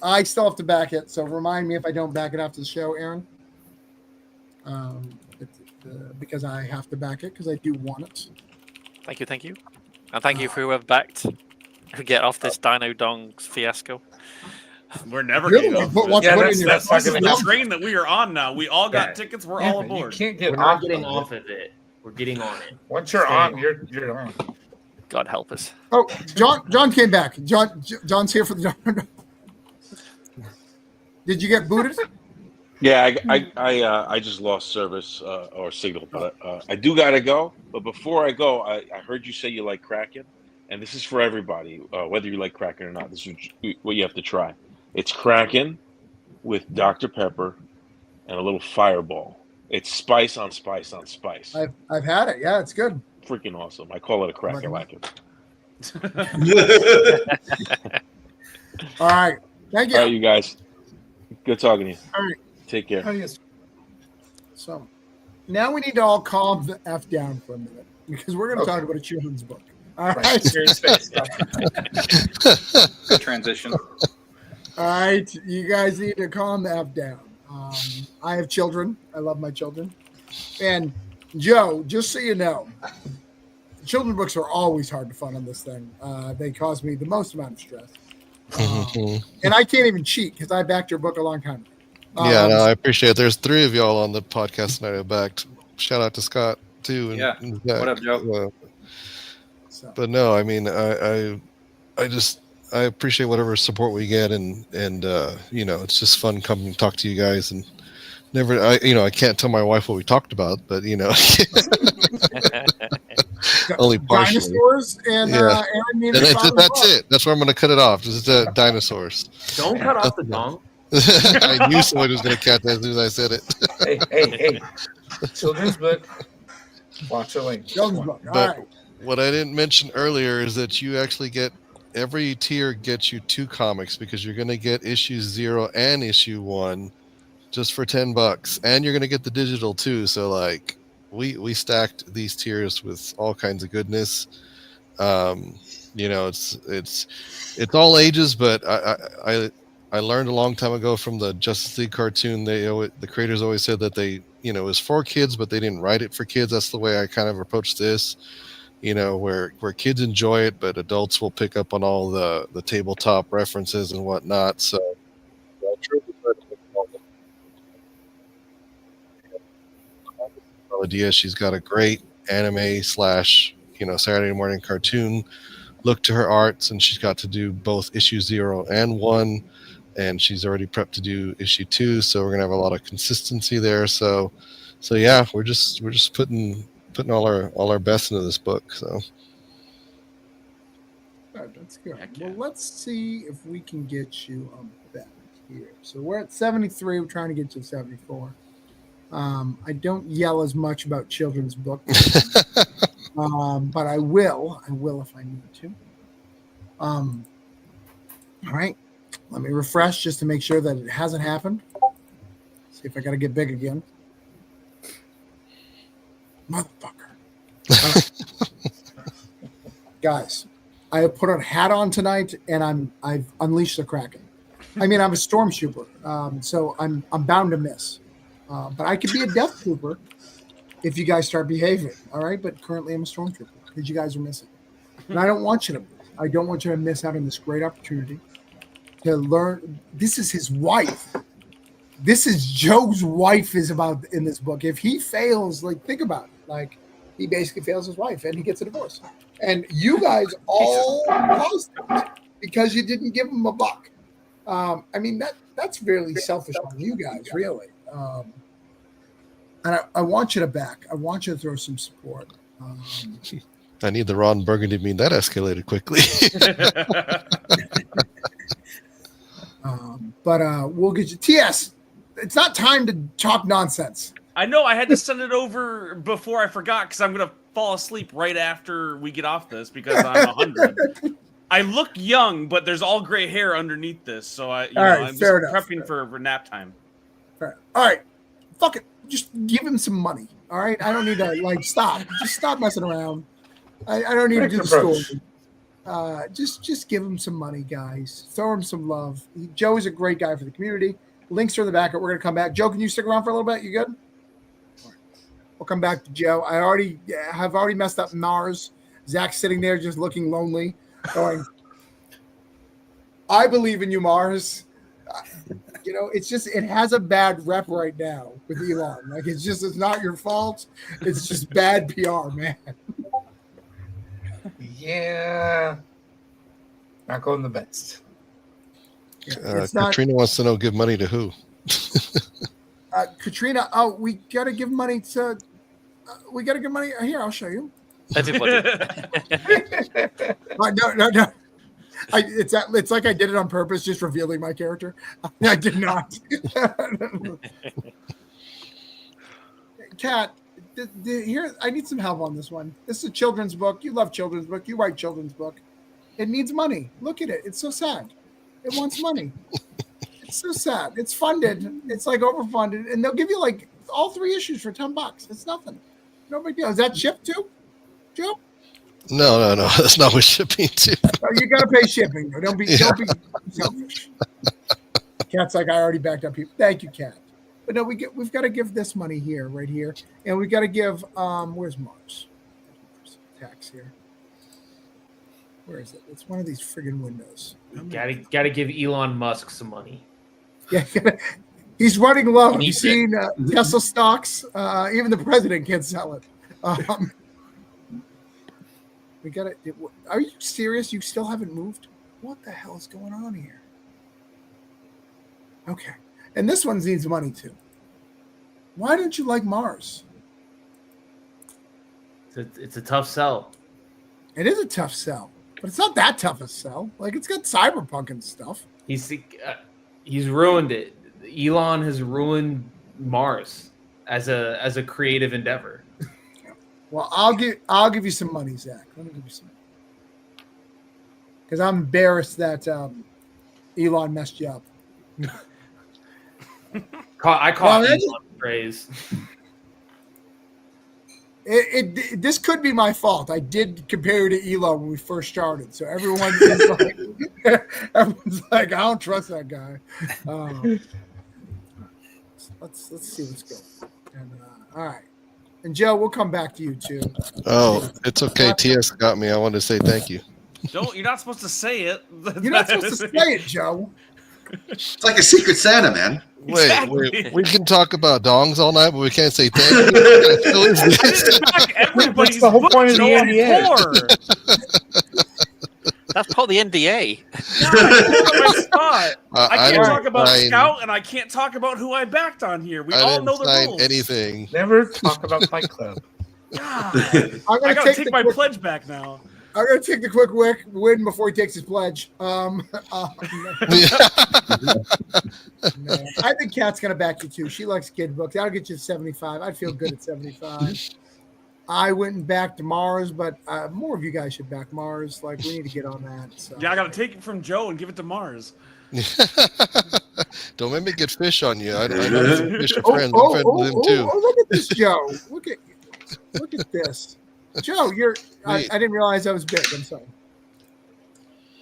[SPEAKER 1] I still have to back it, so remind me if I don't back it after the show, Aaron. Because I have to back it because I do want it.
[SPEAKER 5] Thank you, and thank you for whoever backed to get off this Dino Dong fiasco.
[SPEAKER 10] We're never
[SPEAKER 1] Really?
[SPEAKER 10] getting off
[SPEAKER 1] But
[SPEAKER 10] of
[SPEAKER 1] what's
[SPEAKER 10] it.
[SPEAKER 1] put in
[SPEAKER 11] that's-
[SPEAKER 1] your-
[SPEAKER 11] that's
[SPEAKER 10] This is
[SPEAKER 11] not
[SPEAKER 10] the
[SPEAKER 11] gonna
[SPEAKER 10] train that we are on now. We all got tickets. We're all
[SPEAKER 11] but you
[SPEAKER 10] aboard.
[SPEAKER 11] can't get
[SPEAKER 8] We're not
[SPEAKER 11] off
[SPEAKER 8] getting
[SPEAKER 11] of
[SPEAKER 8] off
[SPEAKER 11] it.
[SPEAKER 8] of it. We're getting on it.
[SPEAKER 11] Once you're on, you're on.
[SPEAKER 5] God help us.
[SPEAKER 1] Oh, John came back. John's here for the. Did you get booted?
[SPEAKER 9] Yeah, I just lost service or signal, but I do gotta go. But before I go, I heard you say you like Kraken, and this is for everybody, whether you like Kraken or not. This is what you have to try. It's Kraken with Dr. Pepper and a little Fireball. It's spice on spice on spice.
[SPEAKER 1] I've had it. Yeah, it's good.
[SPEAKER 9] Freaking awesome! I call it a Kraken Lacken.
[SPEAKER 1] All right. Thank you.
[SPEAKER 9] All right, you guys. Good talking to you.
[SPEAKER 1] All right.
[SPEAKER 9] Take care.
[SPEAKER 1] So now we need to all calm the F down for a minute because we're going to talk about a children's book. All right.
[SPEAKER 11] Serious face.
[SPEAKER 12] Good transition.
[SPEAKER 1] All right. You guys need to calm the F down. I have children. I love my children. And Joe, just so you know, children's books are always hard to fund on this thing. They cause me the most amount of stress. And I can't even cheat because I backed your book a long time ago.
[SPEAKER 6] Yeah, no, I appreciate it. There's 3 of y'all on the podcast tonight I backed. Shout out to Scott too. And,
[SPEAKER 12] Yeah.
[SPEAKER 6] and Zach.
[SPEAKER 12] What up, Joe?
[SPEAKER 1] So,
[SPEAKER 6] But no, I mean, I appreciate whatever support we get, and it's just fun coming to talk to you guys. And I can't tell my wife what we talked about, but only partially.
[SPEAKER 1] Dinosaurs and
[SPEAKER 6] Yeah.
[SPEAKER 1] Aaron
[SPEAKER 6] And
[SPEAKER 1] needed
[SPEAKER 6] that's it. That's where I'm going to cut it off. Just dinosaurs.
[SPEAKER 8] Don't cut off the dong.
[SPEAKER 6] I knew somebody was going to catch that as soon as I said it.
[SPEAKER 11] Hey. Children's book. Watch a link.
[SPEAKER 1] Children's book. All
[SPEAKER 6] But
[SPEAKER 1] right.
[SPEAKER 6] what I didn't mention earlier is that you actually get every tier gets you 2 comics because you're going to get issue 0 and issue 1 just for $10, and you're going to get the digital too. So like we stacked these tiers with all kinds of goodness. You know, it's all ages, but I learned a long time ago from the Justice League cartoon. The creators always said that it was for kids, but they didn't write it for kids. That's the way I kind of approach this. You know, where kids enjoy it, but adults will pick up on all the tabletop references and whatnot. So I truly try to make all the idea. She's got a great anime / Saturday morning cartoon look to her arts, and she's got to do both issue 0 and 1, and she's already prepped to do issue 2. So we're gonna have a lot of consistency there. So yeah, we're just putting all our best into this book. So
[SPEAKER 1] All right, that's good. Well, let's see if we can get you a bet here. So we're at 73. We're trying to get you to 74. I don't yell as much about children's books, but I will if I need to. All right, let me refresh just to make sure that it hasn't happened. See if I got to get big again. Motherfucker. Guys, I have put a hat on tonight, and I've unleashed the Kraken. I mean, I'm a stormtrooper, so I'm bound to miss. But I could be a Death Trooper if you guys start behaving. All right, but currently I'm a stormtrooper because you guys are missing, and I don't want you to miss. I don't want you to miss out on this great opportunity to learn. This is his wife. This is Joe's wife is about in this book. If he fails, like, think about it. Like, he basically fails his wife and he gets a divorce. And you guys all caused it because you didn't give him a buck. I mean, that's really selfish on you guys, really. And I want you to back. I want you to throw some support.
[SPEAKER 6] I need the Ron Burgundy meme. That escalated quickly.
[SPEAKER 1] But we'll get you. TS, it's not time to talk nonsense.
[SPEAKER 10] I know I had to send it over before I forgot because I'm going to fall asleep right after we get off this because I'm 100. I look young, but there's all gray hair underneath this. So I'm just prepping for nap time.
[SPEAKER 1] Fair. All right. Fuck it. Just give him some money. All right. I don't need to stop. Just stop messing around. I don't need to do the story. Just give him some money, guys. Throw him some love. Joe is a great guy for the community. Links are in the back. We're going to come back. Joe, can you stick around for a little bit? You good? We'll come back to Joe. I have already messed up Mars. Zach's sitting there just looking lonely, going, I believe in you, Mars. It has a bad rep right now with Elon. Like, it's not your fault. It's just bad PR, man.
[SPEAKER 11] Yeah. Not going the best.
[SPEAKER 6] Katrina wants to know, give money to who?
[SPEAKER 1] Katrina, we got to give money to. We got to give money. Here, I'll show you.
[SPEAKER 5] Everybody.
[SPEAKER 1] No. It's like I did it on purpose, just revealing my character. I did not. Kat, here, I need some help on this one. This is a children's book. You love children's book. You write children's book. It needs money. Look at it. It's so sad. It wants money. It's so sad. It's funded. It's like overfunded, and they'll give you like all 3 issues for $10. It's nothing. No big deal. Is that shipped too, Joe?
[SPEAKER 6] No. That's not what shipping too.
[SPEAKER 1] Oh, you gotta pay shipping. Don't be selfish. Kat's like, I already backed up people. Thank you, Kat. But no, we've got to give this money here, right here, and we got to give. Where's Mars? Tax here. Where is it? It's one of these friggin' windows.
[SPEAKER 8] Gotta give Elon Musk some money.
[SPEAKER 1] Yeah, he's running low. Have you seen Tesla stocks? Even the president can't sell it. We got it. Are you serious? You still haven't moved? What the hell is going on here? Okay. And this one needs money too. Why don't you like Mars?
[SPEAKER 8] It's a tough sell.
[SPEAKER 1] It is a tough sell, but it's not that tough a sell. Like it's got cyberpunk and stuff.
[SPEAKER 8] He's ruined it. Elon has ruined Mars as a creative endeavor.
[SPEAKER 1] Well, I'll give you some money, Zach. Let me give you some, because I'm embarrassed that Elon messed you up.
[SPEAKER 8] I caught Elon praise.
[SPEAKER 1] This could be my fault. I did compare you to Elon when we first started, so everyone's like, I don't trust that guy. Let's see what's going. And, all right, and Joe, we'll come back to you too.
[SPEAKER 6] Oh, it's okay. TS got me. I wanted to say thank you.
[SPEAKER 10] You're not supposed to say it.
[SPEAKER 1] You're not supposed to say it, Joe.
[SPEAKER 4] It's like a Secret Santa, man.
[SPEAKER 6] Wait, we can talk about dongs all night, but we can't say thank you.
[SPEAKER 10] Everybody's
[SPEAKER 13] the whole point of the NDA.
[SPEAKER 5] That's called the NDA.
[SPEAKER 10] I can't talk about Scout, and I can't talk about who I backed on here. We all know the rules.
[SPEAKER 6] Anything.
[SPEAKER 11] Never talk about Fight Club.
[SPEAKER 10] I gotta take my pledge back now.
[SPEAKER 1] I'm going to take the quick win before he takes his pledge. I think Kat's going to back you too. She likes kid books. That'll get you 75. I'd feel good at 75. I went and backed Mars, but more of you guys should back Mars. Like, we need to get on that. So.
[SPEAKER 10] Yeah, I got to take it from Joe and give it to Mars.
[SPEAKER 6] Don't make me get fish on you. I know fish are friends. I'm friends with him too.
[SPEAKER 1] Look at this, Joe. Look at this. Joe, I didn't realize I was big. I'm sorry.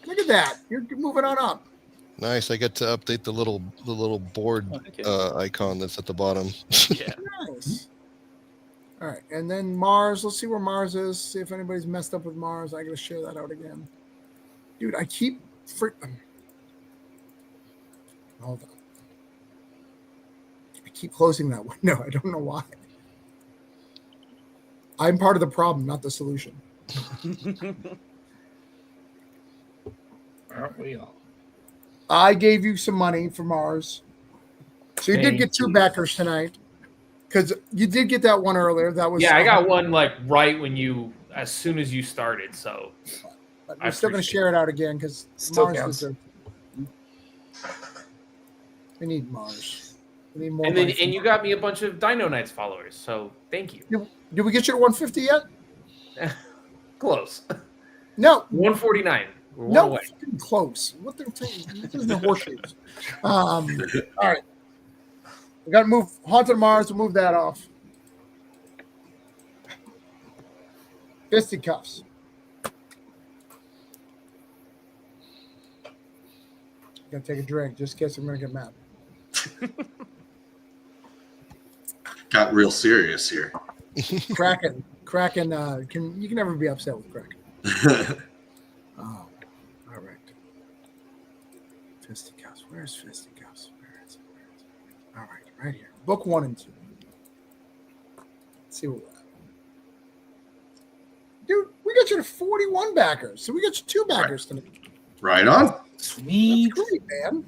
[SPEAKER 1] Look at that. You're moving on up.
[SPEAKER 6] Nice. I get to update the little board icon that's at the bottom.
[SPEAKER 10] Yeah.
[SPEAKER 1] Nice. All right, and then Mars. Let's see where Mars is. See if anybody's messed up with Mars. I gotta share that out again, dude. I keep hold on. I keep closing that window. I don't know why. I'm part of the problem, not the solution.
[SPEAKER 11] Aren't we all?
[SPEAKER 1] I gave you some money for Mars. So you did get two backers tonight. Because you did get that one earlier. That was
[SPEAKER 8] I got one like right as soon as you started. So
[SPEAKER 1] but we're still going to share it out again because Mars deserves. We need Mars. We need more.
[SPEAKER 8] And you got me a bunch of Dino Knights followers. So thank you.
[SPEAKER 1] Did we get you to 150 yet?
[SPEAKER 8] Close.
[SPEAKER 1] No.
[SPEAKER 8] 149.
[SPEAKER 1] No, close. What they're saying? This is the horseshoes. All right. We got to move Haunted Mars. We'll move that off. Fisticuffs. Got to take a drink just in case I'm going to get mad.
[SPEAKER 4] Got real serious here.
[SPEAKER 1] Kraken. You can never be upset with Kraken. Oh, all right. Fisticuffs. Where's Fisticuffs? Where is it? All right, right here. Book 1 and 2. Let's see what we're at. Dude, we got you to 41 backers. So we got you 2 backers tonight.
[SPEAKER 4] Right on.
[SPEAKER 11] Sweet.
[SPEAKER 1] That's great, man.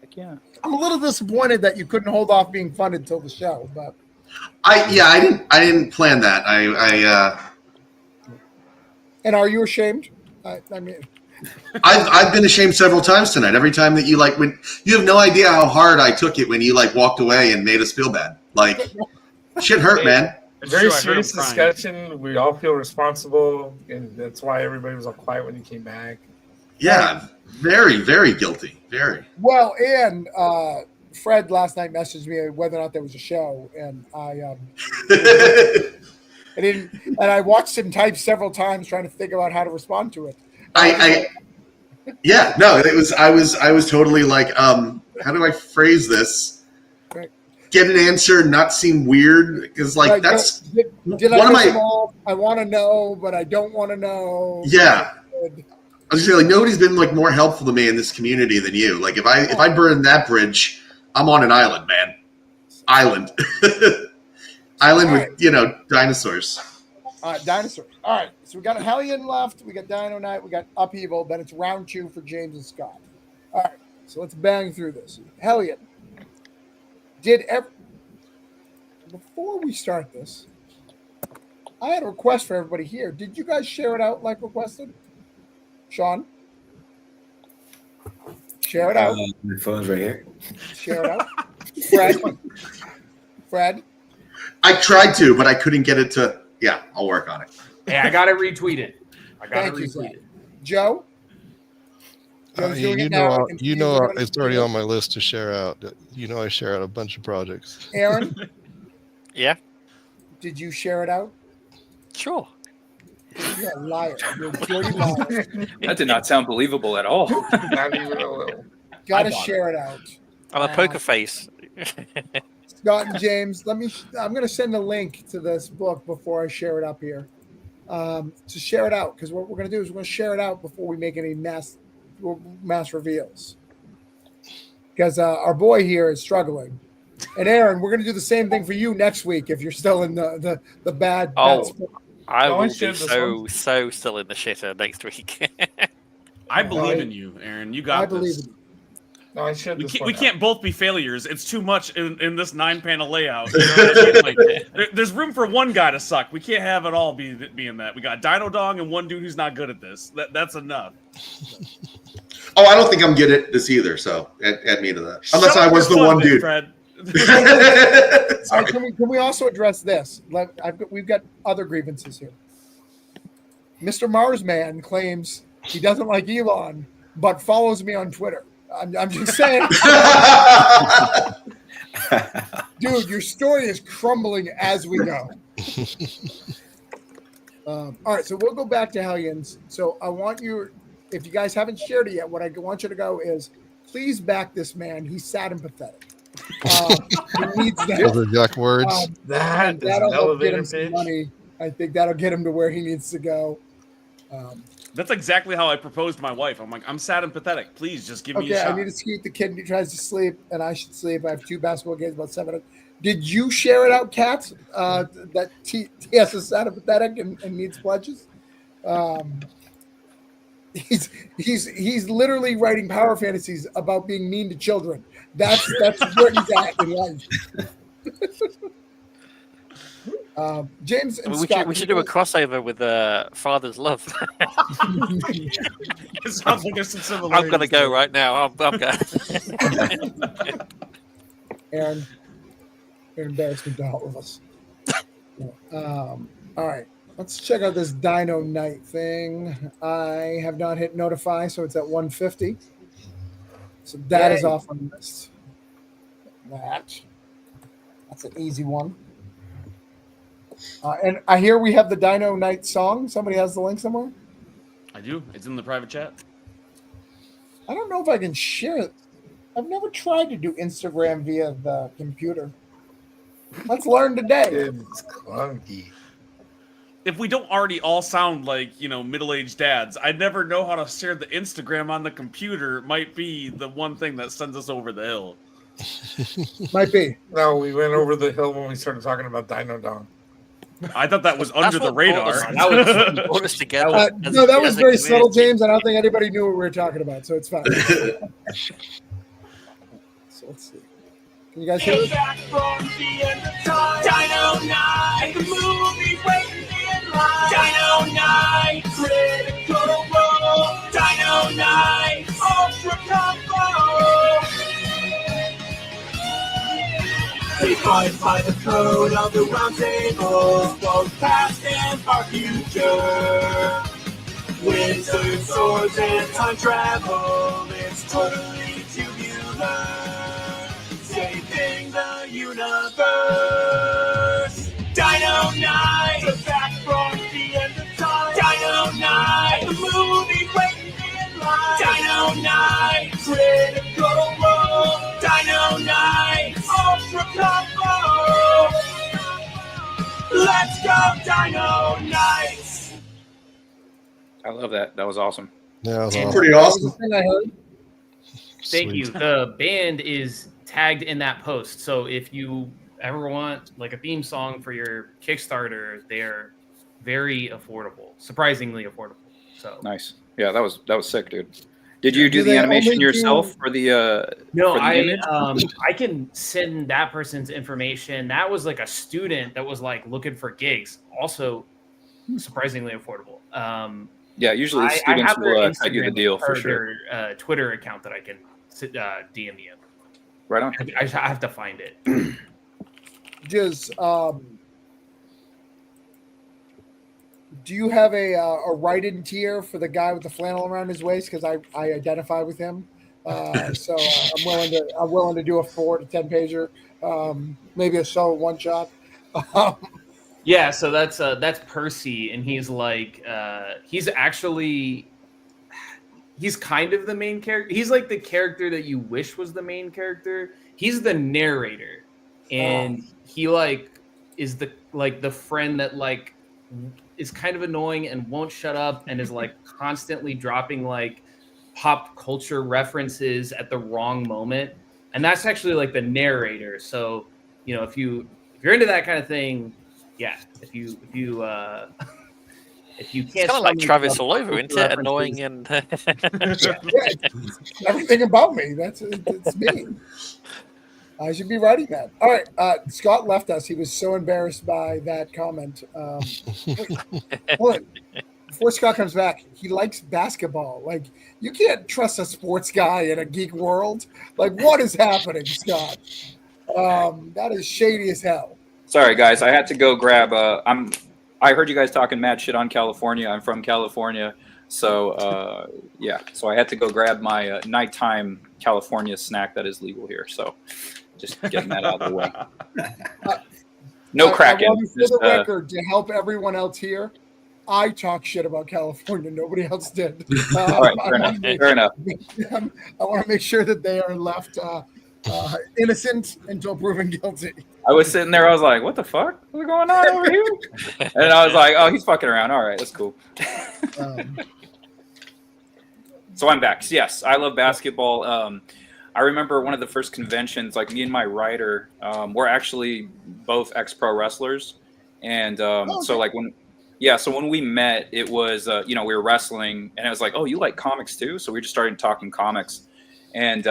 [SPEAKER 13] Heck yeah.
[SPEAKER 1] I'm a little disappointed that you couldn't hold off being funded till the show, but
[SPEAKER 4] I didn't plan that.
[SPEAKER 1] And are you ashamed? I mean,
[SPEAKER 4] I've been ashamed several times tonight. Every time that when you have no idea how hard I took it when you walked away and made us feel bad. Like shit hurt, man.
[SPEAKER 11] Very serious discussion. We all feel responsible, and that's why everybody was all quiet when you came back.
[SPEAKER 4] Yeah, very, very guilty. Very.
[SPEAKER 1] well, and Fred last night messaged me whether or not there was a show, and I didn't, and I watched him type several times trying to think about how to respond to it.
[SPEAKER 4] Yeah, no, it was. I was totally like, how do I phrase this?
[SPEAKER 1] Right.
[SPEAKER 4] Get an answer, not seem weird, because that's
[SPEAKER 1] did
[SPEAKER 4] one
[SPEAKER 1] I
[SPEAKER 4] of my.
[SPEAKER 1] I want to know, but I don't want to know.
[SPEAKER 4] Yeah. I was just saying, nobody's been more helpful to me in this community than you. Like if I burn that bridge, I'm on an island, man. Island with dinosaurs.
[SPEAKER 1] Dinosaurs. All right. So we got a Hellion left. We got Dino Knight. We got Upheaval. Then it's round 2 for James and Scott. All right. So let's bang through this. Hellion. Before we start this, I had a request for everybody here. Did you guys share it out like requested? Sean? Share it out.
[SPEAKER 3] My phone's right here.
[SPEAKER 1] Share it out. Fred? Fred?
[SPEAKER 4] I tried to, but I couldn't get it to. Yeah, I'll work on it.
[SPEAKER 8] Hey, I got it retweeted.
[SPEAKER 1] Thank you, Zach. Joe? Joe's doing
[SPEAKER 6] you
[SPEAKER 1] it now.
[SPEAKER 6] know,
[SPEAKER 1] I can see
[SPEAKER 6] you know,
[SPEAKER 1] everybody.
[SPEAKER 6] it's already on my list to share out. You know, I share out a bunch of projects.
[SPEAKER 1] Aaron,
[SPEAKER 5] Yeah,
[SPEAKER 1] did you share it out?
[SPEAKER 5] sure.
[SPEAKER 1] You're a liar. You're a dirty liar.
[SPEAKER 12] That did not sound believable at all.
[SPEAKER 11] Not even a little.
[SPEAKER 1] Gotta
[SPEAKER 10] I bought
[SPEAKER 1] share it out.
[SPEAKER 5] I'm a poker face.
[SPEAKER 1] Scott and James, I'm going to send a link to this book before I share it up here. To share it out, because what we're going to do is we're going to share it out before we make any mass reveals. Because our boy here is struggling. And Aaron, we're going to do the same thing for you next week if you're still in the bad.
[SPEAKER 5] Oh,
[SPEAKER 1] spot.
[SPEAKER 5] I
[SPEAKER 11] No, I
[SPEAKER 5] will be
[SPEAKER 11] shared this
[SPEAKER 5] so still in the shitter next week.
[SPEAKER 10] I believe in you, Aaron. You got
[SPEAKER 1] I believe
[SPEAKER 10] this.
[SPEAKER 1] in you.
[SPEAKER 11] No, I shared this.
[SPEAKER 10] We can't both be failures. It's too much in this 9-panel layout. You know what I mean? Like, there's room for one guy to suck. We can't have it all being that. We got Dino Dong and one dude who's not good at this. That's enough.
[SPEAKER 4] Oh, I don't think I'm good at this either. So add me to that. Unless I was the one dude.
[SPEAKER 10] Fred.
[SPEAKER 1] All right, can we also address this? We've got other grievances here. Mr. Marsman claims he doesn't like Elon, but follows me on Twitter. I'm just saying. Dude, your story is crumbling as we go. All right, so we'll go back to Hellions. So I want you, if you guys haven't shared it yet, what I want you to go is, please back this man. He's sad and pathetic. He needs that.
[SPEAKER 6] Those are exact words.
[SPEAKER 11] That is
[SPEAKER 1] That'll
[SPEAKER 11] an
[SPEAKER 1] help get
[SPEAKER 11] elevator
[SPEAKER 1] him some
[SPEAKER 11] pitch.
[SPEAKER 1] money. I think that'll get him to where he needs to go.
[SPEAKER 10] That's exactly how I proposed to my wife. I'm like, I'm sad and pathetic. Please just give me
[SPEAKER 1] Okay,
[SPEAKER 10] a shot.
[SPEAKER 1] I need to skeet the kid. He tries to sleep, and I should sleep. I have 2 basketball games about 7. Did you share it out, Kat? That TS is sad and pathetic and needs pledges. He's literally writing power fantasies about being mean to children. That's where he's at in life. James and Scott,
[SPEAKER 5] we should do a crossover with Father's Love.
[SPEAKER 10] It sounds like there's some similarities.
[SPEAKER 5] I'm gonna go right now. I'm going.
[SPEAKER 1] Aaron, you're embarrassing to all of us. All right, let's check out this Dino Night thing. I have not hit notify, so it's at 150. So that is off on the list. That's an easy one. And I hear we have the Dino Night song. Somebody has the link somewhere?
[SPEAKER 10] I do. It's in the private chat.
[SPEAKER 1] I don't know if I can share it. I've never tried to do Instagram via the computer. Let's learn today.
[SPEAKER 11] It's clunky.
[SPEAKER 10] If we don't already all sound like, middle-aged dads, I'd never know how to share the Instagram on the computer. Might be the one thing that sends us over the hill.
[SPEAKER 1] Might be.
[SPEAKER 11] No, we went over the hill when we started talking about Dino Dong.
[SPEAKER 10] I thought that was under the radar.
[SPEAKER 5] That brought us together.
[SPEAKER 1] No, that was very subtle, James. I don't think anybody knew what we were talking about, so it's fine. So let's see. Can you guys hear it?
[SPEAKER 14] Back from the end of time. Dino Night, the movie waiting in line. Dino Night, Critical Role. Dino Night, Ultra Combo. We fight by the code of the round table, both past and far future. Wizard swords and time travel, it's totally tubular. Saving the universe. Dino Night, the back from the end of time. Dino Night, the movie waiting in line. Dino Night, Critical Role. Dino Night, Ultra Combo. Let's go, Dino Nights.
[SPEAKER 12] I love that. That was awesome.
[SPEAKER 6] Yeah, that was
[SPEAKER 4] It's
[SPEAKER 6] awesome.
[SPEAKER 4] pretty awesome.
[SPEAKER 1] Thing I heard.
[SPEAKER 8] Thank you.
[SPEAKER 6] Sweet.
[SPEAKER 8] The band is tagged in that post. So if you ever want like a theme song for your Kickstarter, they're very affordable, surprisingly affordable. So
[SPEAKER 12] Nice. Yeah, that was sick, dude. Did you do
[SPEAKER 1] Do
[SPEAKER 12] the
[SPEAKER 1] they
[SPEAKER 12] animation
[SPEAKER 1] only
[SPEAKER 12] yourself for the
[SPEAKER 8] no,
[SPEAKER 12] for the image?
[SPEAKER 8] I can send that person's information. That was like a student that was like looking for gigs. Also, surprisingly affordable.
[SPEAKER 12] Yeah, usually
[SPEAKER 8] I
[SPEAKER 12] students
[SPEAKER 8] have their
[SPEAKER 12] will cut you the
[SPEAKER 8] Instagram
[SPEAKER 12] deal for
[SPEAKER 8] or
[SPEAKER 12] sure.
[SPEAKER 8] their Twitter account that I can DM you.
[SPEAKER 12] Right on.
[SPEAKER 8] I have to find it.
[SPEAKER 1] Just do you have a write-in tier for the guy with the flannel around his waist? Because I identify with him, so I'm willing to do a 4 to 10 pager, maybe a solo one shot.
[SPEAKER 8] Yeah, so that's Percy, and he's like he's kind of the main character. He's like the character that you wish was the main character. He's the narrator, and he like is the friend that like is kind of annoying and won't shut up and is like constantly dropping like pop culture references at the wrong moment. And that's actually like the narrator. So, you know, if you're into that kind of thing, yeah. If you can't,
[SPEAKER 5] It's kind of like Travis all over, isn't it? Annoying and
[SPEAKER 1] everything about me. It's me. I should be writing that. All right. Scott left us. He was so embarrassed by that comment. Hold on. Before Scott comes back, he likes basketball. Like, you can't trust a sports guy in a geek world. Like, what is happening, Scott? That is shady as hell.
[SPEAKER 12] Sorry, guys. I had to go grab. I heard you guys talking mad shit on California. I'm from California, so yeah. So I had to go grab my nighttime California snack that is legal here. So just getting that out of the way. No cracking.
[SPEAKER 1] For the record, to help everyone else here, I talk shit about California. Nobody else did.
[SPEAKER 12] All right, fair enough.
[SPEAKER 1] I want to make sure that they are left innocent until proven guilty.
[SPEAKER 12] I was sitting there. I was like, "What the fuck? What's going on over here?" And I was like, "Oh, he's fucking around. All right, that's cool." So I'm back. So yes, I love basketball. I remember one of the first conventions. Like me and my writer, we're actually both ex-pro wrestlers, and so like when we met, it was we were wrestling, and it was like, "Oh, you like comics too?" So we just started talking comics, and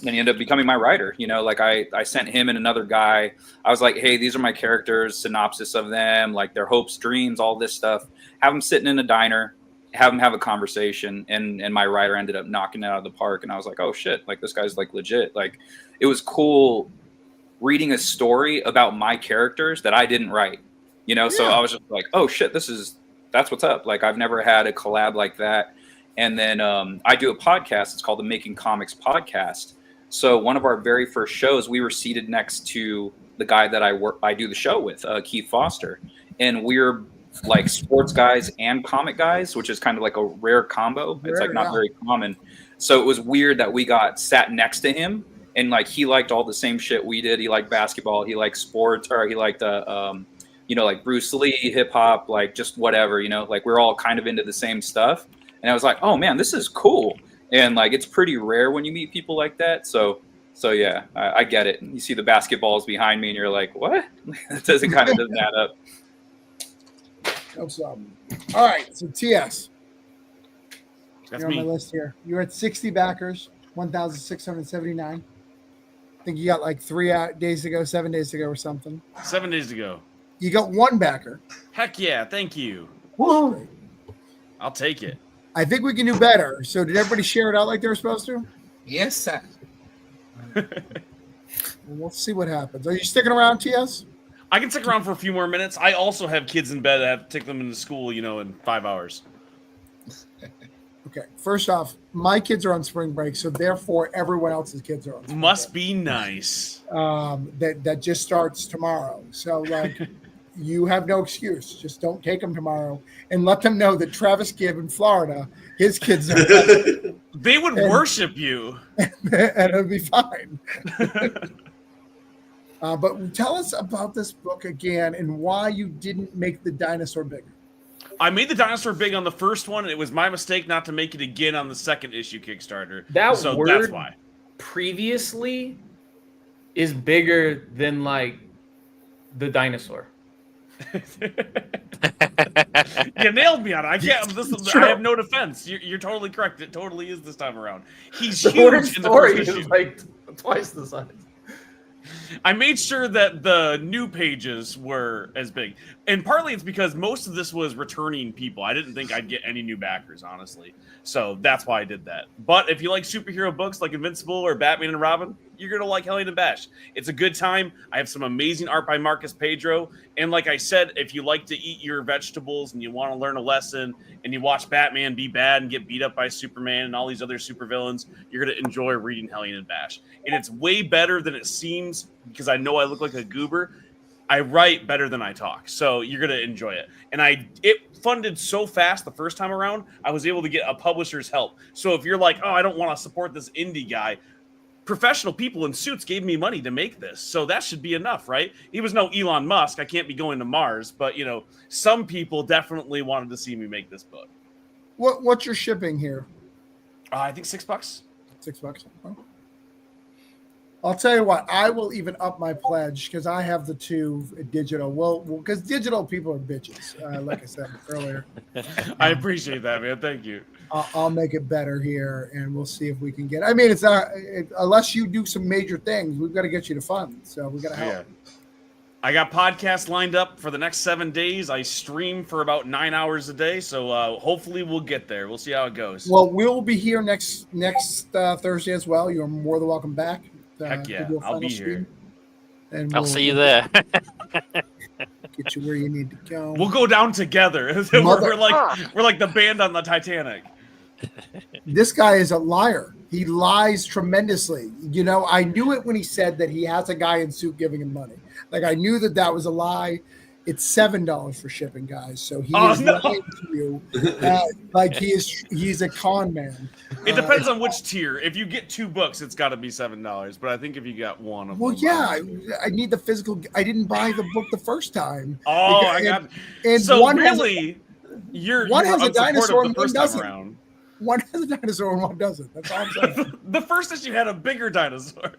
[SPEAKER 12] then he ended up becoming my writer. Like I sent him and another guy. I was like, "Hey, these are my characters, synopsis of them, like their hopes, dreams, all this stuff. Have them sitting in a diner, have them have a conversation." And my writer ended up knocking it out of the park. And I was like, "Oh shit, like this guy's like legit." Like it was cool reading a story about my characters that I didn't write, So I was just like, "Oh shit, that's what's up." Like I've never had a collab like that. And then I do a podcast. It's called the Making Comics Podcast. So one of our very first shows, we were seated next to the guy that I do the show with, Keith Foster, and we're like sports guys and comic guys, which is kind of like a rare combo. It's like not very common. So it was weird that we got sat next to him, and like he liked all the same shit we did. He liked basketball, he liked sports, or he liked like Bruce Lee, hip hop, like just whatever, like we're all kind of into the same stuff. And I was like, "Oh man, this is cool." And like it's pretty rare when you meet people like that. So yeah, I get it. You see the basketballs behind me, and you're like, "What?" It doesn't add up.
[SPEAKER 1] No problem. All right, so TS,
[SPEAKER 10] That's
[SPEAKER 1] you're on
[SPEAKER 10] me.
[SPEAKER 1] my list here. You're at 60 backers, 1,679. I think you got like 7 days ago or something.
[SPEAKER 10] 7 days ago.
[SPEAKER 1] You got one backer.
[SPEAKER 10] Heck yeah! Thank you.
[SPEAKER 1] Woo.
[SPEAKER 10] I'll take it.
[SPEAKER 1] I think we can do better. So did everybody share it out like they were supposed to?
[SPEAKER 11] Yes, sir.
[SPEAKER 1] We'll see what happens. Are you sticking around, TS?
[SPEAKER 10] I can stick around for a few more minutes. I also have kids in bed. I have to take them into school, in 5 hours.
[SPEAKER 1] Okay. First off, my kids are on spring break, so therefore everyone else's kids are on spring
[SPEAKER 10] Must be nice.
[SPEAKER 1] That just starts tomorrow. So like you have no excuse. Just don't take them tomorrow and let them know that Travis Gibb in Florida, his kids are
[SPEAKER 10] They would worship you.
[SPEAKER 1] and it'll be fine. But tell us about this book again and why you didn't make the dinosaur bigger.
[SPEAKER 10] I made the dinosaur big on the first one, and it was my mistake not to make it again on the second issue Kickstarter.
[SPEAKER 8] That
[SPEAKER 10] so
[SPEAKER 8] word
[SPEAKER 10] that's why.
[SPEAKER 8] Previously is bigger than like the dinosaur.
[SPEAKER 10] You nailed me on it. I can't. I have no defense. You're totally correct. It totally is this time around. He's
[SPEAKER 8] The
[SPEAKER 10] huge
[SPEAKER 8] word
[SPEAKER 10] in the
[SPEAKER 8] story
[SPEAKER 10] first
[SPEAKER 8] is
[SPEAKER 10] issue.
[SPEAKER 8] like twice the size.
[SPEAKER 10] I made sure that the new pages were as big. And partly it's because most of this was returning people. I didn't think I'd get any new backers, honestly. So that's why I did that. But if you like superhero books like Invincible or Batman and Robin, you're going to like Hellion and Bash. It's a good time. I have some amazing art by Marcus Pedro. And like I said, if you like to eat your vegetables and you want to learn a lesson and you watch Batman be bad and get beat up by Superman and all these other supervillains, you're going to enjoy reading Hellion and Bash. And it's way better than it seems because I know I look like a goober. I write better than I talk, so you're gonna enjoy it. And it funded so fast the first time around, I was able to get a publisher's help. So if you're like, oh, I don't want to support this indie guy, professional people in suits gave me money to make this, so that should be enough, right? He was no Elon Musk. I can't be going to Mars, but some people definitely wanted to see me make this book.
[SPEAKER 1] What's your shipping here?
[SPEAKER 10] I think $6.
[SPEAKER 1] $6. Oh. I'll tell you what, I will even up my pledge because I have the 2 digital. Well, because digital people are bitches, like I said earlier.
[SPEAKER 10] I appreciate that, man. Thank you.
[SPEAKER 1] I'll make it better here, and we'll see if we can get. I mean, it's not unless you do some major things, we've got to get you to fund. So we got to help.
[SPEAKER 10] Yeah. I got podcasts lined up for the next 7 days. I stream for about 9 hours a day, so hopefully we'll get there. We'll see how it goes.
[SPEAKER 1] Well, we'll be here next Thursday as well. You're more than welcome back.
[SPEAKER 10] Heck yeah, I'll be here.
[SPEAKER 1] And
[SPEAKER 5] I'll see you there.
[SPEAKER 1] Get you where you need to go.
[SPEAKER 10] We'll go down together. we're like the band on the Titanic.
[SPEAKER 1] This guy is a liar. He lies tremendously. I knew it when he said that he has a guy in suit giving him money. Like I knew that was a lie. It's $7 for shipping, guys. So he is lying to you. Like he's a con man.
[SPEAKER 10] It depends on which tier. If you get 2 books, it's got to be $7. But I think if you got one of them,
[SPEAKER 1] yeah, I need the physical. I didn't buy the book the first time.
[SPEAKER 10] Oh, I got.
[SPEAKER 1] And
[SPEAKER 10] so
[SPEAKER 1] one
[SPEAKER 10] really,
[SPEAKER 1] one has a dinosaur and
[SPEAKER 10] the
[SPEAKER 1] one
[SPEAKER 10] first time
[SPEAKER 1] doesn't.
[SPEAKER 10] around.
[SPEAKER 1] One has a dinosaur and one doesn't. That's all I'm saying.
[SPEAKER 10] The first issue had a bigger dinosaur.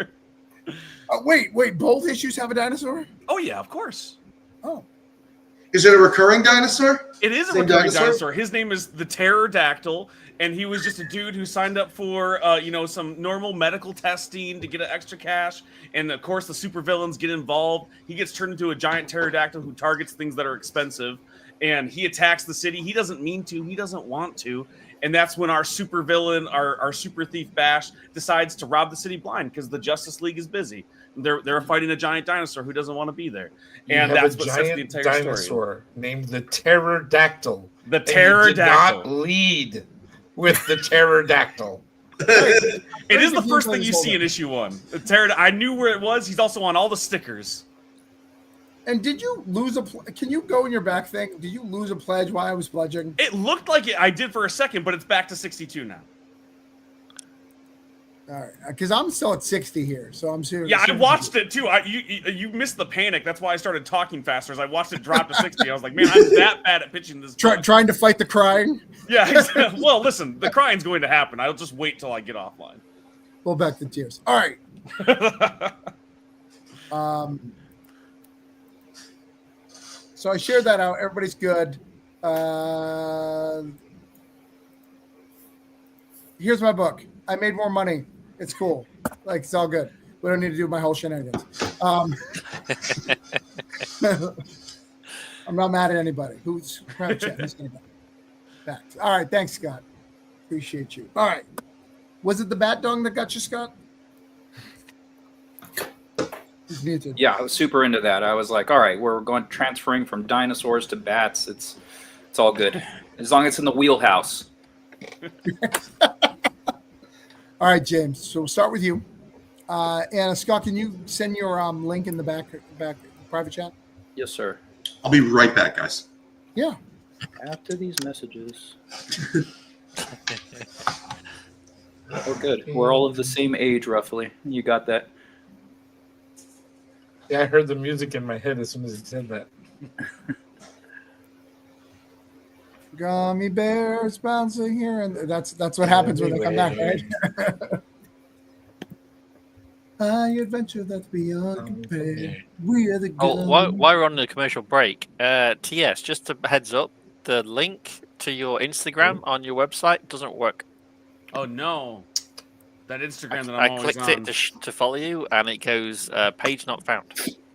[SPEAKER 1] Wait, both issues have a dinosaur?
[SPEAKER 10] Oh yeah, of course.
[SPEAKER 1] Oh.
[SPEAKER 4] Is it a recurring dinosaur?
[SPEAKER 10] It is a
[SPEAKER 4] Same
[SPEAKER 10] recurring dinosaur. His name is the Pterodactyl, and he was just a dude who signed up for some normal medical testing to get an extra cash. And of course, the supervillains get involved. He gets turned into a giant pterodactyl who targets things that are expensive, and he attacks the city. He doesn't mean to. He doesn't want to. And that's when our supervillain, our super thief Bash, decides to rob the city blind because the Justice League is busy. They're fighting a giant dinosaur who doesn't want to be there, and that's what sets the entire
[SPEAKER 11] dinosaur
[SPEAKER 10] story.
[SPEAKER 11] Named the Pterodactyl.
[SPEAKER 10] The Pterodactyl.
[SPEAKER 11] Did not lead with the Pterodactyl.
[SPEAKER 10] It is the first thing you see in issue 1. The I knew where it was. He's also on all the stickers.
[SPEAKER 1] And did you lose can you go in your back thing? Did you lose a pledge while I was pledging?
[SPEAKER 10] It looked like I did for a second, but it's back to 62 now.
[SPEAKER 1] All right, because I'm still at 60 here, so I'm serious.
[SPEAKER 10] Yeah, I watched it too. You missed the panic. That's why I started talking faster. As I watched it drop to 60, I was like, man, I'm that bad at pitching this.
[SPEAKER 1] Trying to fight the crying?
[SPEAKER 10] Yeah, exactly. Well, listen, the crying's going to happen. I'll just wait till I get offline.
[SPEAKER 1] Well, back to tears. All right. So I shared that out. Everybody's good. Here's my book. I made more money. It's cool. Like, it's all good. We don't need to do my whole shenanigans. I'm not mad at anybody. Who's private chat? Who's gonna back? All right. Thanks, Scott. Appreciate you. All right. Was it the bat dong that got you, Scott? He's muted.
[SPEAKER 12] Yeah, I was super into that. I was like, all right, we're transferring from dinosaurs to bats. It's all good. As long as it's in the wheelhouse.
[SPEAKER 1] All right, James. So we'll start with you. And Scott, can you send your link in the back private chat?
[SPEAKER 12] Yes, sir.
[SPEAKER 4] I'll be right back, guys.
[SPEAKER 1] Yeah.
[SPEAKER 12] After these messages. Oh, good. We're all of the same age, roughly. You got that.
[SPEAKER 11] Yeah, I heard the music in my head as soon as he said that.
[SPEAKER 1] Gummy bears bouncing here, and that's what happens when they come back, right? I adventure that's beyond compare. We are the
[SPEAKER 5] while we're on the commercial break, TS, just a heads up, the link to your Instagram on your website doesn't work.
[SPEAKER 10] Oh no. That Instagram that
[SPEAKER 5] I
[SPEAKER 10] I'm always
[SPEAKER 5] clicked
[SPEAKER 10] on.
[SPEAKER 5] it to follow you, and it goes page not found.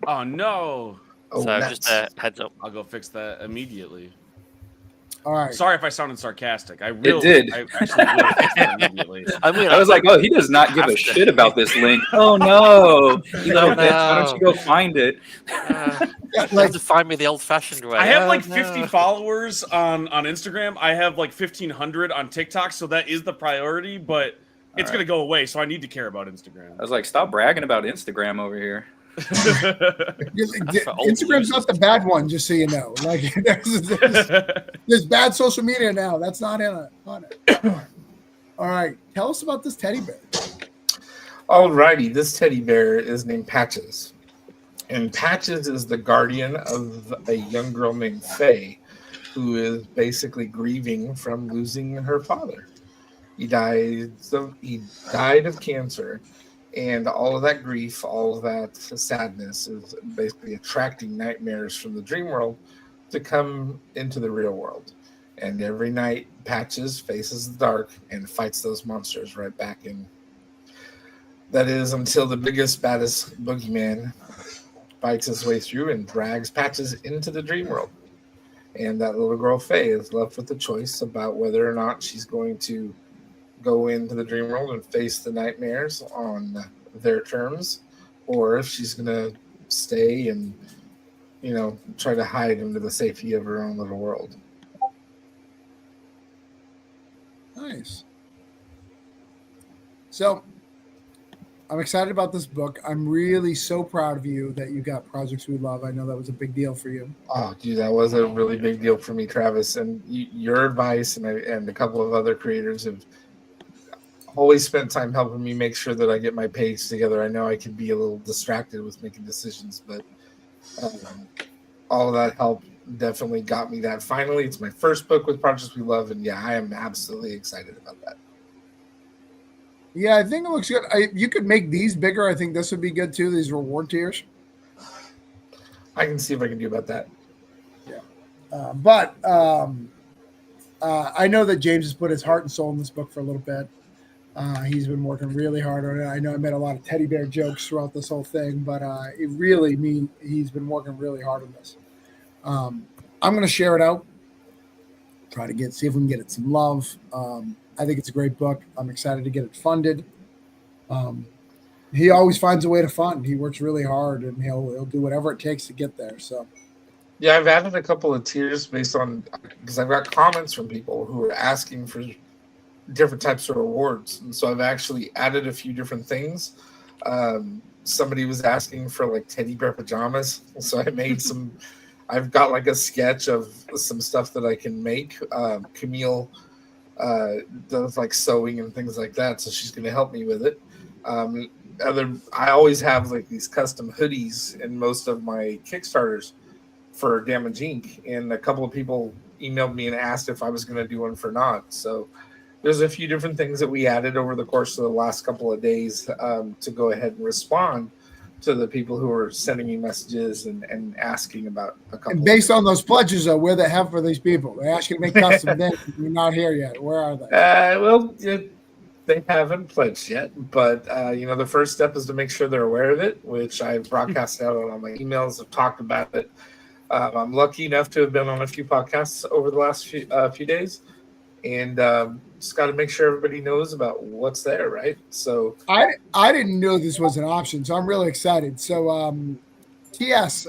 [SPEAKER 10] Oh no!
[SPEAKER 7] Oh,
[SPEAKER 5] So
[SPEAKER 7] nuts.
[SPEAKER 5] just a heads up.
[SPEAKER 10] I'll go fix that immediately.
[SPEAKER 1] All right.
[SPEAKER 10] Sorry if I sounded sarcastic. I
[SPEAKER 12] did.
[SPEAKER 10] actually will fix that immediately.
[SPEAKER 5] I mean,
[SPEAKER 12] I was like, oh, he does not give a shit about this link. Oh no, you little bitch! Why don't you go find it?
[SPEAKER 1] Yeah,
[SPEAKER 5] you have to find me the old-fashioned way.
[SPEAKER 10] I have
[SPEAKER 5] Oh,
[SPEAKER 10] like
[SPEAKER 5] no.
[SPEAKER 10] 50 followers on Instagram. I have like 1,500 on TikTok, so that is the priority. But it's gonna go away, so I need to care about Instagram.
[SPEAKER 12] I was like, stop bragging about Instagram over here.
[SPEAKER 1] Instagram's not the bad one, just so you know. Like there's bad social media now. That's not on it. All right, tell us about this teddy bear.
[SPEAKER 11] Alrighty, this teddy bear is named Patches. And Patches is the guardian of a young girl named Faye, who is basically grieving from losing her father. He died of cancer, and all of that grief, all of that sadness is basically attracting nightmares from the dream world to come into the real world. And every night, Patches faces the dark and fights those monsters right back in. That is until the biggest, baddest boogeyman fights his way through and drags Patches into the dream world. And that little girl, Faye, is left with the choice about whether or not she's going to go into the dream world and face the nightmares on their terms, or if she's going to stay and, try to hide into the safety of her own little world.
[SPEAKER 1] Nice. So I'm excited about this book. I'm really so proud of you that you got Projects We Love. I know that was a big deal for you.
[SPEAKER 11] Oh, dude, that was a really big deal for me, Travis. And your advice and a couple of other creators have always spent time helping me make sure that I get my page together. I know I can be a little distracted with making decisions, but all of that help definitely got me that. Finally, it's my first book with Projects We Love, and yeah, I am absolutely excited about that.
[SPEAKER 1] Yeah, I think it looks good. You could make these bigger. I think this would be good too, these reward tiers.
[SPEAKER 11] I can see if I can do about that.
[SPEAKER 1] Yeah. I know that James has put his heart and soul in this book for a little bit. He's been working really hard on it. I know I made a lot of teddy bear jokes throughout this whole thing, but he's been working really hard on this. I'm going to share it out, try to see if we can get it some love. I think it's a great book. I'm excited to get it funded. He always finds a way to fund. He works really hard, and he'll do whatever it takes to get there. So,
[SPEAKER 11] yeah, I've added a couple of tiers because I've got comments from people who are asking for different types of rewards, and so I've actually added a few different things. Somebody was asking for like teddy bear pajamas, so I made some. I've got like a sketch of some stuff that I can make. Camille does like sewing and things like that, so she's going to help me with it. I always have like these custom hoodies in most of my Kickstarters for Damage Inc. And a couple of people emailed me and asked if I was going to do one for not. So there's a few different things that we added over the course of the last couple of days to go ahead and respond to the people who are sending me messages and asking about a couple.
[SPEAKER 1] And based on those pledges, though, where the hell for these people? They ask you to make custom things. You're not here yet. Where are they?
[SPEAKER 11] They haven't pledged yet, but the first step is to make sure they're aware of it, which I've broadcast out on my emails. I've talked about it. I'm lucky enough to have been on a few podcasts over the last few days, and just got to make sure everybody knows about what's there, right? So
[SPEAKER 1] I didn't know this was an option, so I'm really excited. So, TS,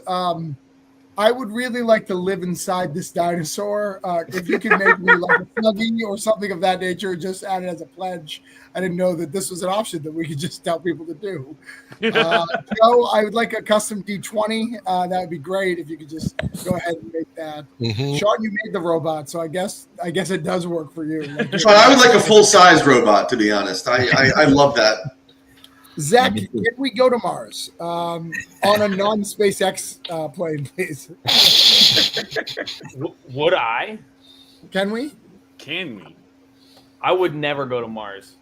[SPEAKER 1] I would really like to live inside this dinosaur. If you could make me like a Snuggie or something of that nature, just add it as a pledge. I didn't know that this was an option that we could just tell people to do. Joe, I would like a custom D20. That would be great if you could just go ahead and make that.
[SPEAKER 6] Mm-hmm.
[SPEAKER 1] Sean, you made the robot, so I guess it does work for you.
[SPEAKER 4] But I would like a full-size robot, to be honest. I love that.
[SPEAKER 1] Zach, can we go to Mars on a non-SpaceX plane, please?
[SPEAKER 8] Would I?
[SPEAKER 1] Can we?
[SPEAKER 10] Can we?
[SPEAKER 8] I would never go to Mars.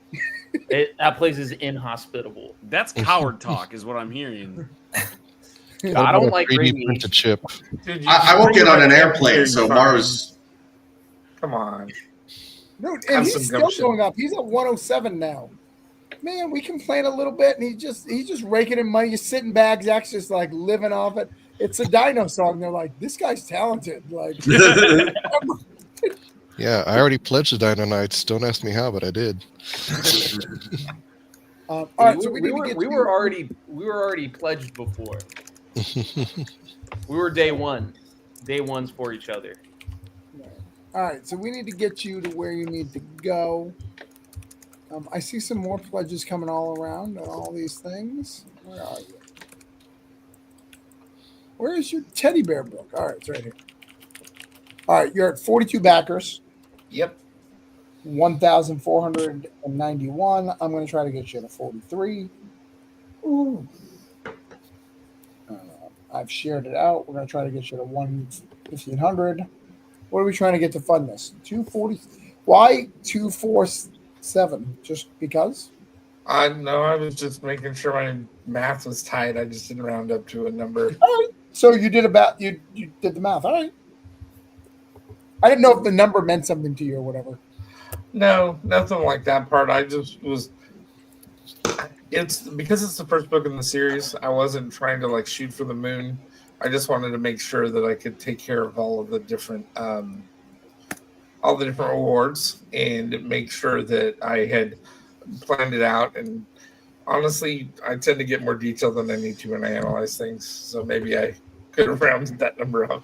[SPEAKER 8] That place is inhospitable.
[SPEAKER 10] That's coward talk, is what I'm hearing.
[SPEAKER 8] I don't like
[SPEAKER 6] 3D
[SPEAKER 8] radiation.
[SPEAKER 6] printed chip.
[SPEAKER 11] Dude,
[SPEAKER 4] I won't get on an airplane, so Mars.
[SPEAKER 11] Come on.
[SPEAKER 1] Dude,
[SPEAKER 11] Have
[SPEAKER 1] and
[SPEAKER 11] some
[SPEAKER 1] he's still
[SPEAKER 11] gumption.
[SPEAKER 1] going up. He's at 107 now. like, man, we complain a little bit, and he's just raking in money. He's sitting back. Zach's just like living off it. It's a Dino song. They're like, this guy's talented. Like,
[SPEAKER 6] Yeah, I already pledged the Dino Knights. Don't ask me how, but I did.
[SPEAKER 1] all right, so
[SPEAKER 8] we were already pledged before. We were day ones for each other.
[SPEAKER 1] All right, so we need to get you to where you need to go. I see some more pledges coming all around on all these things. Where are you? Where is your teddy bear book? All right, it's right here. All right, you're at 42 backers.
[SPEAKER 11] Yep.
[SPEAKER 1] 1,491. I'm going to try to get you to 43. Ooh. I've shared it out. We're going to try to get you to 1,500. What are we trying to get to fund this? 240. Why 247? Just because?
[SPEAKER 11] No, I was just making sure my math was tight. I just didn't round up to a number.
[SPEAKER 1] All right. So you did you did the math. All right. I didn't know if the number meant something to you or whatever.
[SPEAKER 11] No, nothing like that part. I just was. It's because it's the first book in the series. I wasn't trying to like shoot for the moon. I just wanted to make sure that I could take care of all the different awards and make sure that I had planned it out. And honestly, I tend to get more detail than I need to when I analyze things. So maybe I could have rounded that number up.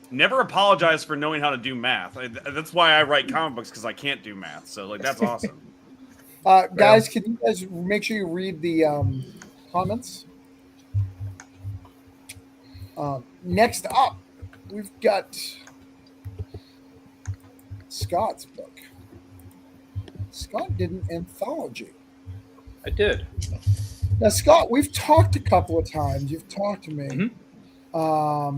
[SPEAKER 10] Never apologize for knowing how to do math. That's why I write comic books, because I can't do math. So like that's awesome.
[SPEAKER 1] Guys, can you guys make sure you read the comments? Next up, we've got Scott's book. Scott did an anthology.
[SPEAKER 12] I did.
[SPEAKER 1] Now, Scott, we've talked a couple of times. You've talked to me. I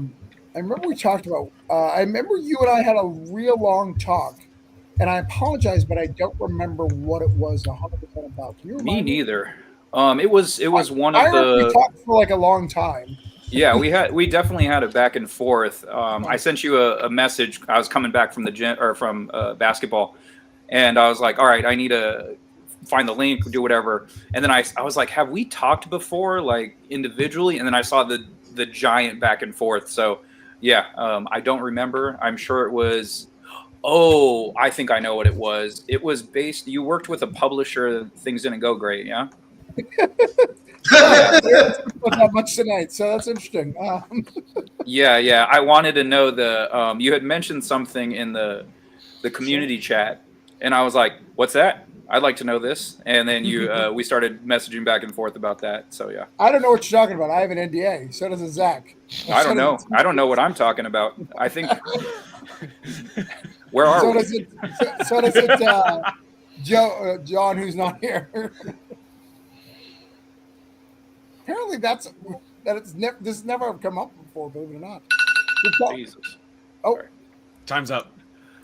[SPEAKER 1] remember we talked about. I remember you and I had a real long talk, and I apologize, but I don't remember what it was 100% about. Can you remind
[SPEAKER 12] Me neither. It was one of
[SPEAKER 1] we
[SPEAKER 12] the.
[SPEAKER 1] talked for like a long time.
[SPEAKER 12] Yeah, we definitely had a back and forth. I sent you a message. I was coming back from the gym or from basketball, and I was like, "All right, I need to find the link, do whatever." And then I was like, "Have we talked before, like individually?" And then I saw the giant back and forth. So yeah, I don't remember. I'm sure it was. Oh, I think I know what it was. It was based. You worked with a publisher. Things didn't go great. Yeah.
[SPEAKER 1] Not much tonight, so that's interesting.
[SPEAKER 12] Yeah. I wanted to know you had mentioned something in the community chat, and I was like, "What's that? I'd like to know this." And then we started messaging back and forth about that. So yeah.
[SPEAKER 1] I don't know what you're talking about. I have an NDA. So does Zach.
[SPEAKER 12] I don't know. I don't know what I'm talking about. I think. Where are we?
[SPEAKER 1] So does it, John, who's not here. Apparently, this has never come up before. Believe it or not.
[SPEAKER 12] Jesus.
[SPEAKER 1] Oh,
[SPEAKER 10] time's up.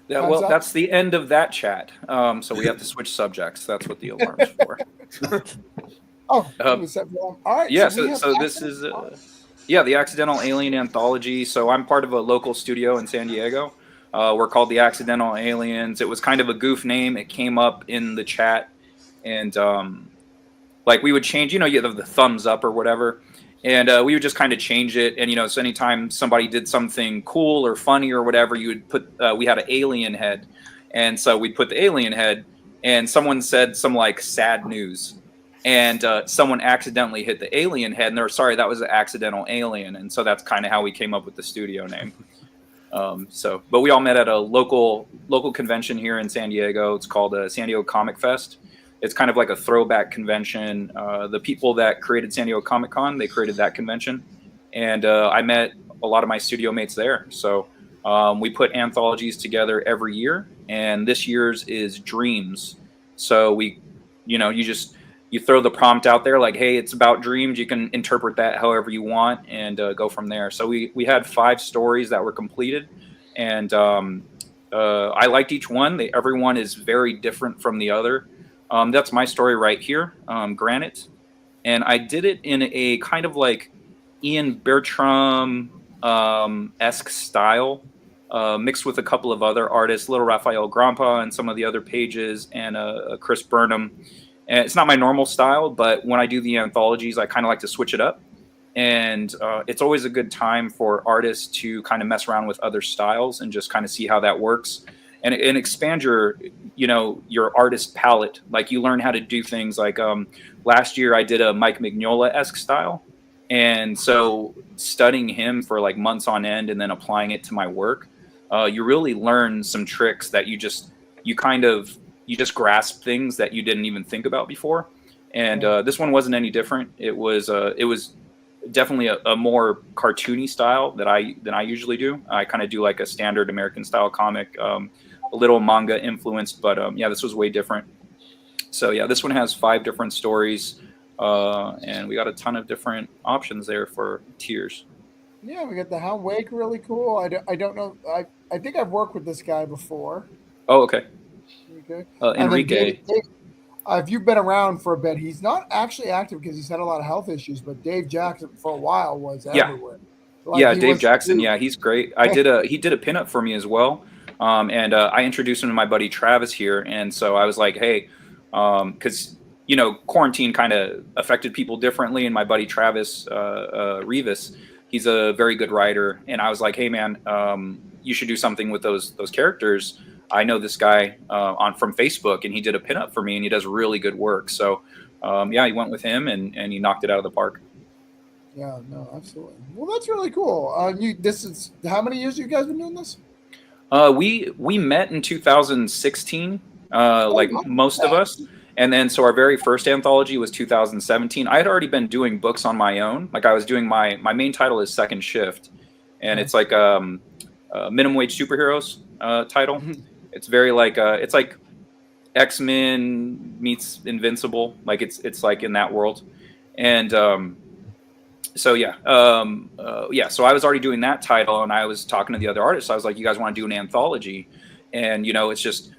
[SPEAKER 12] Yeah, well, that's the end of that chat. So we have to switch subjects. That's what the alarm is for.
[SPEAKER 1] All right.
[SPEAKER 12] Yeah. So this is the Accidental Alien Anthology. So I'm part of a local studio in San Diego. We're called the Accidental Aliens. It was kind of a goof name. It came up in the chat, and like we would change, you have the thumbs up or whatever, and we would just kind of change it. And so anytime somebody did something cool or funny or whatever, you would put. We had an alien head, and so we'd put the alien head. And someone said some like sad news, and someone accidentally hit the alien head, and they're sorry, that was an accidental alien, and so that's kind of how we came up with the studio name. But we all met at a local convention here in San Diego. It's called San Diego Comic Fest. It's kind of like a throwback convention. The people that created San Diego Comic Con, they created that convention. And I met a lot of my studio mates there. So we put anthologies together every year. And this year's is Dreams. So you throw the prompt out there like, hey, it's about dreams. You can interpret that however you want and go from there. So we had 5 stories that were completed. And I liked each one. Everyone is very different from the other. That's my story right here, Granite. And I did it in a kind of like Ian Bertram-esque style, mixed with a couple of other artists, Little Raphael Grompa and some of the other pages, and Chris Burnham. And it's not my normal style, but when I do the anthologies, I kind of like to switch it up. And it's always a good time for artists to kind of mess around with other styles and just kind of see how that works, and expand your, your artist palette. Like you learn how to do things like last year I did a Mike Mignola-esque style. And so studying him for like months on end and then applying it to my work, you really learn some tricks that you just grasp things that you didn't even think about before. And this one wasn't any different. It was definitely a more cartoony style than I usually do. I kind of do like a standard American style comic, a little manga influenced, but yeah, this was way different. So yeah, this one has 5 different stories, and we got a ton of different options there for tiers.
[SPEAKER 1] Yeah, we got the Hound Wake, really cool. I don't know. I think I've worked with this guy before.
[SPEAKER 12] Oh, okay.
[SPEAKER 1] Okay.
[SPEAKER 12] Enrique.
[SPEAKER 1] If you've been around for a bit, he's not actually active because he's had a lot of health issues. But Dave Jackson for a while was everywhere. Like,
[SPEAKER 12] Dave Jackson. Yeah, he's great. He did a pinup for me as well, and I introduced him to my buddy Travis here. And so I was like, hey, because quarantine kind of affected people differently. And my buddy Travis Rivas, he's a very good writer. And I was like, hey man, you should do something with those characters. I know this guy from Facebook, and he did a pinup for me, and he does really good work. So, yeah, he went with him, and he knocked it out of the park.
[SPEAKER 1] Yeah, no, absolutely. Well, that's really cool. This is how many years you guys been doing this?
[SPEAKER 12] We met in 2016, most of us, and then so our very first anthology was 2017. I had already been doing books on my own. Like I was doing my main title is Second Shift, and it's like minimum wage superheroes title. It's very like it's like X-Men meets Invincible, like it's like in that world. And so yeah, so I was already doing that title, and I was talking to the other artists. I was like, you guys want to do an anthology? And it's just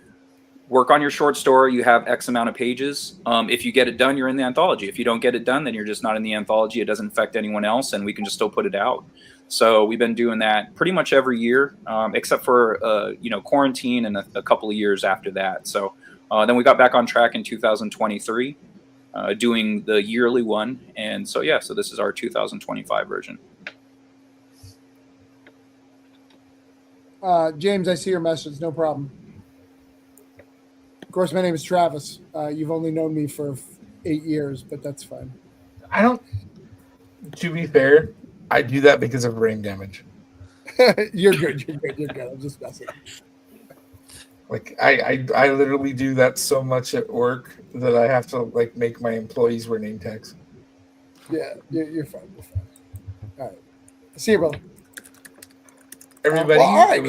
[SPEAKER 12] work on your short story. You have X amount of pages. If you get it done, you're in the anthology. If you don't get it done, then you're just not in the anthology. It doesn't affect anyone else, and we can just still put it out. So we've been doing that pretty much every year, except for quarantine and a couple of years after that. So then we got back on track in 2023, doing the yearly one, and so yeah, so this is our 2025 version.
[SPEAKER 1] James, I see your message. No problem. Of course, my name is Travis. You've only known me for 8 years, but that's fine.
[SPEAKER 11] To be fair, I do that because of brain damage.
[SPEAKER 1] You're good. I'm just messing.
[SPEAKER 11] Like I literally do that so much at work that I have to like make my employees wear name tags.
[SPEAKER 1] Yeah, you're fine. All right. See you, brother.
[SPEAKER 11] Everybody,
[SPEAKER 1] all right,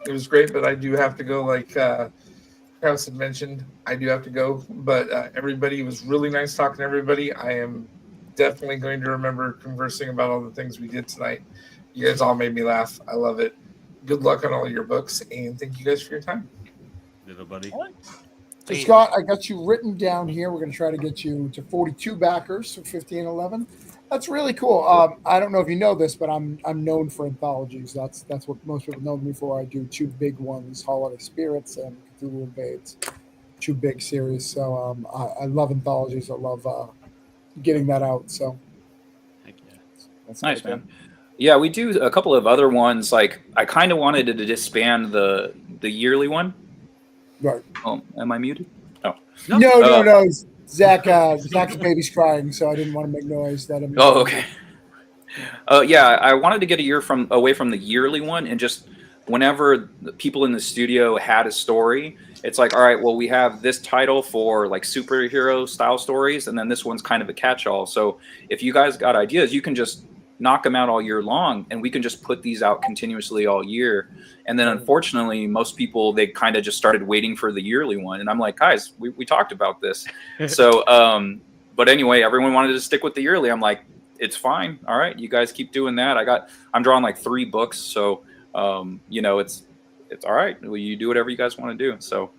[SPEAKER 11] it was great, but I do have to go. Like Travis had mentioned, I do have to go. But everybody, it was really nice talking to everybody. I am definitely going to remember conversing about all the things we did tonight. You guys all made me laugh. I love it. Good luck on all your books, and thank you guys for your time.
[SPEAKER 10] Little buddy.
[SPEAKER 1] So Scott, I got you written down here. We're going to try to get you to 42 backers for 50 and 11. That's really cool. I don't know if you know this, but I'm known for anthologies. That's what most people know me for. I do 2 big ones, Holiday Spirits and Cthulhu Invades, 2 big series. So I love anthologies. I love getting that out. So
[SPEAKER 12] that's nice, man. Yeah, we do a couple of other ones. Like I kind of wanted to disband the yearly one.
[SPEAKER 1] Right.
[SPEAKER 12] Oh, am I muted? Oh.
[SPEAKER 1] No. Zach's baby's crying, so I didn't want to make noise.
[SPEAKER 12] Okay. Yeah, I wanted to get away from the yearly one, and just whenever the people in the studio had a story, it's like, all right, well, we have this title for like superhero style stories, and then this one's kind of a catch-all. So if you guys got ideas, you can just knock them out all year long, and we can just put these out continuously all year. And then unfortunately, most people, they kind of just started waiting for the yearly one. And I'm like, guys, we talked about this. So, but anyway, everyone wanted to stick with the yearly. I'm like, it's fine. All right, you guys keep doing that. I'm drawing like 3 books. So, it's all right. Well, you do whatever you guys want to do. So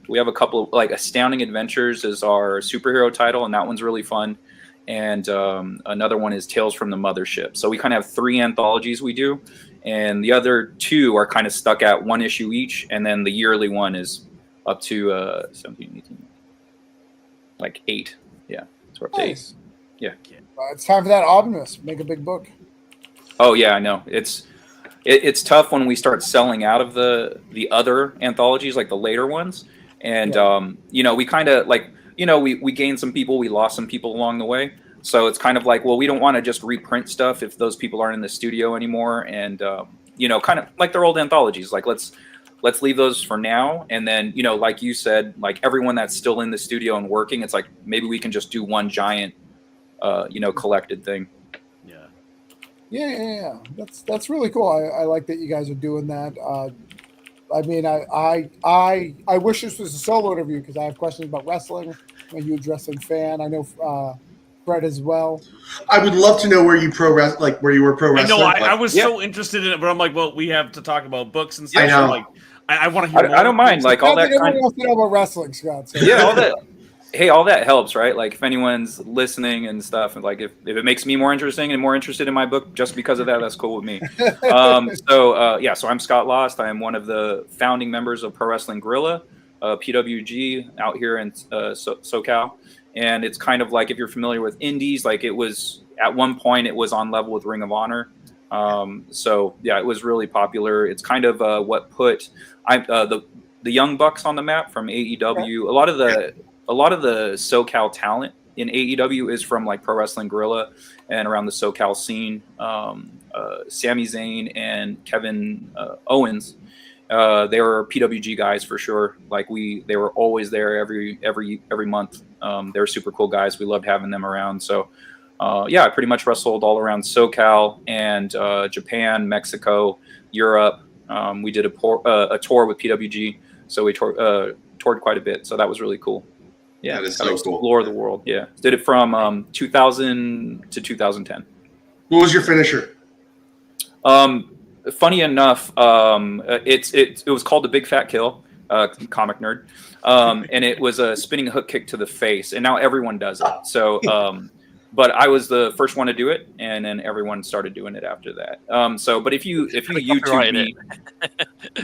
[SPEAKER 12] we have a couple of like Astounding Adventures is our superhero title, and that one's really fun. And another one is Tales from the Mothership. So we kind of have 3 anthologies we do, and the other 2 are kind of stuck at 1 issue each, and then the yearly one is up to 17, 18. like 8. Yeah, so we're up to 8.
[SPEAKER 1] Nice.
[SPEAKER 12] Yeah.
[SPEAKER 1] It's time for that omnibus. Make a big book.
[SPEAKER 12] Oh yeah, I know. It's tough when we start selling out of the other anthologies, like the later ones, and you know, we kind of like, you know, we gained some people, we lost some people along the way, so it's kind of like, well, we don't want to just reprint stuff if those people aren't in the studio anymore, and you know, kind of like their old anthologies, like let's leave those for now, and then, you know, like you said, like everyone that's still in the studio and working, it's like maybe we can just do one giant you know, collected thing.
[SPEAKER 1] Yeah. That's really cool. I like that you guys are doing that. I mean, I wish this was a solo interview because I have questions about wrestling. I'm a huge wrestling fan. I know Fred as well.
[SPEAKER 4] I would love to know where you where you were pro
[SPEAKER 10] I
[SPEAKER 4] wrestler.
[SPEAKER 10] know. I was so interested in it, but I'm like, well, we have to talk about books and stuff.
[SPEAKER 4] I know.
[SPEAKER 10] So like, I want to hear more.
[SPEAKER 12] I don't mind, like all that.
[SPEAKER 1] Everyone wants to know about wrestling, Scott. So.
[SPEAKER 12] Yeah, all that. Hey, all that helps, right? Like if anyone's listening and stuff, and like if it makes me more interesting and more interested in my book just because of that, that's cool with me. So I'm Scott Lost. I am one of the founding members of Pro Wrestling Guerrilla, PWG out here in SoCal. And it's kind of like, if you're familiar with indies, like it was at one point it was on level with Ring of Honor. So yeah, it was really popular. It's kind of what put the Young Bucks on the map from AEW. A lot of the SoCal talent in AEW is from like Pro Wrestling Guerrilla and around the SoCal scene. Sami Zayn and Kevin Owens, they were PWG guys for sure. Like they were always there every month. They were super cool guys. We loved having them around. So yeah, I pretty much wrestled all around SoCal and Japan, Mexico, Europe. We did a tour with PWG, so we toured quite a bit. So that was really cool. Yeah,
[SPEAKER 4] that is so cool.
[SPEAKER 12] Explore the world. Yeah, did it from 2000 to 2010.
[SPEAKER 4] What was your finisher?
[SPEAKER 12] Funny enough, it was called the Big Fat Kill, comic nerd, and it was a spinning hook kick to the face, and now everyone does it. So, but I was the first one to do it, and then everyone started doing it after that. But if you YouTube me,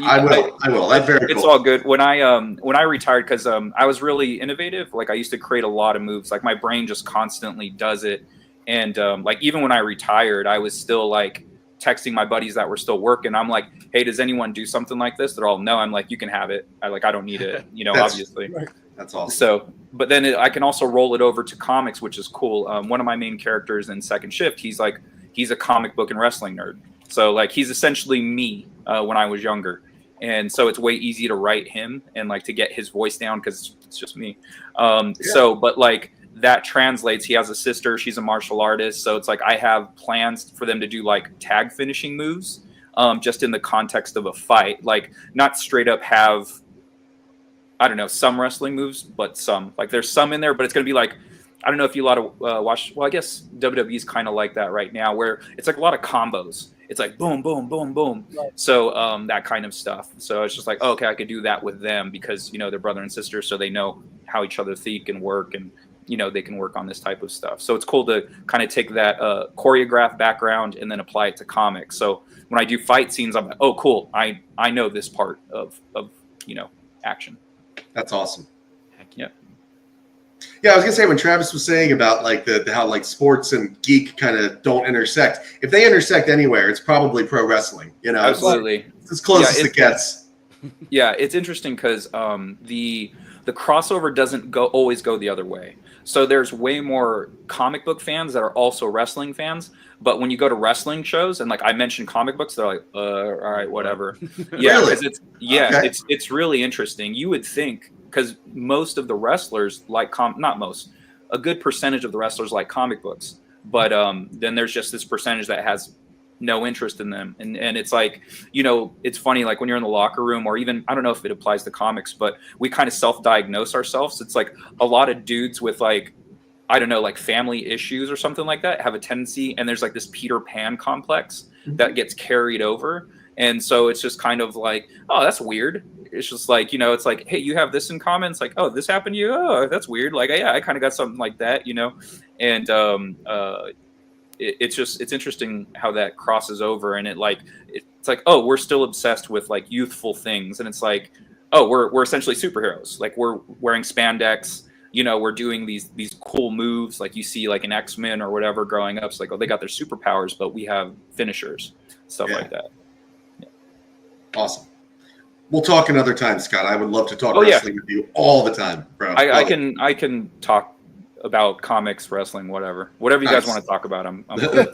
[SPEAKER 4] I will. That's very cool.
[SPEAKER 12] It's all good. When I retired, because I was really innovative. Like I used to create a lot of moves. Like my brain just constantly does it, and like even when I retired, I was still like texting my buddies that were still working. I'm like, hey, does anyone do something like this? They're all, no. I'm like, you can have it. I don't need it. You know, obviously.
[SPEAKER 4] Right. That's awesome.
[SPEAKER 12] So, but then I can also roll it over to comics, which is cool. One of my main characters in Second Shift, he's a comic book and wrestling nerd. So like he's essentially me when I was younger. And so it's way easy to write him and like to get his voice down because it's just me. So, but like that translates. He has a sister. She's a martial artist. So it's like I have plans for them to do like tag finishing moves just in the context of a fight. Like not straight up have, I don't know, some wrestling moves, but some. Like there's some in there, but it's going to be like, I don't know if you watch, well, I guess WWE is kind of like that right now, where it's like a lot of combos. It's like boom, boom, boom, boom. Right. So that kind of stuff. So it's just like, oh, okay, I could do that with them because, you know, they're brother and sister, so they know how each other think and work, and, you know, they can work on this type of stuff. So it's cool to kind of take that choreographed background and then apply it to comics. So when I do fight scenes, I'm like, oh, cool. I know this part of you know, action.
[SPEAKER 4] That's awesome.
[SPEAKER 12] Heck yeah.
[SPEAKER 4] Yeah, I was gonna say when Travis was saying about like the how like sports and geek kind of don't intersect. If they intersect anywhere, it's probably pro wrestling. You know,
[SPEAKER 12] absolutely.
[SPEAKER 4] It's as close as it gets.
[SPEAKER 12] Yeah, it's interesting because the crossover doesn't always go the other way. So there's way more comic book fans that are also wrestling fans. But when you go to wrestling shows and like I mentioned comic books, they're like, all right, whatever. Yeah, because
[SPEAKER 4] Really?
[SPEAKER 12] it's really interesting. You would think, because most of the wrestlers like not most, a good percentage of the wrestlers like comic books. But then there's just this percentage that has no interest in them. And it's like, you know, it's funny, like when you're in the locker room, or even, I don't know if it applies to comics, but we kind of self-diagnose ourselves. It's like a lot of dudes with like, I don't know, like family issues or something like that have a tendency, and there's like this Peter Pan complex that gets carried over. And so it's just kind of like, oh, that's weird. It's just like, you know, it's like, hey, you have this in common. It's like, oh, this happened to you. Oh, that's weird. Like, yeah, I kind of got something like that, you know? And it's interesting how that crosses over. And it's like, oh, we're still obsessed with like youthful things. And it's like, oh, we're essentially superheroes. Like we're wearing spandex. we're doing these cool moves like you see like in X-Men or whatever growing up. It's like, oh, they got their superpowers, but we have finishers, stuff like that.
[SPEAKER 4] Awesome. We'll talk another time, Scott. I would love to talk
[SPEAKER 12] Oh, yeah.
[SPEAKER 4] wrestling with you all the time, bro.
[SPEAKER 12] I can talk about comics, wrestling, whatever you guys want to talk about. I'm cool.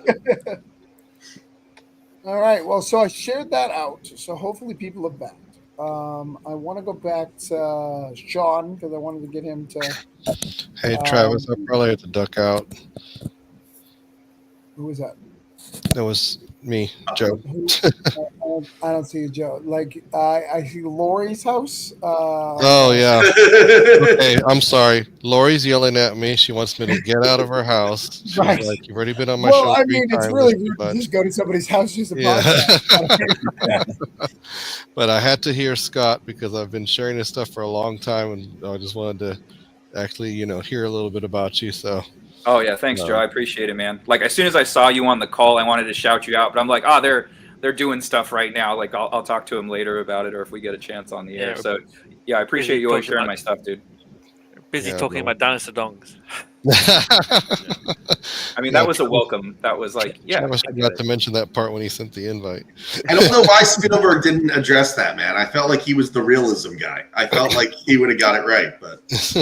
[SPEAKER 1] All right. Well, so I shared that out. So hopefully people are back. I want to go back to Sean because I wanted to get him to.
[SPEAKER 6] Hey, Travis, I probably have to duck out.
[SPEAKER 1] Who was that?
[SPEAKER 6] That was me, Joe.
[SPEAKER 1] I don't see Joe. Like I see Lori's house.
[SPEAKER 6] Oh yeah. Okay, I'm sorry. Lori's yelling at me. She wants me to get out of her house. She's
[SPEAKER 1] Right.
[SPEAKER 6] like, "You've already been on my
[SPEAKER 1] Well,
[SPEAKER 6] show."
[SPEAKER 1] I
[SPEAKER 6] 3
[SPEAKER 1] mean, it's
[SPEAKER 6] times
[SPEAKER 1] really
[SPEAKER 6] this
[SPEAKER 1] weird to
[SPEAKER 6] month."
[SPEAKER 1] just go to somebody's house just a
[SPEAKER 6] Yeah.
[SPEAKER 1] podcast.
[SPEAKER 6] But I had to hear Scott because I've been sharing his stuff for a long time, and I just wanted to actually, hear a little bit about you. So.
[SPEAKER 12] Oh yeah, thanks, Joe. I appreciate it, man. Like as soon as I saw you on the call, I wanted to shout you out, but I'm like, they're doing stuff right now. Like I'll talk to them later about it, or if we get a chance on the air. So yeah, I appreciate you always sharing my stuff, dude.
[SPEAKER 5] Busy talking about dinosaur dongs.
[SPEAKER 12] I mean, that was a welcome. That was like, yeah.
[SPEAKER 6] I forgot to mention that part when he sent the invite.
[SPEAKER 4] I don't know why Spielberg didn't address that, man. I felt like he was the realism guy. I felt like he would have got it right, but
[SPEAKER 12] it's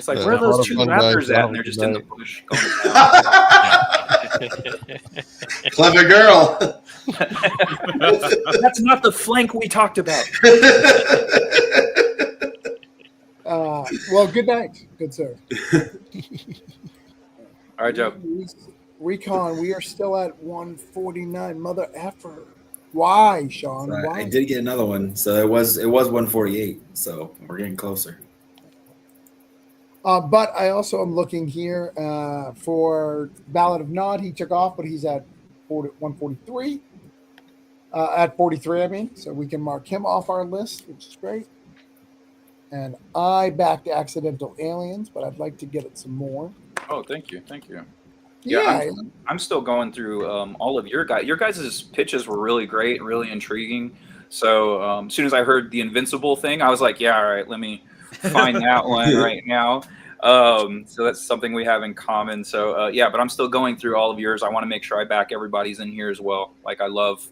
[SPEAKER 12] like, where are those two raptors at? And they're just in the bush going
[SPEAKER 4] clever girl.
[SPEAKER 12] That's not the flank we talked about.
[SPEAKER 1] Well, good night, good sir.
[SPEAKER 12] All right, Joe.
[SPEAKER 1] Recon, we are still at 149. Mother effer. Why, Sean? Why?
[SPEAKER 3] I did get another one, so it was 148. So we're getting closer.
[SPEAKER 1] But I also am looking here for Ballad of Nod. He took off, but he's at 143. At 43, I mean. So we can mark him off our list, which is great. And I backed Accidental Aliens, but I'd like to get it some more.
[SPEAKER 12] Oh, thank you.
[SPEAKER 1] Yeah.
[SPEAKER 12] I'm still going through all of your guys. Your guys' pitches were really great, really intriguing. So as soon as I heard the Invincible thing, I was like, yeah, all right, let me find that one right now. So that's something we have in common. So yeah, but I'm still going through all of yours. I want to make sure I back everybody's in here as well. Like I love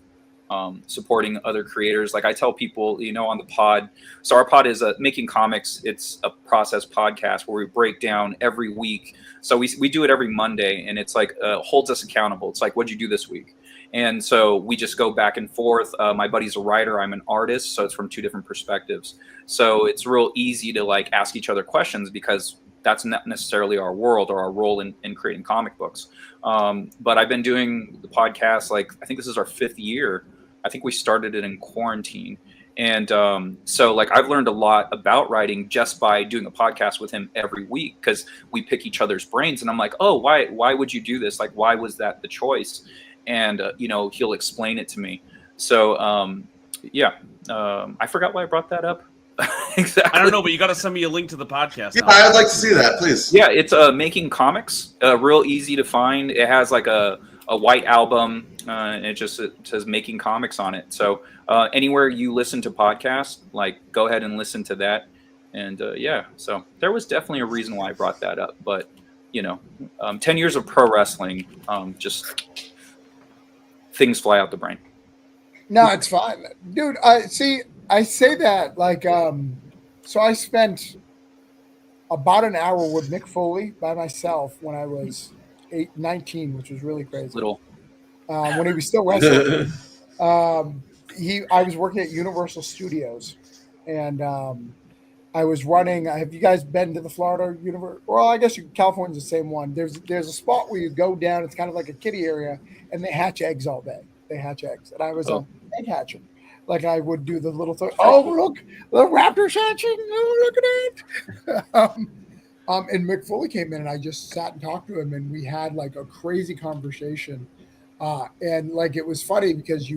[SPEAKER 12] supporting other creators. Like I tell people, on the pod. So our pod is Making Comics. It's a process podcast where we break down every week. So we do it every Monday, and it's like holds us accountable. It's like, what'd you do this week? And so we just go back and forth. My buddy's a writer. I'm an artist. So it's from two different perspectives. So it's real easy to like ask each other questions because that's not necessarily our world or our role in creating comic books. But I've been doing the podcast, like, I think this is our 5th year. I think we started it in quarantine. And so like I've learned a lot about writing just by doing a podcast with him every week, because we pick each other's brains. And I'm like, oh, why would you do this? Like, why was that the choice? And, he'll explain it to me. So, I forgot why I brought that up. Exactly.
[SPEAKER 10] I don't know, but you got to send me a link to the podcast.
[SPEAKER 4] Yeah, I'd like to see that, please.
[SPEAKER 12] Yeah, it's Making Comics. Real easy to find. It has like a white album, and it says Making Comics on it. So anywhere you listen to podcasts, like go ahead and listen to that. And so there was definitely a reason why I brought that up. But 10 years of pro wrestling, just things fly out the brain.
[SPEAKER 1] No, it's fine, dude. I say that like, so I spent about an hour with Mick Foley by myself when I was 19, which was really crazy. When he was still wrestling. I was working at Universal Studios, and I was running. Have you guys been to the Florida Universal? Well, I guess California's the same one. There's a spot where you go down. It's kind of like a kiddie area, and they hatch eggs all day. They hatch eggs, and I was an egg hatcher. Like I would do the little thing. Oh, look, the raptor's hatching. Oh, look at it. And Mick Foley came in, and I just sat and talked to him, and we had like a crazy conversation. And like it was funny because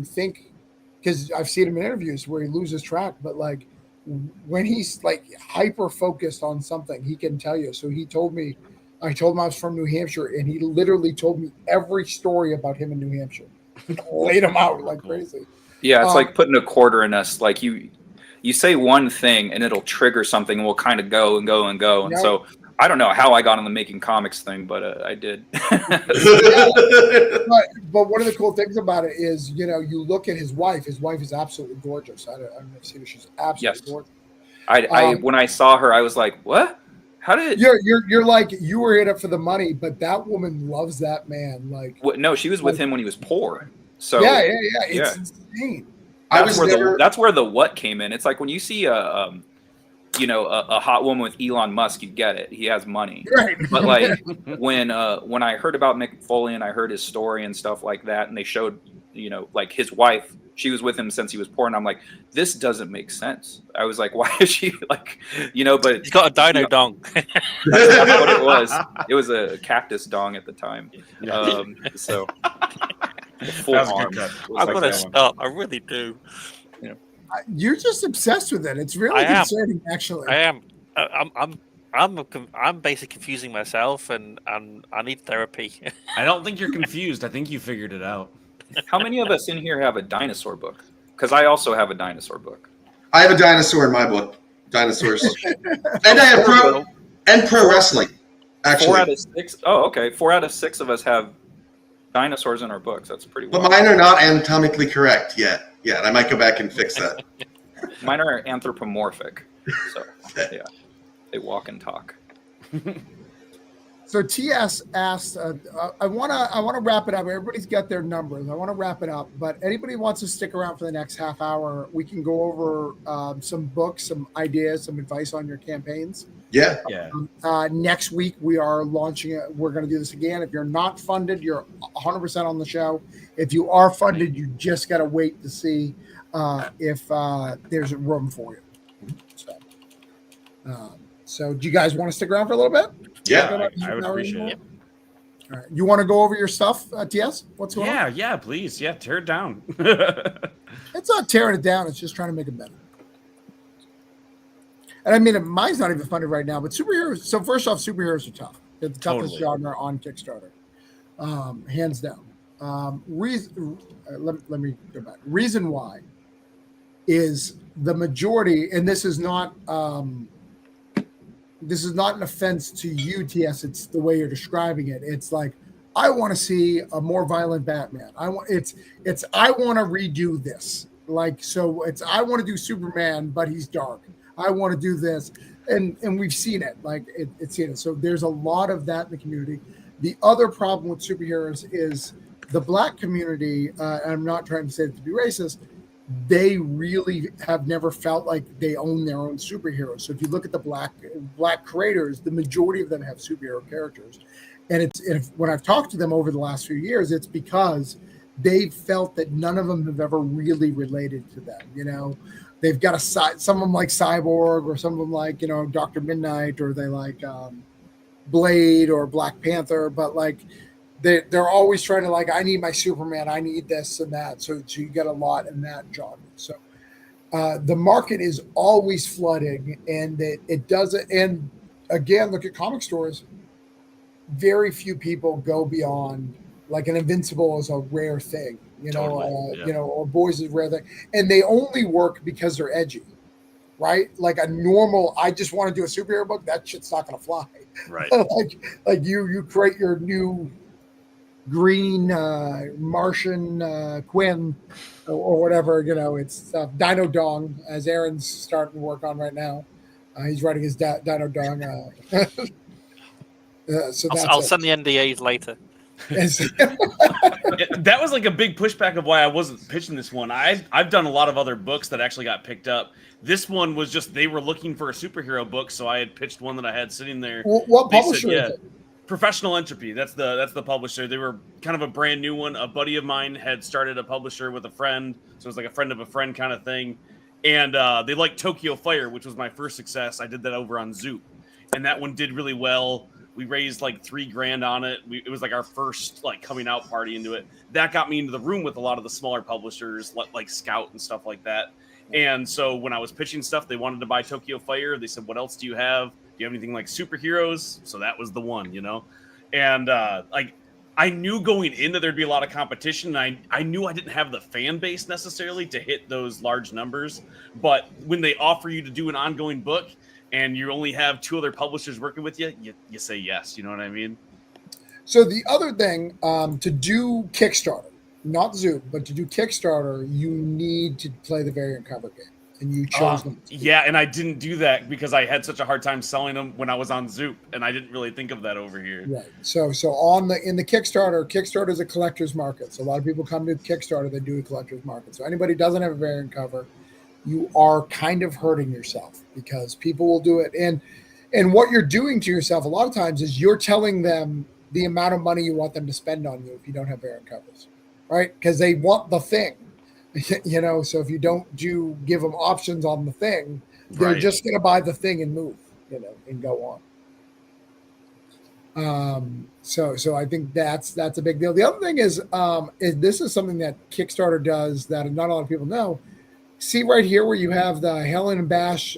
[SPEAKER 1] because I've seen him in interviews where he loses track, but like when he's like hyper focused on something, he can tell you. So I told him I was from New Hampshire, and he literally told me every story about him in New Hampshire. Laid him out like crazy.
[SPEAKER 12] Yeah, it's like putting a quarter in us. Like you you say one thing and it'll trigger something, and we'll kind of go and go and go. And
[SPEAKER 1] Yep.
[SPEAKER 12] so I don't know how I got on the making comics thing, but I did.
[SPEAKER 1] But one of the cool things about it is, you know, you look at his wife. His wife is absolutely gorgeous. I've never seen her. She's absolutely
[SPEAKER 12] Yes.
[SPEAKER 1] gorgeous.
[SPEAKER 12] I when I saw her, I was like, what? How did
[SPEAKER 1] You're like, you were in it for the money, but that woman loves that man. Like,
[SPEAKER 12] no, she was with him when he was poor. So
[SPEAKER 1] yeah. It's insane.
[SPEAKER 12] That's where the what came in. It's like when you see a hot woman with Elon Musk, you get it. He has money.
[SPEAKER 1] Right.
[SPEAKER 12] But like when I heard about Mick Foley and I heard his story and stuff like that, and they showed, like his wife, she was with him since he was poor, and I'm like, this doesn't make sense. I was like, why is she like, but
[SPEAKER 5] he's got a dino dong.
[SPEAKER 12] That's what it was. It was a cactus dong at the time. So full arm.
[SPEAKER 5] I've got to stop. I really do.
[SPEAKER 1] You're just obsessed with it. It's really concerning, actually.
[SPEAKER 5] I am. I'm basically confusing myself, and I need therapy.
[SPEAKER 10] I don't think you're confused. I think you figured it out.
[SPEAKER 12] How many of us in here have a dinosaur book? Because I also have a dinosaur book.
[SPEAKER 4] I have a dinosaur in my book. Dinosaurs. And I have pro wrestling. Actually.
[SPEAKER 12] 4 out of 6. Oh, okay. 4 out of 6 of us have dinosaurs in our books. That's pretty well.
[SPEAKER 4] But mine are not anatomically correct yet. Yeah, I might go back and fix that.
[SPEAKER 12] Mine are anthropomorphic. So yeah, they walk and talk.
[SPEAKER 1] So TS asked, I wanna wrap it up. Everybody's got their numbers. I want to wrap it up, but anybody wants to stick around for the next half hour, we can go over some books, some ideas, some advice on your campaigns.
[SPEAKER 4] Yeah.
[SPEAKER 1] Next week we are launching it. We're going to do this again. If you're not funded, you're 100% on the show. If you are funded, you just got to wait to see if there's a room for you. So do you guys want to stick around for a little bit?
[SPEAKER 4] Yeah,
[SPEAKER 10] I would appreciate it.
[SPEAKER 1] All right. You want to go over your stuff, TS? What's going on?
[SPEAKER 10] Yeah, please. Yeah, tear it down.
[SPEAKER 1] It's not tearing it down. It's just trying to make it better. And I mean, mine's not even funded right now, but superheroes. So first off, superheroes are tough. They're the toughest genre on Kickstarter, hands down. Let me go back. Reason why is the majority, and this is not an offense to you, TS. It's the way you're describing it. It's like, I want to see a more violent Batman. I want to redo this. Like, so I want to do Superman, but he's dark. I want to do this. And we've seen it. Like, it's seen it. So there's a lot of that in the community. The other problem with superheroes is the Black community, I'm not trying to say it to be racist, they really have never felt like they own their own superheroes. So if you look at the black creators, the majority of them have superhero characters. And when I've talked to them over the last few years, it's because they've felt that none of them have ever really related to them. They've got some of them like Cyborg, or some of them like, Dr. Midnight, or they like Blade or Black Panther, but like they're always trying to, like, I need my Superman, I need this and that. So you get a lot in that genre. So the market is always flooding, and it doesn't. And again, look at comic stores. Very few people go beyond, like, an Invincible is a rare thing, or Boys is a rare thing, and they only work because they're edgy, right? Like a normal, I just want to do a superhero book, that shit's not going to fly,
[SPEAKER 10] right?
[SPEAKER 1] like you create your new green Martian Quinn or whatever, it's Dino Dong, as Aaron's starting to work on right now. He's writing his Dino Dong. So
[SPEAKER 5] I'll send the NDAs later.
[SPEAKER 10] That was like a big pushback of why I wasn't pitching this one. I've done a lot of other books that actually got picked up. This one was just, they were looking for a superhero book, so I had pitched one that I had sitting there.
[SPEAKER 1] What publisher is it?
[SPEAKER 10] Professional Entropy. That's the publisher. They were kind of a brand new one. A buddy of mine had started a publisher with a friend, so it was like a friend of a friend kind of thing. And they liked Tokyo Fire, which was my first success. I did that over on Zoop, and that one did really well. We raised like $3,000 on it. It was like our first like coming out party into it. That got me into the room with a lot of the smaller publishers like Scout and stuff like that. And so when I was pitching stuff, they wanted to buy Tokyo Fire. They said, "What else do you have? Do you have anything like superheroes?" So that was the one, And like I knew going in that there'd be a lot of competition. I knew I didn't have the fan base necessarily to hit those large numbers. But when they offer you to do an ongoing book and you only have 2 other publishers working with you, you say yes. You know what I mean?
[SPEAKER 1] So the other thing, to do Kickstarter, not Zoom, but to do Kickstarter, you need to play the variant cover game, and you chose them.
[SPEAKER 10] Yeah, and I didn't do that because I had such a hard time selling them when I was on Zoop, and I didn't really think of that over here.
[SPEAKER 1] Right. So in the Kickstarter is a collector's market. So a lot of people come to Kickstarter, they do a collector's market. So anybody who doesn't have a variant cover, you are kind of hurting yourself because people will do it. And what you're doing to yourself a lot of times is you're telling them the amount of money you want them to spend on you if you don't have variant covers, right? Because they want the thing, you know. So if you don't give them options on the thing, they're just going to buy the thing and move, you know, and go on. So I think that's a big deal. The other thing is this is something that Kickstarter does that not a lot of people know. See right here where you have the Helen and Bash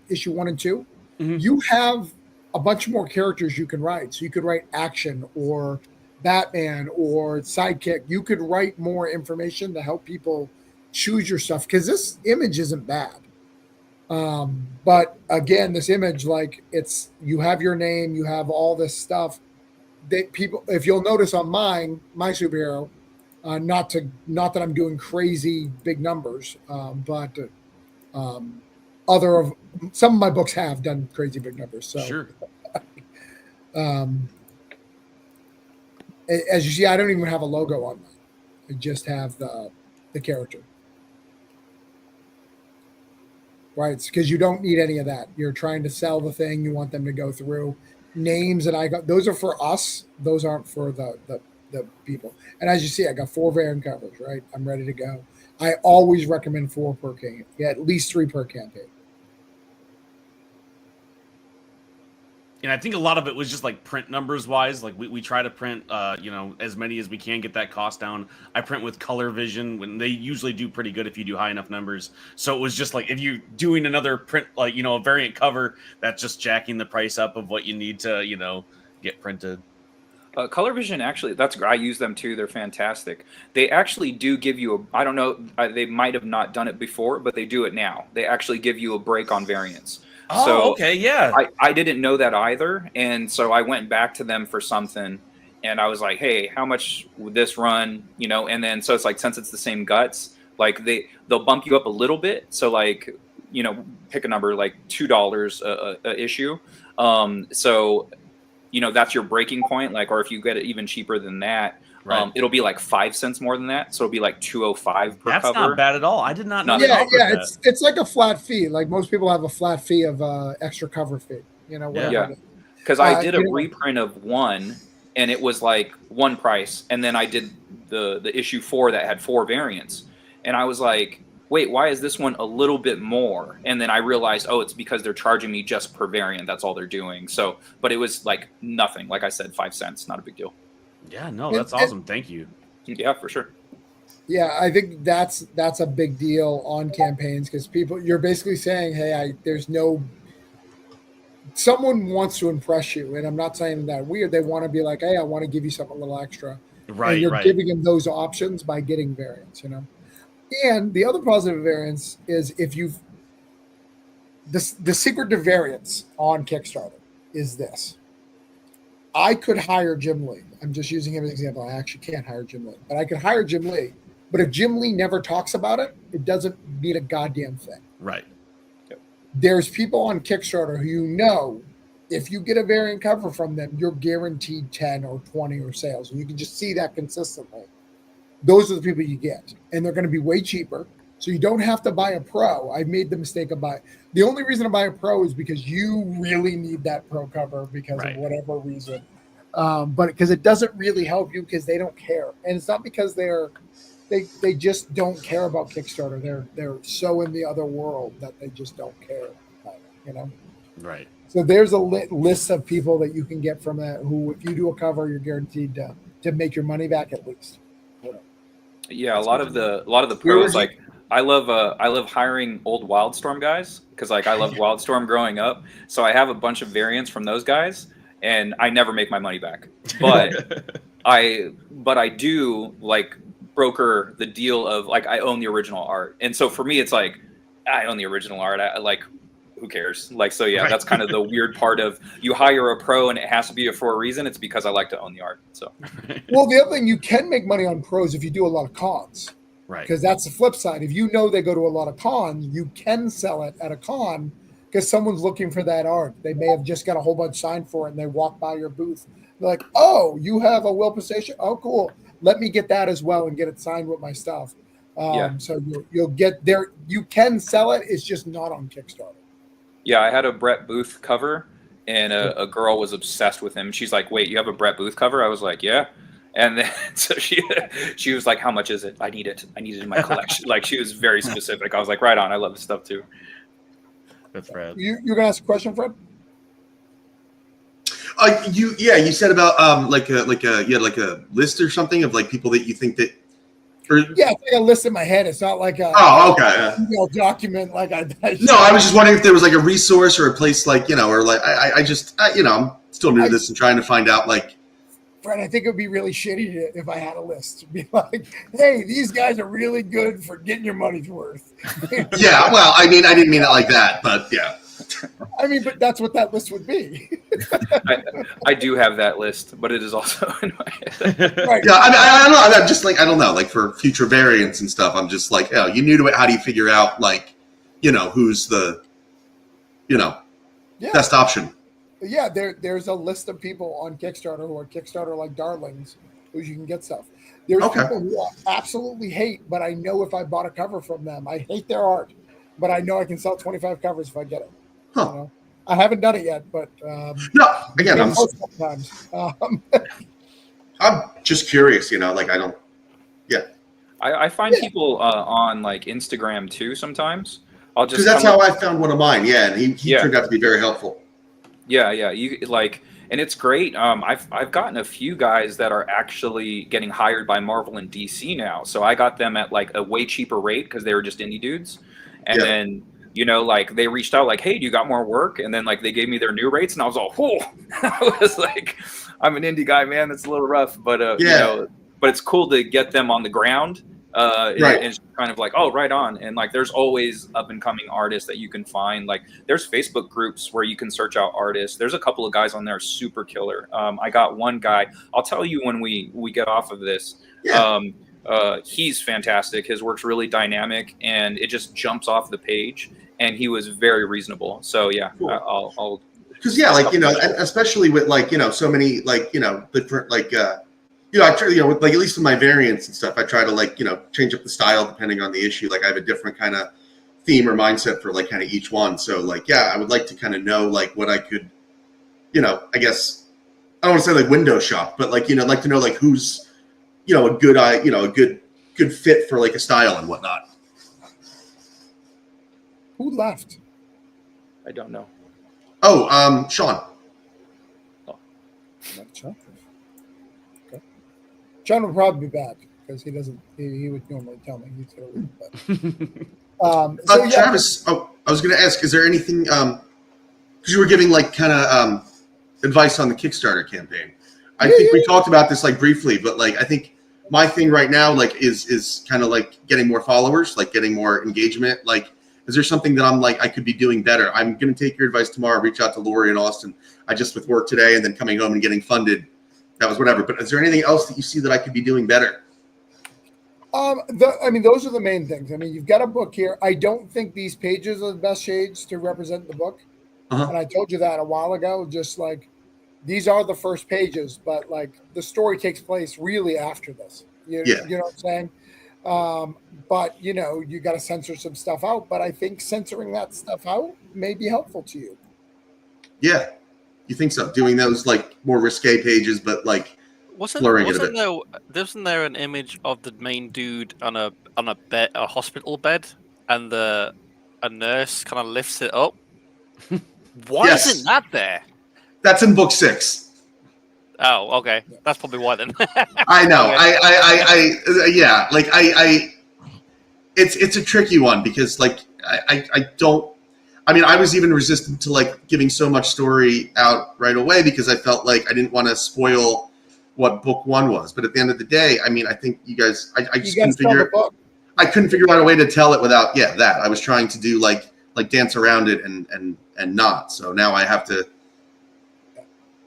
[SPEAKER 1] issue 1 and 2. Mm-hmm. You have a bunch more characters you can write. So you could write Action or Batman or Sidekick. You could write more information to help people choose your stuff because this image isn't bad. But again, this image, like you have your name, you have all this stuff that people, if you'll notice on my superhero, not that I'm doing crazy big numbers, but some of my books have done crazy big numbers. So
[SPEAKER 10] sure.
[SPEAKER 1] As you see, I don't even have a logo on mine. I just have the character. Right, because you don't need any of that. You're trying to sell the thing. You want them to go through names, and those are for us. Those aren't for the people. And as you see, I got 4 variant covers. Right, I'm ready to go. I always recommend 4 per campaign. Yeah, at least 3 per campaign.
[SPEAKER 10] And I think a lot of it was just like print numbers wise. Like we try to print, as many as we can, get that cost down. I print with color vision when they usually do pretty good if you do high enough numbers. So it was just like if you're doing another print, like, a variant cover, that's just jacking the price up of what you need to, get printed.
[SPEAKER 12] Color Vision, actually, that's great. I use them too. They're fantastic. They actually do give you I don't know, they might have not done it before, but they do it now. They actually give you a break on variants.
[SPEAKER 10] Oh,
[SPEAKER 12] so
[SPEAKER 10] okay, yeah.
[SPEAKER 12] I didn't know that either, and so I went back to them for something, and I was like, "Hey, how much would this run?" And then so it's like, since it's the same guts, like they'll bump you up a little bit. So like, pick a number like $2 a issue. So that's your breaking point. Like, or if you get it even cheaper than that. Right. It'll be like 5 cents more than that, so it'll be like $2.05 per cover.
[SPEAKER 10] That's not bad at all. I did not know.
[SPEAKER 1] Yeah. It's like a flat fee. Like most people have a flat fee of extra cover fee.
[SPEAKER 12] Yeah. Because I did a reprint of 1, and it was like one price, and then I did the issue 4 that had 4 variants, and I was like, wait, why is this one a little bit more? And then I realized, it's because they're charging me just per variant. That's all they're doing. So, but it was like nothing. Like I said, 5 cents, not a big deal.
[SPEAKER 10] Yeah, no, that's awesome. Thank you.
[SPEAKER 12] Yeah, for sure.
[SPEAKER 1] Yeah, I think that's a big deal on campaigns because you're basically saying, hey, someone wants to impress you, and I'm not saying that weird. They want to be like, hey, I want to give you something a little extra.
[SPEAKER 10] Right,
[SPEAKER 1] and you're giving them those options by getting variants, And the other positive variance is if the secret to variants on Kickstarter is this. I could hire Jim Lee. I'm just using him as an example. I actually can't hire Jim Lee, but I could hire Jim Lee. But if Jim Lee never talks about it, it doesn't mean a goddamn thing.
[SPEAKER 10] Right.
[SPEAKER 1] There's people on Kickstarter who if you get a variant cover from them, you're guaranteed 10 or 20 or sales. And you can just see that consistently. Those are the people you get. And they're going to be way cheaper. So you don't have to buy a pro. I made the mistake of the only reason to buy a pro is because you really need that pro cover because of whatever reason. But because it doesn't really help you because they don't care. And it's not because they just don't care about Kickstarter. They're so in the other world that they just don't care about it,
[SPEAKER 10] Right.
[SPEAKER 1] So there's a list of people that you can get from that who, if you do a cover, you're guaranteed to make your money back at least.
[SPEAKER 12] Yeah, a lot of the pros, like I love hiring old Wildstorm guys because like I loved Wildstorm growing up. So I have a bunch of variants from those guys, and I never make my money back. But but I do like broker the deal of like I own the original art, and so for me it's like I own the original art. I like, who cares? Like, so yeah, that's kind of the weird part of you hire a pro and it has to be for a reason. It's because I like to own the art. So
[SPEAKER 1] Well, the other thing, you can make money on pros if you do a lot of cons.
[SPEAKER 10] Right.
[SPEAKER 1] Because that's the flip side. If you know they go to a lot of cons, you can sell it at a con because someone's looking for that art. They may have just got a whole bunch signed for it and they walk by your booth. They're like, oh, you have a Will Passation? Oh, cool. Let me get that as well and get it signed with my stuff.
[SPEAKER 12] Yeah.
[SPEAKER 1] So you'll get there. You can sell it. It's just not on Kickstarter.
[SPEAKER 12] yeah, I had a Brett Booth cover, and a girl was obsessed with him. She's like, "Wait, you have a Brett Booth cover?" I was like, "Yeah." And then so she was like, "How much is it? I need it. I need it in my collection." Like, she was very specific. I was like, "Right on. I love this stuff too."
[SPEAKER 10] That's rad.
[SPEAKER 1] You're gonna ask a question, Fred?
[SPEAKER 4] You said about like a list or something of like people that you think that.
[SPEAKER 1] Yeah, it's like a list in my head. It's not like a document. Like
[SPEAKER 4] No, I was just wondering if there was like a resource or a place like or like I'm still new to this and trying to find out like.
[SPEAKER 1] Fred, I think it would be really shitty if I had a list to be like, hey, these guys are really good for getting your money's worth.
[SPEAKER 4] Yeah, well, I didn't mean it like that, but yeah.
[SPEAKER 1] But that's what that list would be.
[SPEAKER 12] I do have that list, but it is also in my head.
[SPEAKER 1] Right.
[SPEAKER 4] Yeah, I don't know. I'm just like, I don't know, like for future variants and stuff. I'm just like, you new to it. How do you figure out like, who's the, best option?
[SPEAKER 1] Yeah, there's a list of people on Kickstarter who are Kickstarter like darlings who you can get stuff. There's people who I absolutely hate, but I know if I bought a cover from them, I hate their art, but I know I can sell 25 covers if I get it.
[SPEAKER 4] Huh.
[SPEAKER 1] I haven't done it yet, but
[SPEAKER 4] no, again, I'm just curious, like I don't. Yeah,
[SPEAKER 12] I find people on like Instagram too sometimes. I'll just
[SPEAKER 4] because that's how I found one of mine. Yeah, and he turned out to be very helpful.
[SPEAKER 12] Yeah, you like, and it's great. I've gotten a few guys that are actually getting hired by Marvel and DC now. So I got them at like a way cheaper rate because they were just indie dudes, and then like they reached out like, hey, do you got more work? And then like they gave me their new rates, and I was all, whoa. I was like, I'm an indie guy, man. It's a little rough, but but it's cool to get them on the ground. And it's kind of like, oh, right on. And like there's always up and coming artists that you can find. Like there's Facebook groups where you can search out artists. There's a couple of guys on there super killer. I got one guy, I'll tell you when we get off of this. He's fantastic. His work's really dynamic and it just jumps off the page, and he was very reasonable. So yeah, cool. I'll
[SPEAKER 4] because like especially with like so many like different like I try, like at least in my variants and stuff, I try to like, change up the style depending on the issue. Like I have a different kind of theme or mindset for like kind of each one. So like, I would like to kind of know like what I could, I guess I don't want to say like window shop, but like, like to know like who's, a good a good fit for like a style and whatnot.
[SPEAKER 1] Who left?
[SPEAKER 12] I don't know.
[SPEAKER 4] Oh, Sean.
[SPEAKER 1] John would probably be back because he doesn't. He would normally tell me he's going to leave.
[SPEAKER 4] Travis, I was going to ask: is there anything? Because you were giving like kind of advice on the Kickstarter campaign. I think we talked about this like briefly, but like I think my thing right now like is kind of like getting more followers, like getting more engagement. Like, is there something that I'm like I could be doing better? I'm going to take your advice tomorrow. Reach out to Lori and Austin. I just with work today and then coming home and getting funded. That was whatever. But is there anything else that you see that I could be doing better?
[SPEAKER 1] Those are the main things. You've got a book here. I don't think these pages are the best shades to represent the book. And I told you that a while ago. Just like these are the first pages, but like the story takes place really after this. You know what I'm saying? But you got to censor some stuff out. But I think censoring that stuff out may be helpful to you.
[SPEAKER 4] Yeah. You think so? Doing those like more risque pages, but like blurring it a bit.
[SPEAKER 5] Wasn't there an image of the main dude on a bed, a hospital bed, and a nurse kind of lifts it up? Why isn't that there?
[SPEAKER 4] That's in book 6.
[SPEAKER 5] Oh, okay. That's probably why then.
[SPEAKER 4] I know.
[SPEAKER 5] Okay.
[SPEAKER 4] It's a tricky one because like I don't. I was even resistant to like giving so much story out right away because I felt like I didn't want to spoil what book 1 was. But at the end of the day, I mean, I think you guys, I just
[SPEAKER 1] You
[SPEAKER 4] couldn't
[SPEAKER 1] gotta spell the
[SPEAKER 4] figure.
[SPEAKER 1] book.
[SPEAKER 4] I couldn't figure out a way to tell it without that. I was trying to do like dance around it and not. So now I have to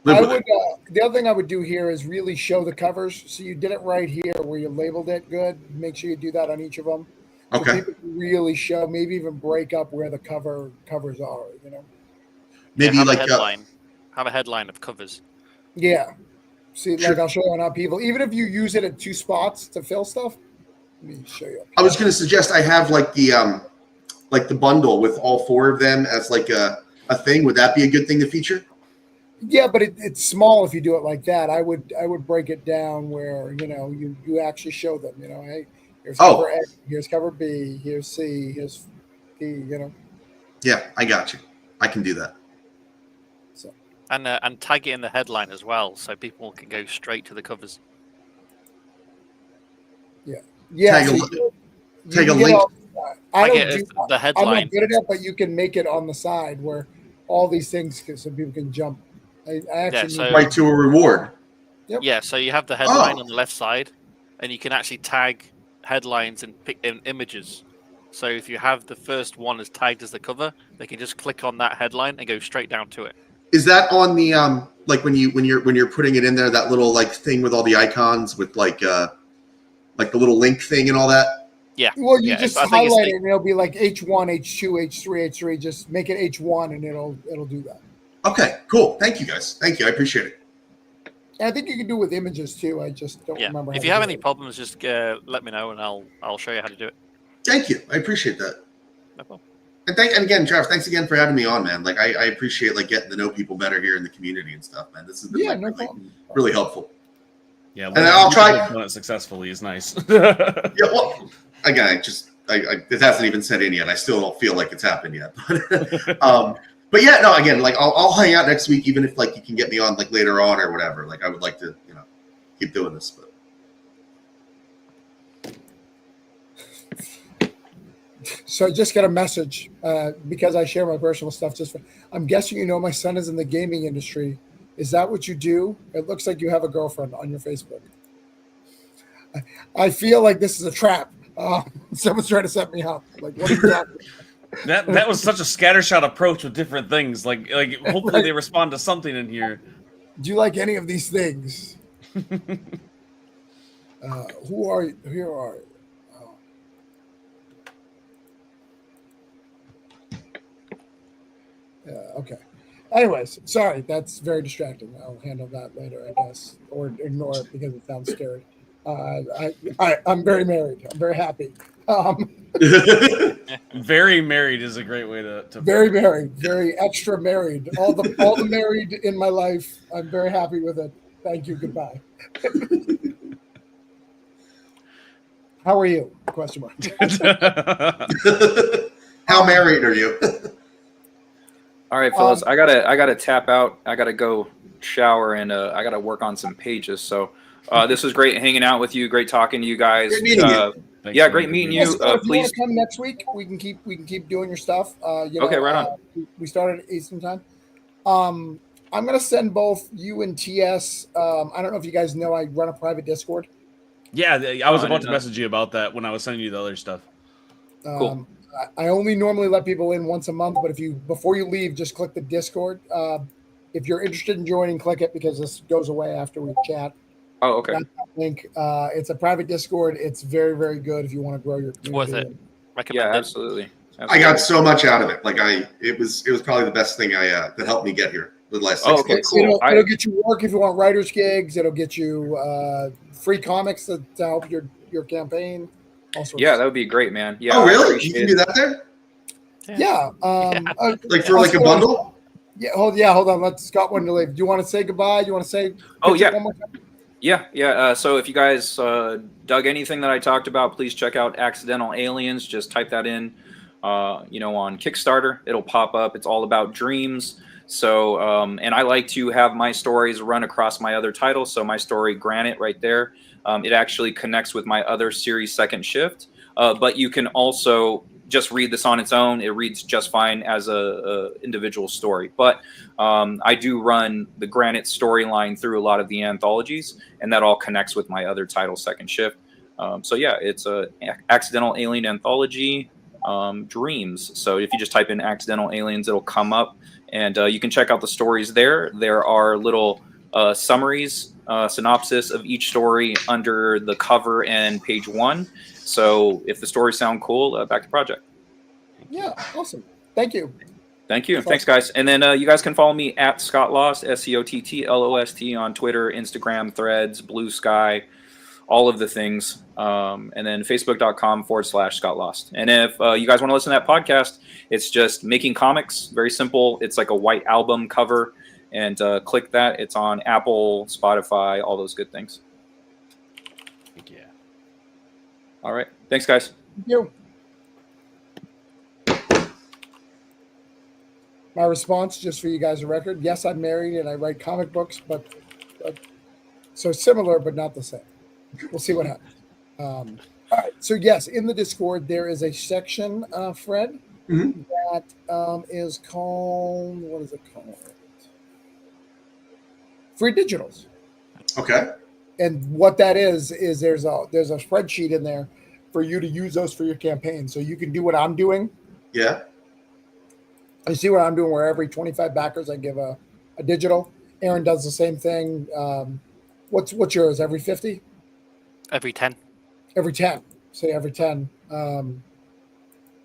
[SPEAKER 4] live
[SPEAKER 1] I
[SPEAKER 4] with
[SPEAKER 1] would.
[SPEAKER 4] it.
[SPEAKER 1] The other thing I would do here is really show the covers. So you did it right here where you labeled it good. Make sure you do that on each of them. So
[SPEAKER 4] Okay.
[SPEAKER 1] people can really show, maybe even break up where the covers are. You know.
[SPEAKER 4] Maybe
[SPEAKER 5] have
[SPEAKER 4] like
[SPEAKER 5] a headline. Have a headline of covers.
[SPEAKER 1] Yeah. See,
[SPEAKER 4] Sure.
[SPEAKER 1] like I'll show you on how people. Even if you use it at 2 spots to fill stuff. Let me show you.
[SPEAKER 4] I was going to suggest I have like the bundle with all 4 of them as like a thing. Would that be a good thing to feature?
[SPEAKER 1] Yeah, but it's small if you do it like that. I would break it down where you actually show them. Hey, here's cover A, here's cover B, here's C, here's D.
[SPEAKER 4] Yeah, I got you. I can do that.
[SPEAKER 1] So
[SPEAKER 5] and tag it in the headline as well, so people can go straight to the covers.
[SPEAKER 1] yeah.
[SPEAKER 4] Tag a link.
[SPEAKER 1] I don't
[SPEAKER 5] Tag it
[SPEAKER 1] do
[SPEAKER 5] as
[SPEAKER 1] that.
[SPEAKER 5] the headline.
[SPEAKER 1] I'm not good at that, but you can make it on the side where all these things so people can jump. I actually
[SPEAKER 4] right to a reward.
[SPEAKER 1] Yep.
[SPEAKER 5] Yeah, so you have the headline on the left side, and you can actually tag headlines and pick in images. So if you have the first one as tagged as the cover, they can just click on that headline and go straight down to it.
[SPEAKER 4] Is that on the like when you're putting it in there, that little like thing with all the icons with like the little link thing and all that?
[SPEAKER 5] Yeah.
[SPEAKER 1] Well, you just highlight it and it'll be like H1, H2, H3, H3. Just make it H1 and it'll do that.
[SPEAKER 4] Okay, cool. Thank you guys. Thank you. I appreciate it.
[SPEAKER 1] And I think you can do it with images too. I just don't remember.
[SPEAKER 5] If you have any problems, just let me know and I'll show you how to do it.
[SPEAKER 4] Thank you. I appreciate that.
[SPEAKER 5] No problem.
[SPEAKER 4] And again, Travis, thanks again for having me on, man. Like I appreciate like getting to know people better here in the community and stuff, man. This has been really helpful.
[SPEAKER 10] Yeah,
[SPEAKER 4] and I'll try
[SPEAKER 10] done it successfully is nice.
[SPEAKER 4] Yeah, well, again, it hasn't even set in yet. I still don't feel like it's happened yet. But yeah, no, again, like I'll hang out next week, even if like you can get me on like later on or whatever. Like I would like to, keep doing this. But
[SPEAKER 1] so I just got a message because I share my personal stuff. I'm guessing my son is in the gaming industry. Is that what you do? It looks like you have a girlfriend on your Facebook. I feel like this is a trap. Someone's trying to set me up. Like, what are you talking about?
[SPEAKER 10] That was such a scattershot approach with different things. Like hopefully they respond to something in here.
[SPEAKER 1] Do you like any of these things? Who are you? Here are you? Okay. Anyways, sorry, that's very distracting. I'll handle that later, I guess, or ignore it because it sounds scary. I'm very married. I'm very happy.
[SPEAKER 10] Very married is a great way to
[SPEAKER 1] very married, very extra married. All the married in my life. I'm very happy with it. Thank you. Goodbye. How are you? Question mark.
[SPEAKER 4] How married are you?
[SPEAKER 12] All right, fellas, I gotta tap out. I gotta go shower and I gotta work on some pages. So this was great hanging out with you. Great talking to you guys.
[SPEAKER 4] Great meeting you.
[SPEAKER 12] Yeah, great meeting you.
[SPEAKER 1] If you want
[SPEAKER 12] Please
[SPEAKER 1] to come next week, we can keep doing your stuff.
[SPEAKER 12] Okay, right on.
[SPEAKER 1] We started at Eastern time. I'm gonna send both you and TS. I don't know if you guys know I run a private Discord.
[SPEAKER 10] Yeah, I was about to message you about that when I was sending you the other stuff.
[SPEAKER 12] Cool.
[SPEAKER 1] I only normally let people in once a month, but before you leave, just click the Discord. If you're interested in joining, click it because this goes away after we chat.
[SPEAKER 12] Oh, okay.
[SPEAKER 1] That's that link. It's a private Discord. It's very, very good if you want to grow your community.
[SPEAKER 5] Worth it.
[SPEAKER 12] Yeah, absolutely.
[SPEAKER 4] I got so much out of it. Like it was probably the best thing that helped me get here the last 6
[SPEAKER 12] okay,
[SPEAKER 4] months.
[SPEAKER 12] cool.
[SPEAKER 1] It'll get you work if you want writers gigs. It'll get you free comics to help your campaign.
[SPEAKER 12] Yeah, that would be great, man. Yeah.
[SPEAKER 4] Oh, really? You can do that there?
[SPEAKER 1] Yeah.
[SPEAKER 4] Like for like a bundle?
[SPEAKER 1] Yeah. Hold on. Let Scott want to leave. Do you want to say goodbye? Do you want to say?
[SPEAKER 12] Oh, yeah.
[SPEAKER 1] One more time?
[SPEAKER 12] Yeah. So if you guys dug anything that I talked about, please check out Accidental Aliens. Just type that in, on Kickstarter. It'll pop up. It's all about dreams. So, and I like to have my stories run across my other titles. So my story, Granite, right there, it actually connects with my other series, Second Shift. But you can also just read this on its own. It reads just fine as a individual story. But I do run the Granite storyline through a lot of the anthologies, and that all connects with my other title, Second Shift. So yeah, it's a accidental alien anthology, Dreams. So if you just type in accidental aliens, it'll come up, and you can check out the stories there. There are little summaries, synopsis of each story under the cover and page 1. So if the stories sound cool, back to project.
[SPEAKER 1] Yeah, awesome. Thank you.
[SPEAKER 12] Thank you. Thanks, guys. And then you guys can follow me at Scott Lost, SCOTTLOST on Twitter, Instagram, Threads, Blue Sky, all of the things. And then Facebook.com/Scott Lost. And if you guys want to listen to that podcast, it's just Making Comics. Very simple. It's like a white album cover. And click that. It's on Apple, Spotify, all those good things.
[SPEAKER 10] Yeah.
[SPEAKER 12] All right. Thanks, guys.
[SPEAKER 1] Thank you. My response, just for you guys a record, yes, I'm married and I write comic books, but so similar, but not the same. We'll see what happens. All right. So yes, in the Discord, there is a section, Fred, that is called, what is it called? Free digitals.
[SPEAKER 4] Okay.
[SPEAKER 1] And what that is there's a spreadsheet in there for you to use those for your campaign. So you can do what I'm doing.
[SPEAKER 4] Yeah.
[SPEAKER 1] You see what I'm doing, where every 25 backers I give a digital. Aaron does the same thing. What's yours? Every 50?
[SPEAKER 5] Every 10.
[SPEAKER 1] Every 10. Say every 10.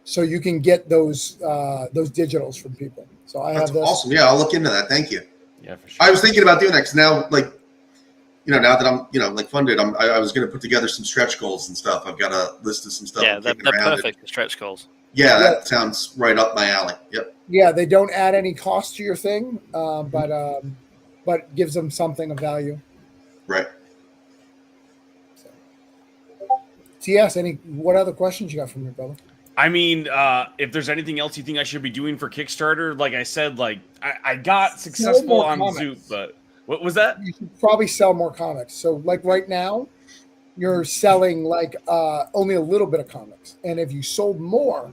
[SPEAKER 1] So you can get those digitals from people. So I
[SPEAKER 4] That's
[SPEAKER 1] have this.
[SPEAKER 4] awesome. Yeah, I'll look into that. Thank you.
[SPEAKER 10] Yeah, for sure.
[SPEAKER 4] I was thinking about doing that because now, like, now that I'm, funded, I was going to put together some stretch goals and stuff. I've got a list of some stuff.
[SPEAKER 5] Yeah, they're perfect stretch goals.
[SPEAKER 4] Yeah, that sounds right up my alley. Yep.
[SPEAKER 1] Yeah, they don't add any cost to your thing, but gives them something of value.
[SPEAKER 4] Right.
[SPEAKER 1] So yes, what other questions you got from me, brother?
[SPEAKER 10] I mean, if there's anything else you think I should be doing for Kickstarter, like I said, like I got successful on Zoop, but what was that?
[SPEAKER 1] You should probably sell more comics. So like right now, you're selling like only a little bit of comics, and if you sold more,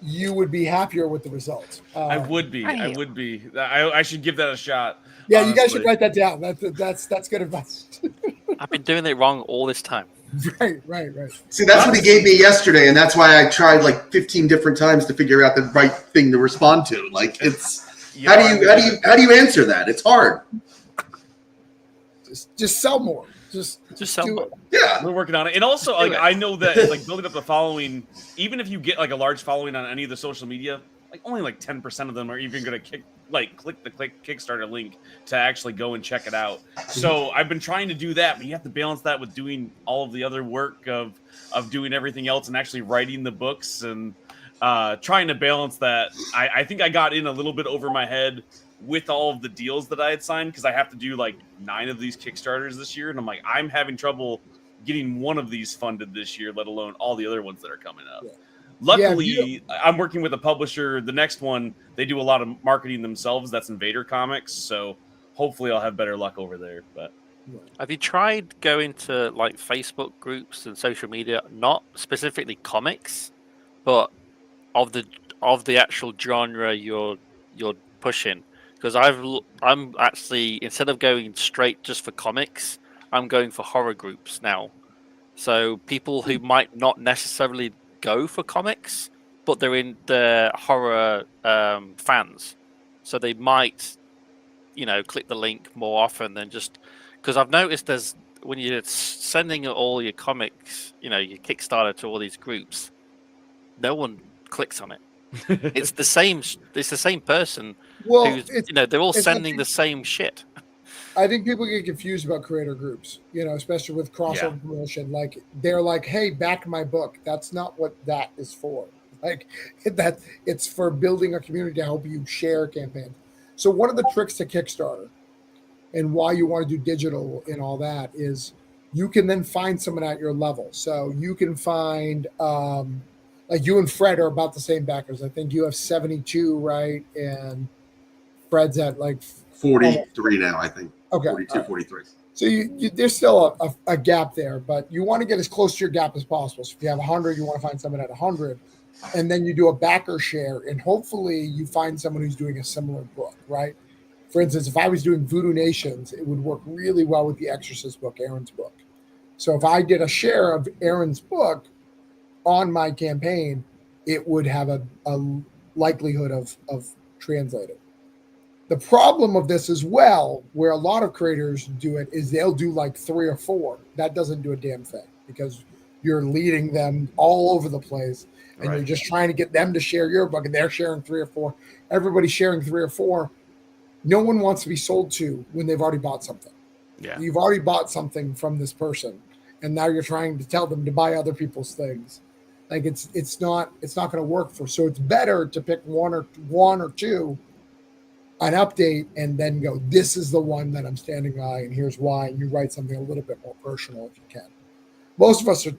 [SPEAKER 1] you would be happier with the results.
[SPEAKER 10] I would be. I should give that a shot.
[SPEAKER 1] Yeah,
[SPEAKER 10] honestly.
[SPEAKER 1] you guys should write that down. That's good advice.
[SPEAKER 5] I've been doing it wrong all this time.
[SPEAKER 1] Right.
[SPEAKER 4] See, that's what he gave me yesterday, and that's why I tried like 15 different times to figure out the right thing to respond to. Like, it's how do you answer that? It's hard.
[SPEAKER 1] Just sell more. Just
[SPEAKER 5] sell
[SPEAKER 1] do
[SPEAKER 5] more.
[SPEAKER 1] it.
[SPEAKER 4] Yeah,
[SPEAKER 10] We're working on it, and also like I know that like building up the following, even if you get like a large following on any of the social media, like only like 10% of them are even going to click the Kickstarter link to actually go and check it out. So I've been trying to do that, but you have to balance that with doing all of the other work of doing everything else and actually writing the books and trying to balance that. I think I got in a little bit over my head with all of the deals that I had signed because I have to do like 9 of these Kickstarters this year, and I'm like, I'm having trouble getting one of these funded this year, let alone all the other ones that are coming up.
[SPEAKER 1] Yeah.
[SPEAKER 10] Luckily, I'm working with a publisher. The next one, they do a lot of marketing themselves. That's Invader Comics. So hopefully I'll have better luck over there. But
[SPEAKER 5] Have you tried going to like Facebook groups and social media, not specifically comics, but of the actual genre you're pushing? Because I'm actually, instead of going straight just for comics, I'm going for horror groups now. So people who might not necessarily go for comics, but they're in the horror fans, so they might, click the link more often than just because I've noticed there's when you're sending all your comics, your Kickstarter to all these groups, no one clicks on it. It's the same. It's the same person.
[SPEAKER 1] Well,
[SPEAKER 5] who's, they're all sending the same shit.
[SPEAKER 1] I think people get confused about creator groups, especially with crossover promotion. Like they're like, "Hey, back my book." That's not what that is for. Like that, it's for building a community to help you share campaigns. So one of the tricks to Kickstarter, and why you want to do digital and all that, is you can then find someone at your level. So you can find, like you and Fred are about the same backers. I think you have 72, right? And Fred's at like
[SPEAKER 4] 43 now, I think.
[SPEAKER 1] Okay.
[SPEAKER 4] 42, 43.
[SPEAKER 1] So there's still a gap there, but you want to get as close to your gap as possible. So if you have 100, you want to find someone at 100. and then you do a backer share, and hopefully you find someone who's doing a similar book, right? For instance, if I was doing Voodoo Nations, it would work really well with the Exorcist book, Aaron's book. So if I did a share of Aaron's book on my campaign, it would have a likelihood of translating. The problem of this as well, where a lot of creators do it, is they'll do like 3 or 4. That doesn't do a damn thing because you're leading them all over the place, and
[SPEAKER 10] Right.
[SPEAKER 1] you're just trying to get them to share your book, and they're sharing 3 or 4. Everybody's sharing 3 or 4. No one wants to be sold to when they've already bought something.
[SPEAKER 10] Yeah.
[SPEAKER 1] You've already bought something from this person, and now you're trying to tell them to buy other people's things. Like it's not going to work for. So it's better to pick one or two, an update, and then go, this is the one that I'm standing by, and here's why. And you write something a little bit more personal if you can. Most of us are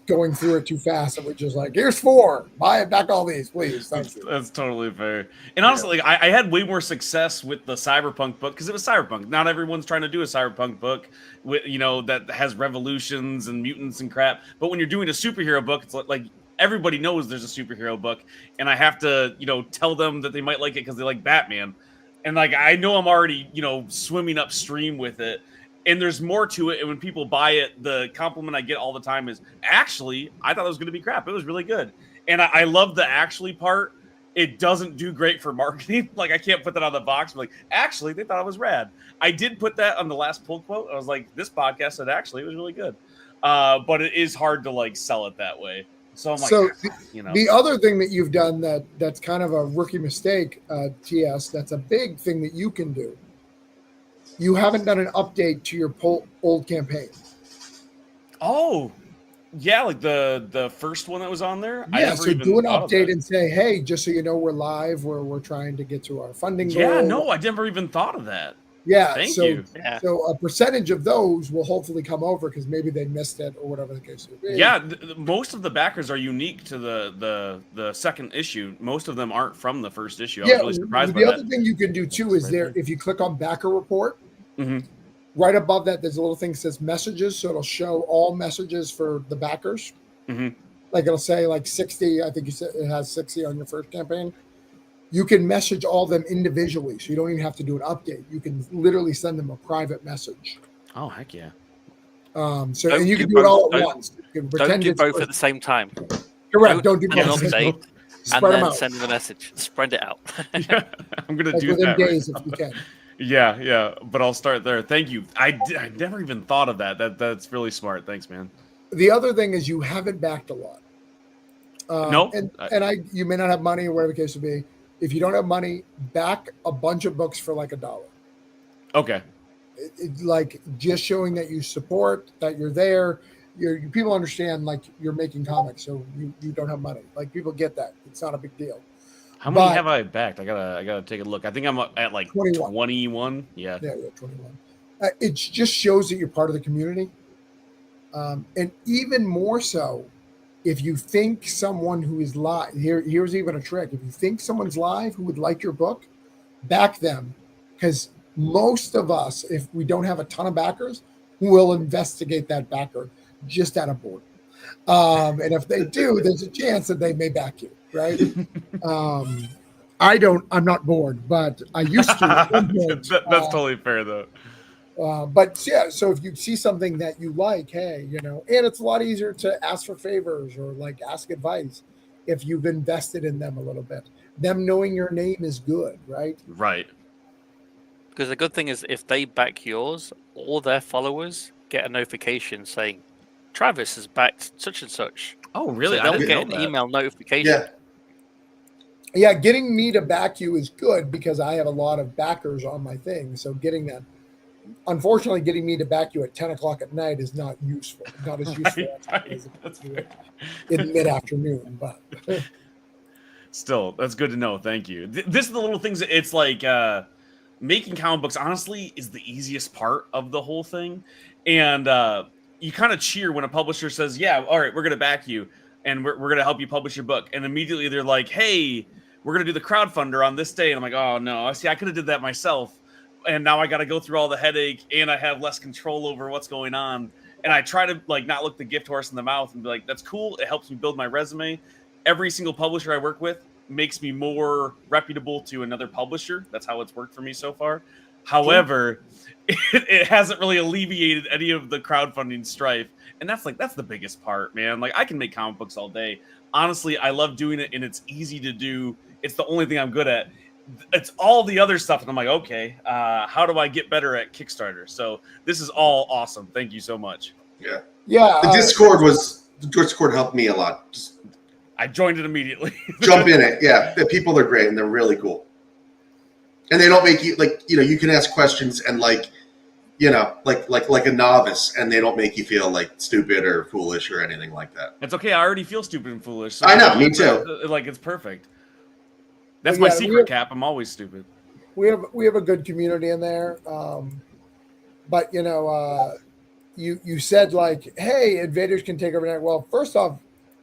[SPEAKER 1] going through it too fast, and we're just like, here's 4, buy it back, all these, please. Thank you.
[SPEAKER 10] That's totally fair. And honestly, like, I had way more success with the cyberpunk book because it was cyberpunk. Not everyone's trying to do a cyberpunk book with, that has revolutions and mutants and crap. But when you're doing a superhero book, it's like everybody knows there's a superhero book, and I have to tell them that they might like it because they like Batman, and like I know I'm already swimming upstream with it. And there's more to it. And when people buy it, the compliment I get all the time is, actually, I thought it was going to be crap. It was really good. And I love the actually part. It doesn't do great for marketing. Like, I can't put that on the box. But like, actually, they thought it was rad. I did put that on the last pull quote. I was like, this podcast said, actually, it was really good. But it is hard to like sell it that way. So I'm like,
[SPEAKER 1] the other thing that you've done that's kind of a rookie mistake, TS, that's a big thing that you can do. You haven't done an update to your old campaign.
[SPEAKER 10] Oh, yeah, like the first one that was on there.
[SPEAKER 1] Yeah, so do an update and say, hey, just so you know, we're live. We're trying to get to our funding goal.
[SPEAKER 10] Yeah, no, I never even thought of that.
[SPEAKER 1] Yeah,
[SPEAKER 10] thank you.
[SPEAKER 1] So a percentage of those will hopefully come over because maybe they missed it or whatever the case may be.
[SPEAKER 10] Yeah, most of the backers are unique to the second issue. Most of them aren't from the first issue. I was really surprised by that.
[SPEAKER 1] The other thing you can do too is if you click on backer report, right above that, there's a little thing that says messages. So it'll show all messages for the backers. Like it'll say like 60. I think you said it has 60 on your first campaign. You can message all of them individually. So you don't even have to do an update. You can literally send them a private message.
[SPEAKER 10] Oh, heck yeah.
[SPEAKER 1] And you can do it all at once.
[SPEAKER 5] Don't do both at the same time.
[SPEAKER 1] Correct. Don't do both.
[SPEAKER 5] Update, and then send them a message. Spread it out.
[SPEAKER 10] Yeah, I'm going to do
[SPEAKER 1] within
[SPEAKER 10] that.
[SPEAKER 1] Days if you can.
[SPEAKER 10] Yeah, but I'll start there. Thank you. I never even thought of that. That's really smart. Thanks, man.
[SPEAKER 1] The other thing is you haven't backed a lot.
[SPEAKER 10] No.
[SPEAKER 1] You may not have money or whatever the case would be. If you don't have money, back a bunch of books for like $1.
[SPEAKER 10] Okay.
[SPEAKER 1] Like just showing that you support, that you're there. People understand like you're making comics, so you don't have money. Like people get that. It's not a big deal.
[SPEAKER 10] How many have I backed? I gotta take a look. I think I'm at like 21. Yeah.
[SPEAKER 1] Yeah, 21. It just shows that you're part of the community, and even more so, if you think someone who is live, here's even a trick. If you think someone's live who would like your book, back them, because most of us, if we don't have a ton of backers, will investigate that backer just out of boredom. And if they do, there's a chance that they may back you, right? I'm not bored, but I used to.
[SPEAKER 10] That's totally fair, though.
[SPEAKER 1] But yeah, so if you see something that you like, hey, and it's a lot easier to ask for favors or like ask advice if you've invested in them a little bit. Them knowing your name is good, right?
[SPEAKER 10] Right.
[SPEAKER 5] Because the good thing is if they back yours, all their followers get a notification saying, Travis has backed such and such.
[SPEAKER 10] Oh, really?
[SPEAKER 5] So they'll get an email notification.
[SPEAKER 4] Yeah.
[SPEAKER 1] Yeah, getting me to back you is good because I have a lot of backers on my thing. So getting that. Unfortunately, getting me to back you at 10 o'clock at night is not useful. Not as useful as in mid-afternoon, but
[SPEAKER 10] still, that's good to know. Thank you. This is the little things. It's like making comic books. Honestly, is the easiest part of the whole thing, and you kind of cheer when a publisher says, "Yeah, all right, we're going to back you, and we're going to help you publish your book," and immediately they're like, "Hey, we're going to do the crowdfunder on this day," and I'm like, "Oh no, see, I could have did that myself." And now I got to go through all the headache, and I have less control over what's going on. And I try to like not look the gift horse in the mouth and be like, "That's cool. It helps me build my resume." every single publisher I work with makes me more reputable to another publisher. That's how it's worked for me so far. However, it hasn't really alleviated any of the crowdfunding strife. And that's the biggest part, man. Like, I can make comic books all day. Honestly, I love doing it, and it's easy to do. It's the only thing I'm good at. It's all the other stuff. And I'm like, okay, how do I get better at Kickstarter? So this is all awesome. Thank you so much.
[SPEAKER 4] Yeah.
[SPEAKER 1] Yeah.
[SPEAKER 4] The Discord helped me a lot. Just
[SPEAKER 10] I joined it immediately.
[SPEAKER 4] jump in it. Yeah. The people are great and they're really cool. And they don't make you you can ask questions and like a novice, and they don't make you feel like stupid or foolish or anything like that.
[SPEAKER 10] It's okay. I already feel stupid and foolish. So
[SPEAKER 4] I know, me too.
[SPEAKER 10] Like, it's perfect. That's my secret, Cap. I'm always stupid.
[SPEAKER 1] We have a good community in there. But you said like, hey, invaders can take over now. Well, first off,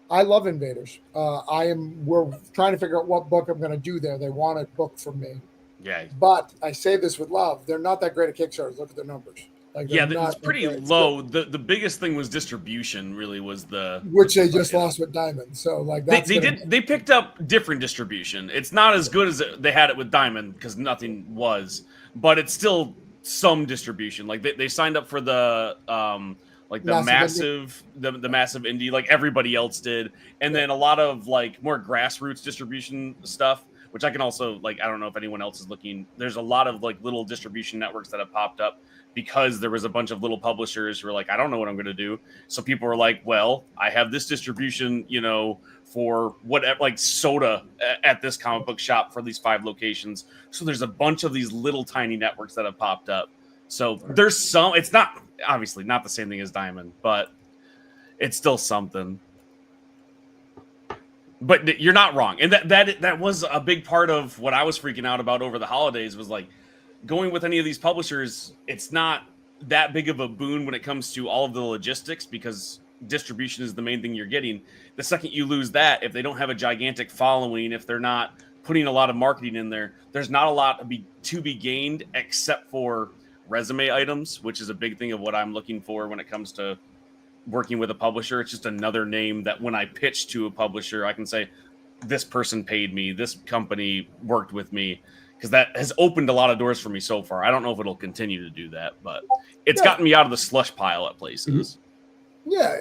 [SPEAKER 1] I love invaders. We're trying to figure out what book I'm going to do there. They want a book from me.
[SPEAKER 10] Yeah.
[SPEAKER 1] But I say this with love. They're not that great at Kickstarter. Look at their numbers.
[SPEAKER 10] It's pretty low. The biggest thing was distribution. Really was
[SPEAKER 1] which they just lost with Diamond. So like
[SPEAKER 10] they picked up different distribution. It's not as good as they had it with Diamond because nothing was, but it's still some distribution. Like they signed up for the massive indie like everybody else did, and then a lot of like more grassroots distribution stuff, which I can also I don't know if anyone else is looking. There's a lot of like little distribution networks that have popped up because there was a bunch of little publishers who were like, I don't know what I'm going to do. So people were like, well, I have this distribution, for whatever, like soda at this comic book shop for these 5 locations. So there's a bunch of these little tiny networks that have popped up. So there's some, it's not obviously not the same thing as Diamond, but it's still something. But you're not wrong. And that was a big part of what I was freaking out about over the holidays was like going with any of these publishers. It's not that big of a boon when it comes to all of the logistics because distribution is the main thing you're getting. The second you lose that, if they don't have a gigantic following, if they're not putting a lot of marketing in there, there's not a lot to be gained except for resume items, which is a big thing of what I'm looking for when it comes to working with a publisher. It's just another name that when I pitch to a publisher, I can say, this person paid me, this company worked with me, because that has opened a lot of doors for me so far. I don't know if it'll continue to do that, but it's gotten me out of the slush pile at places.
[SPEAKER 1] Yeah.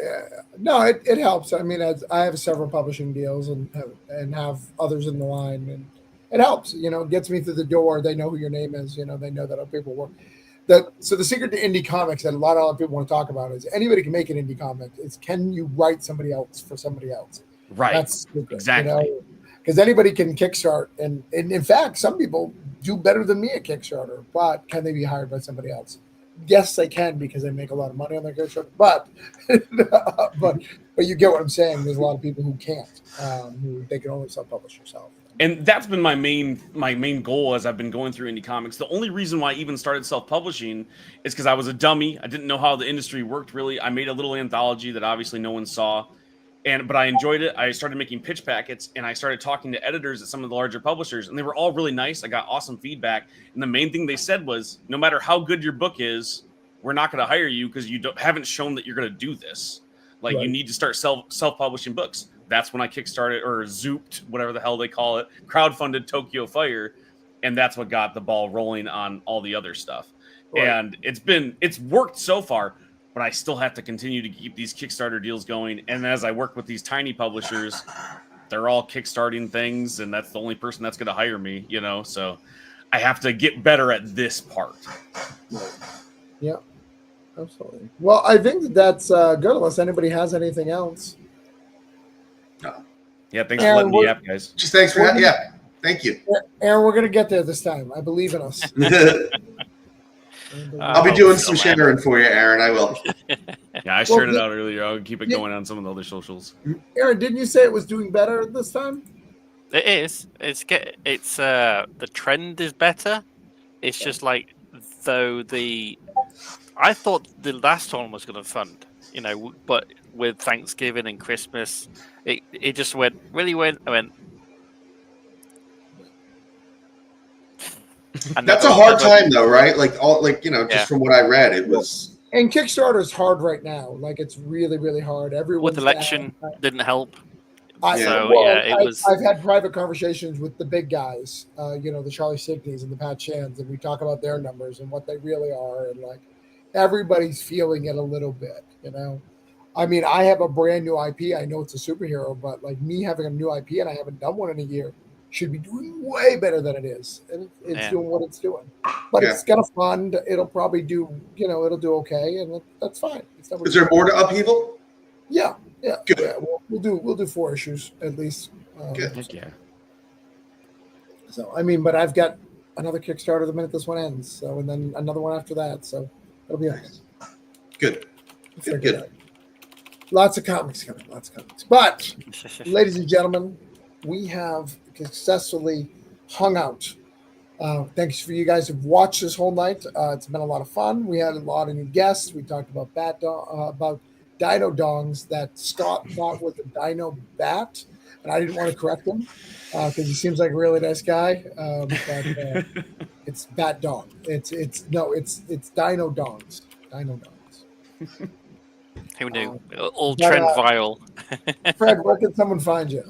[SPEAKER 1] No, it helps. I mean, I have several publishing deals and have others in the line, and it helps. It gets me through the door. They know who your name is. They know that other people work. So the secret to indie comics that a lot of people want to talk about is anybody can make an indie comic. It's can you write somebody else for somebody else?
[SPEAKER 10] Right.
[SPEAKER 1] That's stupid,
[SPEAKER 10] exactly.
[SPEAKER 1] Because anybody can kickstart, and in fact, some people do better than me at Kickstarter. But can they be hired by somebody else? Yes, they can because they make a lot of money on their Kickstarter. But you get what I'm saying. There's a lot of people who can't, who they can only self-publish yourself.
[SPEAKER 10] And that's been my main goal as I've been going through indie comics. The only reason why I even started self-publishing is because I was a dummy. I didn't know how the industry worked really. I made a little anthology that obviously no one saw, but I enjoyed it. I started making pitch packets, and I started talking to editors at some of the larger publishers, and they were all really nice. I got awesome feedback, and the main thing they said was, no matter how good your book is, we're not going to hire you because you haven't shown that you're going to do this. Like, right. You need to start self-publishing books. That's when I kickstarted or zooped, whatever the hell they call it, crowdfunded Tokyo Fire, and that's what got the ball rolling on all the other stuff. Right. And it's worked so far, but I still have to continue to keep these Kickstarter deals going. And as I work with these tiny publishers, they're all kickstarting things, and that's the only person that's going to hire me, So I have to get better at this part.
[SPEAKER 1] Yeah, absolutely. Well, I think that's good unless anybody has anything else.
[SPEAKER 4] No.
[SPEAKER 10] Yeah, thanks for letting me up, guys.
[SPEAKER 4] Just thanks for that. Yeah, thank you.
[SPEAKER 1] Aaron, we're going to get there this time. I believe in us.
[SPEAKER 4] I'll be doing some sharing for you, Aaron. I will.
[SPEAKER 10] Yeah, I shared it out earlier. I'll keep it going on some of the other socials.
[SPEAKER 1] Aaron, didn't you say it was doing better this time?
[SPEAKER 5] It is. It's the trend is better. It's just like I thought the last one was going to fund, but with Thanksgiving and Christmas, it just went. I went.
[SPEAKER 4] That's a hard time, though, right? Just from what I read, it was.
[SPEAKER 1] And Kickstarter is hard right now. Like, it's really, really hard. Everyone's
[SPEAKER 5] with election didn't help.
[SPEAKER 1] I've had private conversations with the big guys, the Charlie Signeys and the Pat Shans, and we talk about their numbers and what they really are, and like everybody's feeling it a little bit, I mean, I have a brand new IP. I know it's a superhero, but like me having a new IP and I haven't done one in a year should be doing way better than it is, and it's doing what it's doing. But it's got a fund. It'll probably do, it'll do okay, and that's fine.
[SPEAKER 4] Is there more to Upheaval?
[SPEAKER 1] Yeah. Good. Yeah, we'll do 4 issues at least.
[SPEAKER 4] Good.
[SPEAKER 10] Yeah.
[SPEAKER 1] So I mean, but I've got another Kickstarter the minute this one ends. So and then another one after that. So it'll be nice.
[SPEAKER 4] Good. Good.
[SPEAKER 1] Lots of comics coming. But ladies and gentlemen, we have successfully hung out. Thanks for you guys who've watched this whole night. It's been a lot of fun. We had a lot of new guests. We talked about about dino dongs that Scott thought was a dino bat, and I didn't want to correct him because he seems like a really nice guy. But it's bat dong. It's dino dongs. Dino dongs.
[SPEAKER 5] Who knew? All trend viral.
[SPEAKER 1] Fred, where can someone find you?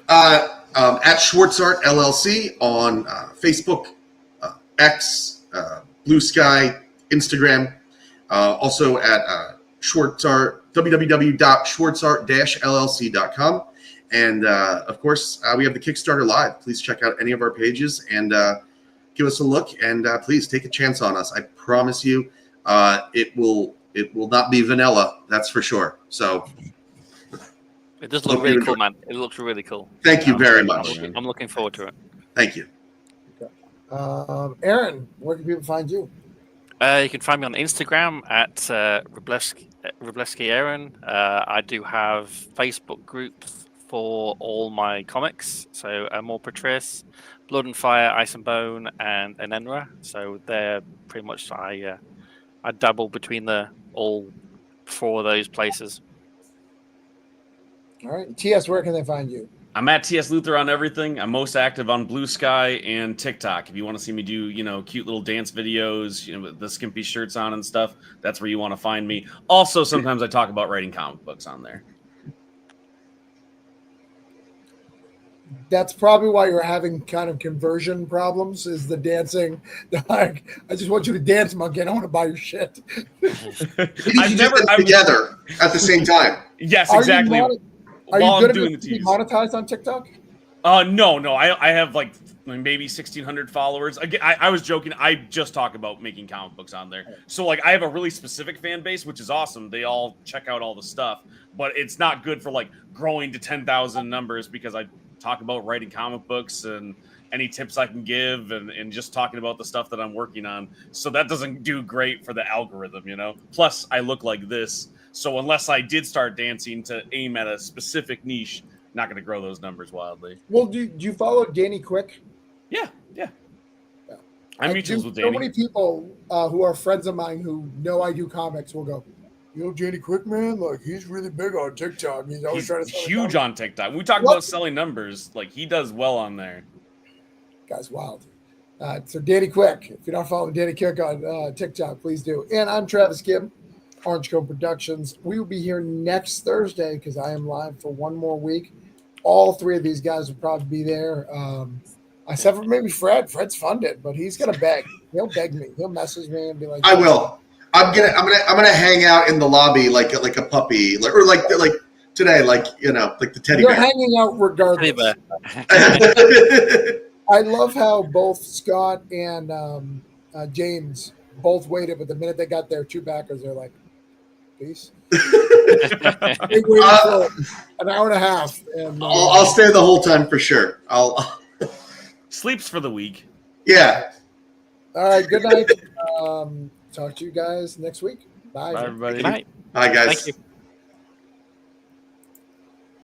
[SPEAKER 4] At Schwartz Art LLC on Facebook, X, Blue Sky, Instagram. Also at Schwartz Art, www.schwartzart-llc.com. And of course, we have the Kickstarter live. Please check out any of our pages and give us a look. And please take a chance on us. I promise you, it will not be vanilla. That's for sure. So.
[SPEAKER 5] It does look really cool, man. It looks really cool.
[SPEAKER 4] Thank you very much.
[SPEAKER 5] I'm looking forward to it.
[SPEAKER 4] Thank you.
[SPEAKER 1] Aaron, where can people find you?
[SPEAKER 5] You can find me on Instagram at Wroblewski Aaron. I do have Facebook groups for all my comics. So More Patrice, Blood and Fire, Ice and Bone, and Enra. So they're pretty much I dabble between all 4 of those places.
[SPEAKER 1] All right. TS, where can they find you?
[SPEAKER 10] I'm at TS Luther on everything. I'm most active on Blue Sky and TikTok. If you want to see me do, cute little dance videos, with the skimpy shirts on and stuff, that's where you want to find me. Also, sometimes I talk about writing comic books on there.
[SPEAKER 1] That's probably why you're having kind of conversion problems, is the dancing. Like, I just want you to dance, monkey. I don't want to buy your shit.
[SPEAKER 4] I've never together at the same time.
[SPEAKER 10] Yes, exactly.
[SPEAKER 1] Are you good enough to be monetized on TikTok?
[SPEAKER 10] No. I have like maybe 1,600 followers. Again, I was joking. I just talk about making comic books on there. So like I have a really specific fan base, which is awesome. They all check out all the stuff, but it's not good for like growing to 10,000 numbers because I talk about writing comic books and any tips I can give and just talking about the stuff that I'm working on. So that doesn't do great for the algorithm, Plus, I look like this. So unless I did start dancing to aim at a specific niche, not going to grow those numbers wildly.
[SPEAKER 1] Well, do you follow Danny Quick?
[SPEAKER 10] Yeah. I'm mutuals with Danny.
[SPEAKER 1] So many people who are friends of mine who know I do comics will go, Danny Quick, man, like he's really big on TikTok. He's always trying to sell
[SPEAKER 10] huge on TikTok. When we talk about selling numbers, like he does well on there.
[SPEAKER 1] Guy's wild. So Danny Quick, if you're not following Danny Quick on TikTok, please do. And I'm Travis Gibb, Orange Cone Productions. We will be here next Thursday because I am live for one more week. All 3 of these guys will probably be there. Except for maybe Fred. Fred's funded, but he's gonna beg. He'll beg me. He'll message me and be like,
[SPEAKER 4] "I will. I'm gonna hang out in the lobby like a puppy, like today, like the teddy
[SPEAKER 1] You're
[SPEAKER 4] bear."
[SPEAKER 1] hanging out regardless. I love how both Scott and James both waited, but the minute they got their 2 backers, they're like, "Peace." They waited for an hour and a half. And
[SPEAKER 4] I'll stay the whole time for sure.
[SPEAKER 10] Sleeps for the week.
[SPEAKER 4] Yeah.
[SPEAKER 1] All right. Good night. Talk to you guys next week. Bye.
[SPEAKER 10] Bye, everybody.
[SPEAKER 5] Good night.
[SPEAKER 4] Bye, guys.
[SPEAKER 5] Thank you.